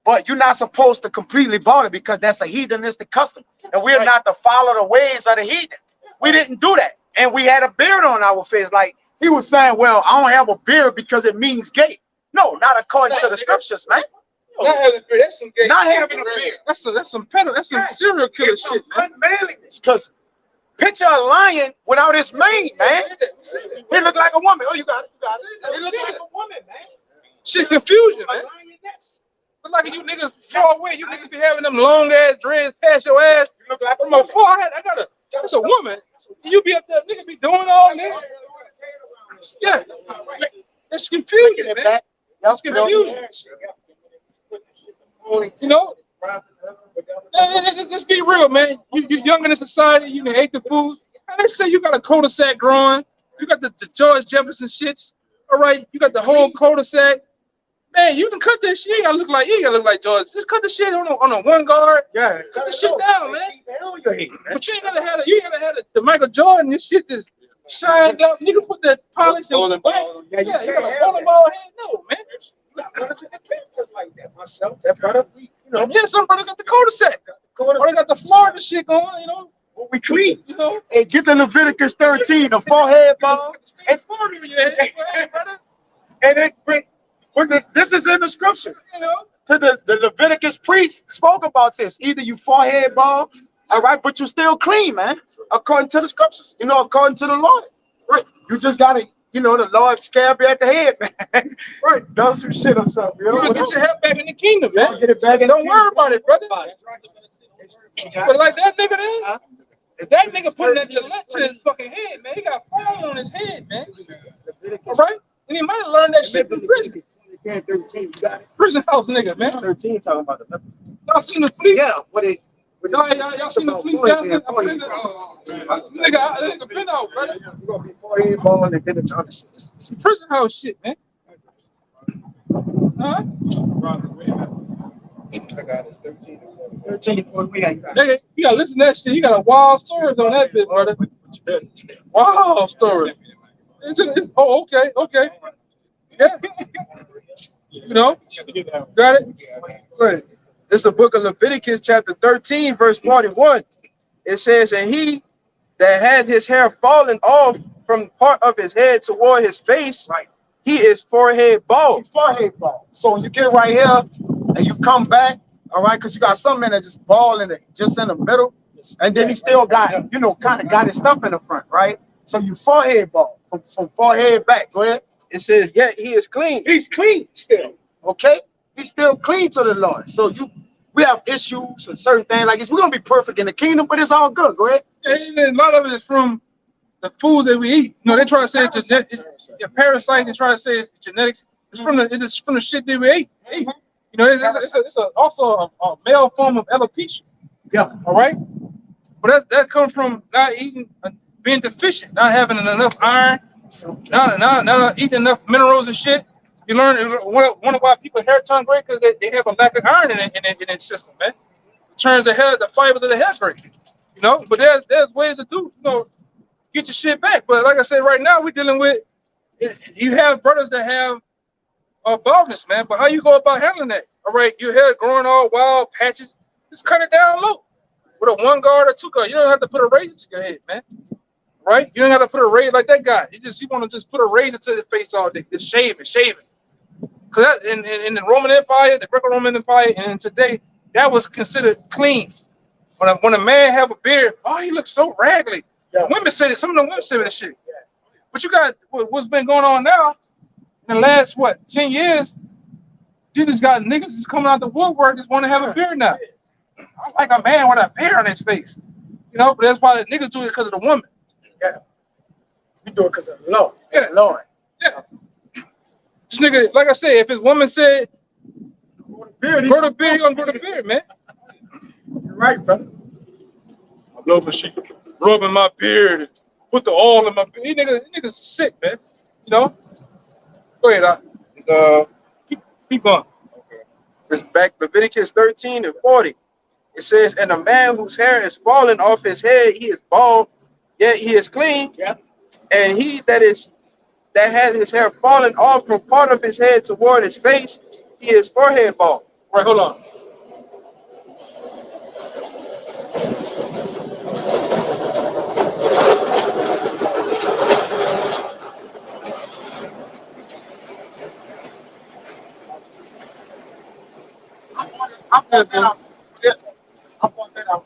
but you're not supposed to completely bald it because that's a heathenistic custom, and we're not to follow the ways of the heathen. We didn't do that, and we had a beard on our face, like he was saying. Well, I don't have a beard because it means gay. No, not according to the scriptures, man. Not having a beard, that's some gay. Not having a beard. That's some serial killer shit, man. Unmanliness, because picture a lion without his mane, man. He look like a woman. Oh, you got it. He look like a woman, man. Shit, confusion, man. Look like you niggas far away. You niggas be having them long ass dreads past your ass. You look like From my forehead, it's a woman. You be up there, nigga be doing all this. Yeah. It's confusing, man. It's confusing. You know? Let's be real, man. You young in the society, you done ate the food. And they say you got a cul-de-sac growing. You got the George Jefferson shits. All right, you got the whole cul-de-sac. Man, you can cut this shit. You gotta look like George. Just cut the shit on a one guard. Yeah, cut the shit down, man. But you ain't gotta have the Michael Jordan. This shit just shined up. You can put that polish and wax. Yeah, you got can't a have bowling ball head. No, man. like that. Myself, that brother, Yeah, some brother got the cul-de-sac. Or they got the Florida shit going, you know. we clean. You know. Hey, get the Leviticus 13, the forehead ball. It's Florida in your head, brother. And it bring. This is in the scripture. You know. To the Leviticus priest spoke about this. Either you forehead ball, all right, but you still clean, man. According to the scriptures, according to the Lord. Right. You just gotta, the Lord scab you at the head, man. Right. Does some shit or something. You can get your head back in the kingdom, man. Get it back in Don't worry about it, brother. But like that nigga there, if that nigga putting that Gillette to his fucking head, man, he got foam on his head, man. All right? And he might have learned that shit from prison. 13, you got it. Prison house nigga, man. 13 talking about the Y'all seen the fleet? Yeah, what it Y'all seen the fleet Johnson? Nigga been out, brother. You're gonna be forehead ball and then it's on the Prison house shit, man. Huh? I got it. 13. 13 for we got. Nigga, you gotta listen to that shit. You got a wild stories on that bit, brother. Wild stories. Oh, okay. Yeah. Got it? Good. It's the book of Leviticus, chapter 13, verse 41. It says, and he that had his hair fallen off from part of his head toward his face, Right. he is forehead bald. Forehead ball. So when you get right here and you come back, all right, because you got some men that just ball just in the middle, and then he still got, kind of got his stuff in the front, right? So you forehead ball from forehead back. Go ahead. It says, yet he is clean. He's clean still. Okay? He's still clean to the Lord. So we have issues and certain things like this. We're gonna be perfect in the kingdom, but it's all good. Go ahead. And a lot of it is from the food that we eat. They try to say it's genetics. Parasites. They try to say it's genetics. It's from the shit that we ate. It's also a male form of alopecia. Yeah. All right. But that comes from not eating, being deficient, not having enough iron, not eating enough minerals and shit. You learn one of why people hair turn gray because they have a lack of iron in their system, man. It turns the fibers of the hair gray. But there's ways to do, get your shit back. But like I said, right now we're dealing with, you have brothers that have baldness, man. But how you go about handling that? All right, your hair growing all wild patches, just cut it down low with a 1 guard or 2 guard. You don't have to put a razor to your head, man. Right? You don't have to put a razor like that guy. You want to just put a razor to his face all day, just shave it. Because in the Roman Empire, the Greco-Roman Empire, and today, that was considered clean. When a man have a beard, he looks so raggedy. Yeah. Women say that. Some of the women say that shit. Yeah. But you got what's been going on now in the last 10 years. You just got niggas just coming out the woodwork just want to have a beard now. I like a man with a beard on his face, But that's why the niggas do it because of the woman. Yeah. We do it because of the Lord. Yeah. Lord. Yeah. This nigga, like I said, if his woman said, grow the beard, you gonna grow the beard, man. You're right, brother. I love when she rubbing my beard and put the oil in my beard. These niggas sick, man. Go ahead, keep going. Okay. It's back Leviticus 13 and 40. It says, and a man whose hair is fallen off his head, he is bald, yet he is clean. Yeah. And he that had his hair fallen off from part of his head toward his face, he is forehead bald. Right, hold on.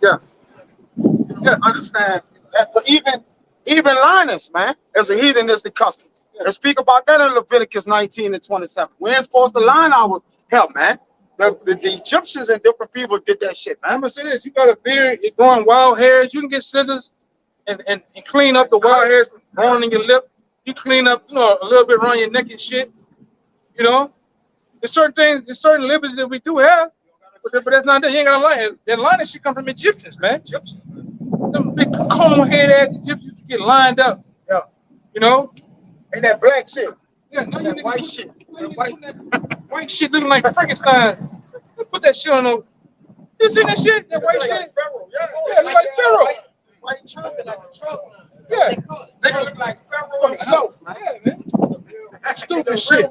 Yeah. Understand that, but even Linus, man, as a heathenistic custom. Let's speak about that in Leviticus 19 and 27. We ain't supposed to line our help, man. The Egyptians and different people did that shit, man. I'm gonna say this: you got a beard, you're growing wild hairs. You can get scissors and clean up the wild hairs growing in your lip. You clean up, you know, a little bit around your neck and shit. You know, there's certain things, there's certain liberties that we do have, but that's not that. You ain't gonna lie. That line of shit come from Egyptians, man. Egyptians, them big comb head ass Egyptians used to get lined up. Yeah. You know, And that black shit. yeah. Now you That white shit. That white shit looking like Frankenstein. Put that shit on the. You see that shit? That white shit? Pharaoh, Yeah, look like Pharaoh. White Trump, like a Trump. Yeah. Nigga look like Pharaoh himself, man. Yeah, man. Stupid shit.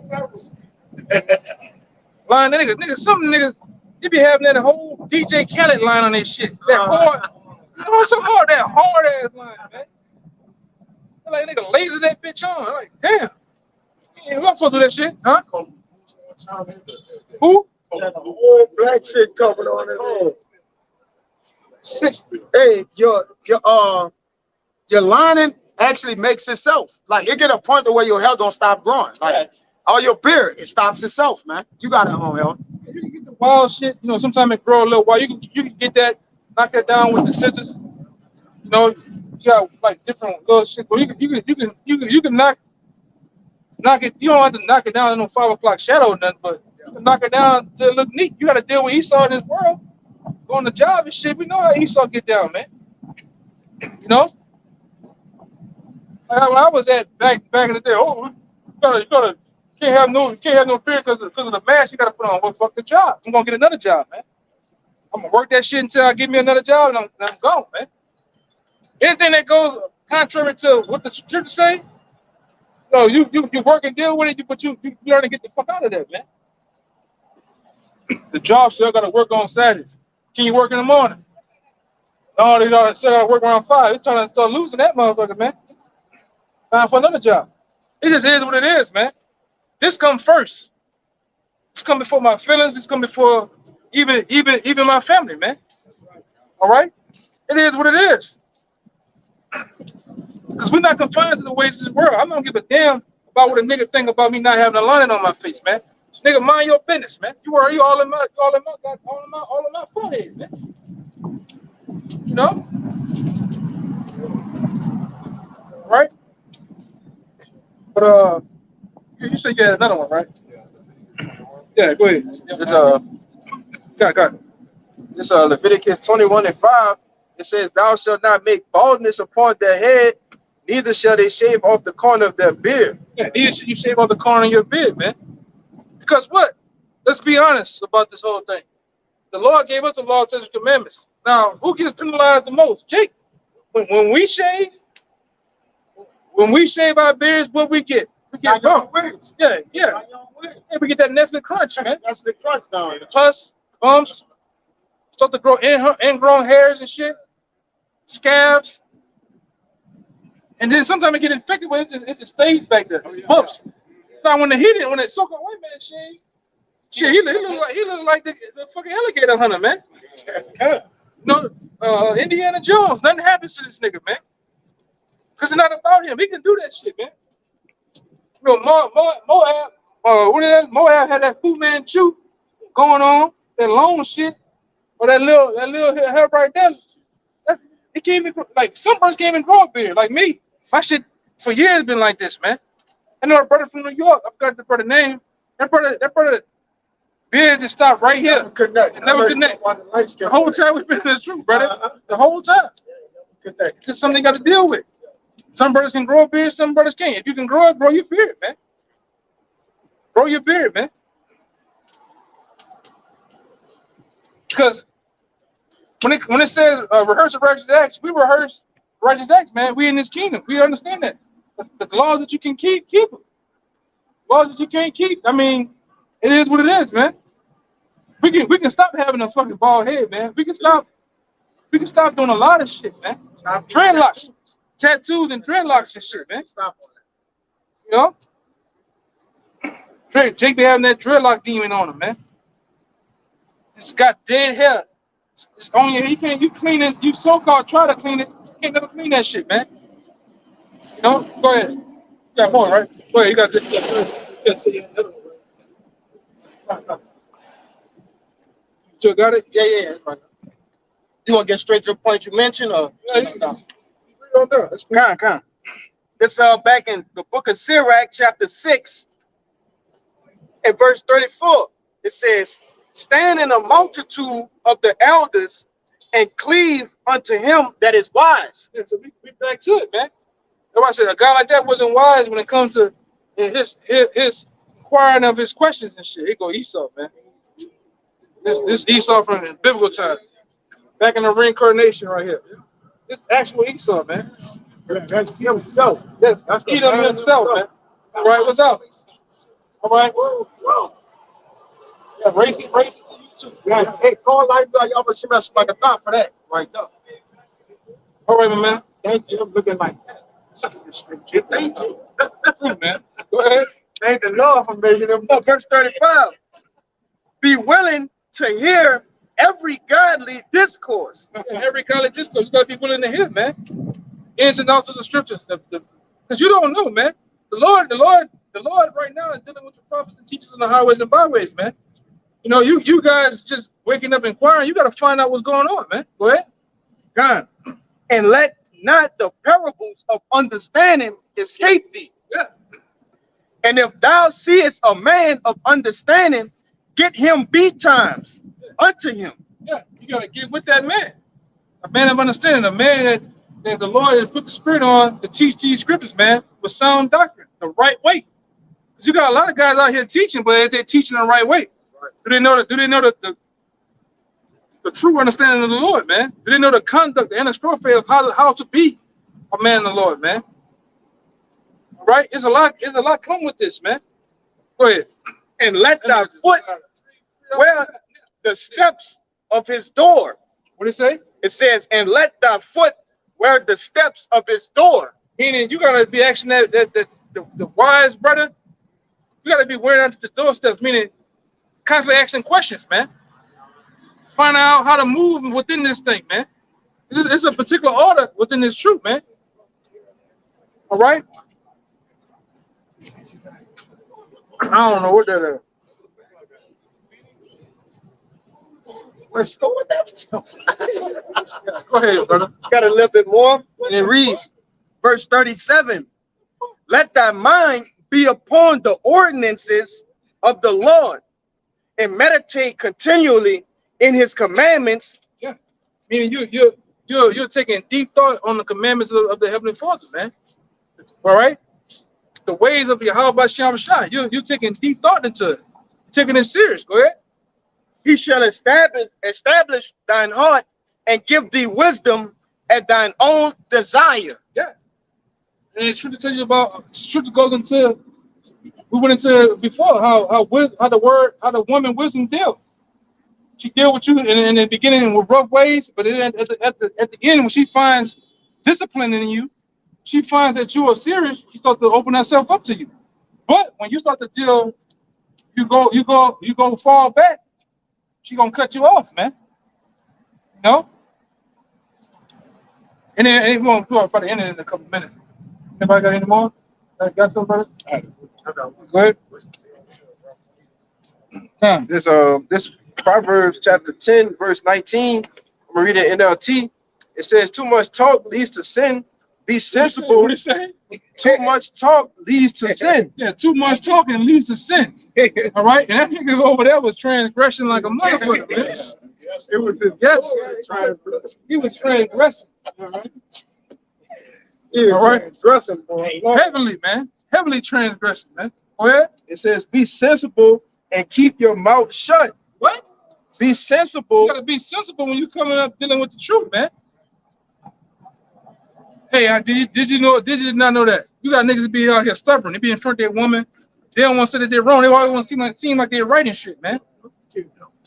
Line that nigga, some niggas, they be having that whole DJ Khaled line on their shit. That hard, you know what's so hard? That hard ass line, man. They're like nigga laser that bitch on. I'm like, damn. Yeah, who else supposed to do that shit? Huh? Who? That whole black shit covered on his head. Shit. Hey, your lining actually makes itself. Like it get a point to where your hair don't stop growing. Like all your beard, it stops itself, man. You got it home, hell. You can get the wild shit, you know, sometimes it grow a little while. You can get that, knock that down with the scissors. You know, you got like different little shit. But you can knock it. You don't have to knock it down in no 5 o'clock shadow or nothing, but you can knock it down to look neat. You got to deal with Esau in this world. Go on the job and shit. We know how Esau get down, man. You know. When I was at back in the day, you can't have no fear because of the mask you got to put on. Well, fuck the job. I'm gonna get another job, man. I'm gonna work that shit until I get me another job, and I'm gone, man. Anything that goes contrary to what the scripture say, no, you work and deal with it, but you learn to get the fuck out of there, man. The job still got to work on Saturdays. Can you work in the morning? No, they still got to work around 5. It's trying to start losing that motherfucker, man. Time for another job. It just is what it is, man. This come first. This come before my feelings. This come before even my family, man. All right? It is what it is. Because we're not confined to the ways of this world. I don't give a damn about what a nigga think about me not having a lining on my face, man. Nigga, mind your business, man. You worry all in my forehead, man. You know? Right? But you said you had another one, right? Yeah, go ahead. This Leviticus 21:5. It says, "Thou shalt not make baldness upon their head, neither shall they shave off the corner of their beard." Yeah, neither should you shave off the corner of your beard, man. Because what? Let's be honest about this whole thing. The Lord gave us the law, statutes, and commandments. Now, who gets penalized the most? Jake. When we shave our beards, what we get? We get bump. Yeah. Yeah, we get that Nestle crunch, man. That's the crunch down. Pus, bumps, start to grow ingrown hairs and shit, scabs, and then sometimes it get infected with it just stays back there. Bumps. Now when that so-called white man shaved, shit, he look like the fucking alligator hunter, man. No, Indiana Jones. Nothing happens to this nigga, man. Cause it's not about him. He can do that shit, man. You know, Moab had that Fu Manchu going on, that long shit, or that little hair right there. It can't even like some birds can't even grow a beard like me. My shit for years been like this, man. I know a brother from New York. I forgot the brother name. That brother beard just stopped right here. Never connect. The whole time we've been in the truth, brother. The whole time. It's something you got to deal with. Some brothers can grow a beard, some brothers can't. If you can grow it, grow your beard, man. Grow your beard, man. Because when it says rehearse the righteous acts, we rehearse righteous acts, man. We in this kingdom. We understand that. The laws that you can keep them. Laws that you can't keep, I mean, it is what it is, man. We can stop having a fucking bald head, man. We can stop doing a lot of shit, man. Dreadlocks. Tattoos and dreadlocks and shit, man. Stop on that. You know? Jake be having that dreadlock demon on him, man. It's got dead hair. It's on your head. You clean it. You so-called try to clean it. You can't never clean that shit, man. You know? Go ahead. You got more, right? Go ahead. You got this. You got it? Yeah. That's right. You want to get straight to the point you mentioned, or Yeah, you can. Read on there. That's cool. Con. It's back in the book of Sirach, chapter 6, and verse 34. It says, "Stand in a multitude of the elders and cleave unto him that is wise." Yeah, so we back to it, man. Nobody said a guy like that wasn't wise when it comes to his inquiring of his questions and shit. Here go Esau, man. This Esau from the biblical time. Back in the reincarnation right here. This actual Esau, man. That's himself. Yes, that's Edom himself, man. All right, what's up? All right. Yeah, racing to you too. Yeah. Hey, call like y'all must mess like a thought for that right there. All right, my man. Thank you. I'm looking like Thank you. Man. Go ahead. thank the Lord for making them. Verse 35. Be willing to hear every godly discourse. And every college discourse, you gotta be willing to hear, man. Ins and outs of the scriptures. Because you don't know, man. The Lord right now is dealing with the prophets and teachers on the highways and byways, man. You know, you guys just waking up inquiring, you gotta find out what's going on, man. Go ahead. God. And let not the parables of understanding escape thee. Yeah. And if thou seest a man of understanding, get him beat times unto him. Yeah, you gotta get with that man. A man of understanding, a man that the Lord has put the spirit on to teach these scriptures, man, with sound doctrine, the right way. Because you got a lot of guys out here teaching, but they're teaching the right way. Do they know the true understanding of the Lord, man? Do they know the conduct, the anastrophe of how to be a man of the Lord, man? All right? There's a lot come with this, man. Go ahead. And let thy foot wear the steps of his door. What did it say? It says, and let thy foot wear the steps of his door. Meaning you gotta be asking the wise brother. You gotta be wearing out the doorsteps, meaning constantly asking questions, man. Find out how to move within this thing, man. It's a particular order within this truth, man. All right? I don't know what that is. Let's go with that. Go ahead, brother. Got a little bit more, and it reads, verse 37. Let thy mind be upon the ordinances of the Lord, and meditate continually in his commandments. Yeah, meaning you're taking deep thought on the commandments of the Heavenly Father, man. All right, the ways of Yahweh Shem Shai. You're taking deep thought into it. You're taking it serious. Go ahead. He shall establish thine heart and give thee wisdom at thine own desire. Yeah, and it's true to tell you about. Truth goes into. We went into before how the woman wisdom deal. She deal with you in the beginning with rough ways, but then at the end, when she finds discipline in you, she finds that you are serious. She starts to open herself up to you. But when you start to deal, you go fall back. She gonna cut you off, man. You know. And then we're gonna go up by the end in a couple minutes. Anybody got any more? Got some, brother? Go ahead. This Proverbs chapter 10, verse 19. I'm gonna read it NLT. It says, too much talk leads to sin. Be sensible. What did it say? Too much talk leads to sin. Yeah, too much talking leads to sin. All right, and that nigga over there was transgression like a motherfucker, man. It was his He was transgressing. All right. All right. Dressing, Heavily, man. Heavily transgressing, man. Go ahead. It says, be sensible and keep your mouth shut. What? Be sensible. You gotta be sensible when you coming up dealing with the truth, man. Hey, did you not know that? You got niggas that be out here stubborn. They be in front of their woman. They don't want to say that they're wrong. They always want to seem like they're right and shit, man.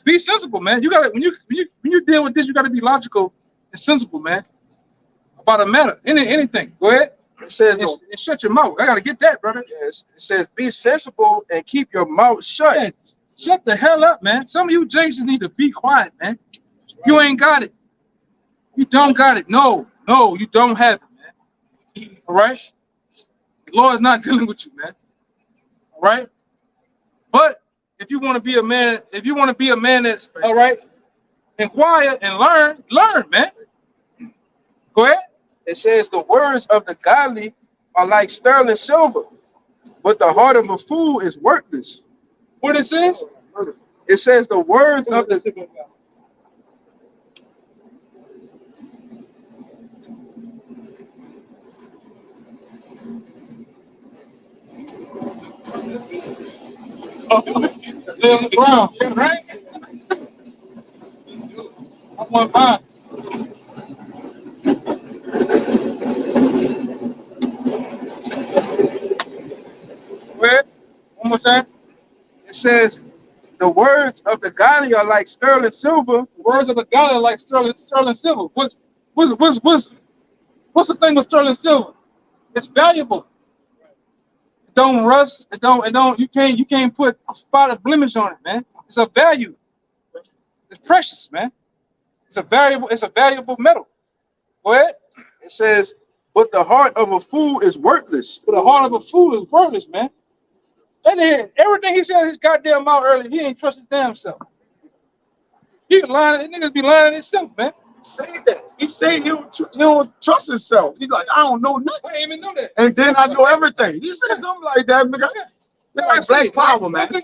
Be sensible, man. You gotta when you deal with this, you gotta be logical and sensible, man. About a matter, anything. Go ahead. It says, And shut your mouth. I gotta get that, brother. yes, it says, be sensible and keep your mouth shut. Hey, shut the hell up, man. Some of you Jasons need to be quiet, man. You ain't got it. You don't got it. No, you don't have it, man. All right? The Lord's not dealing with you, man. All right? But if you want to be a man, that's all right, inquire and learn, man. Go ahead. It says the words of the godly are like sterling silver, but the heart of a fool is worthless. What it says? It says the words of the Lay on the ground, yeah, right? I want mine. Go ahead. One more time. it says the words of the godly are like sterling silver. The words of the God are like sterling silver. What's the thing with sterling silver? It's valuable. It don't rust. It don't. You can't put a spot of blemish on it, man. It's a value. It's precious, man. It's a valuable metal. Go ahead. It says, but the heart of a fool is worthless. But the heart of a fool is worthless, man. And then everything he said in his goddamn mouth earlier, he ain't trust his damn self. He lying. Niggas be lying himself, man. Say that. He say he don't trust himself. He's like, I don't know nothing. I didn't even know that. And then I know everything. He said something like that, nigga. Like Black Power, man. Yeah,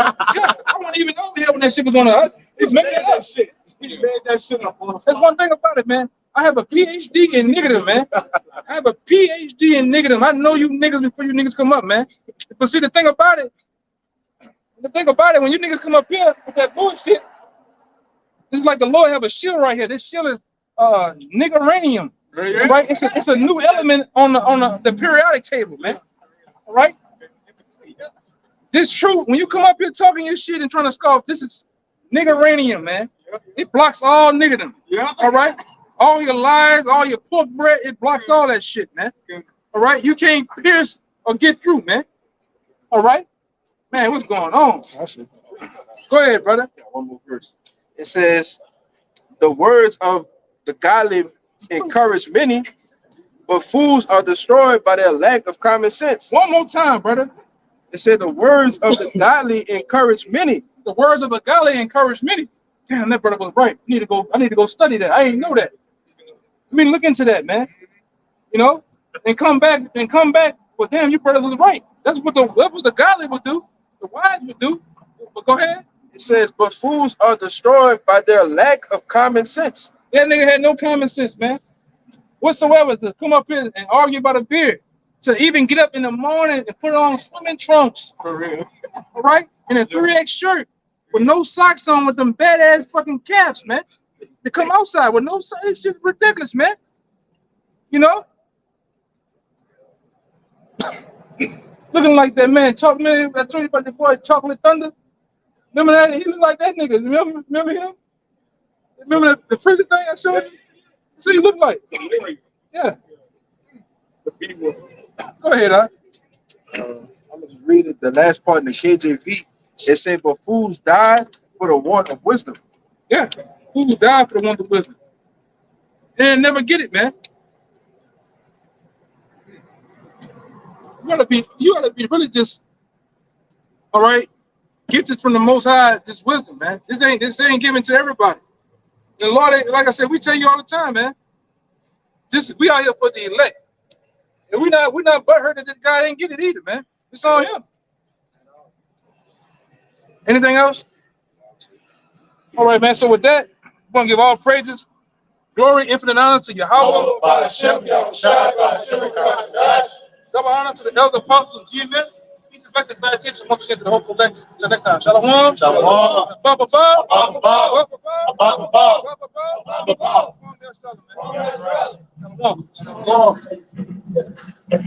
I wouldn't even know when that shit was gonna. He made that shit. He made that shit up on the That's one thing about it, man. I have a PhD in negative, man. I have a PhD in negative. I know you niggas before you niggas come up, man. But see, the thing about it, when you niggas come up here with that bullshit, it's like the Lord have a shield right here. This shield is niggeranium, right? It's a new element on the periodic table, man. All right. This truth, when you come up here talking your shit and trying to scoff, this is niggeranium, man. It blocks all niggerdom. Yeah. All right. All your lies, all your pork bread, it blocks all that shit, man. All right. You can't pierce or get through, man. All right. Man, what's going on? Go ahead, brother. One more verse. It says, the words of the godly encourage many, but fools are destroyed by their lack of common sense. One more time, brother. It said the words of the godly encourage many. The words of a godly encourage many. Damn, that brother was right. I need to go study that. I didn't know that. I mean, look into that, man. You know, and come back. Well, damn, you brother was right. That's what the godly would do. The wise would do. But go ahead. It says, but fools are destroyed by their lack of common sense. That nigga had no common sense, man. Whatsoever to come up here and argue about a beard, to even get up in the morning and put on swimming trunks. For real. All right? And a 3X shirt with no socks on with them badass fucking calves, man. To come outside with no socks. This shit's ridiculous, man. You know? Looking like that man, man. I told you about the boy Chocolate Thunder. Remember that? He looked like that nigga. Remember him? Remember the prison thing I showed you? That's what he looked like. Yeah. Go ahead, huh? I'm gonna just read it. The last part in the KJV. It said, but fools die for the want of wisdom. Yeah. Fools die for the want of wisdom. And never get it, man. You ought to be really just, all right, gifted from the Most High, this wisdom, man. This ain't given to everybody. The Lord, like I said, we tell you all the time, man. We out here for the elect. And we not butthurt that this guy ain't get it either, man. It's on him. Anything else? All right, man. So with that, we're gonna give all praises, glory, infinite honor to Yahweh. Double honor to the elder apostles of GMS. Teachers back to citation once again to the hopeful next time. Shalom. Shalom. Shalom.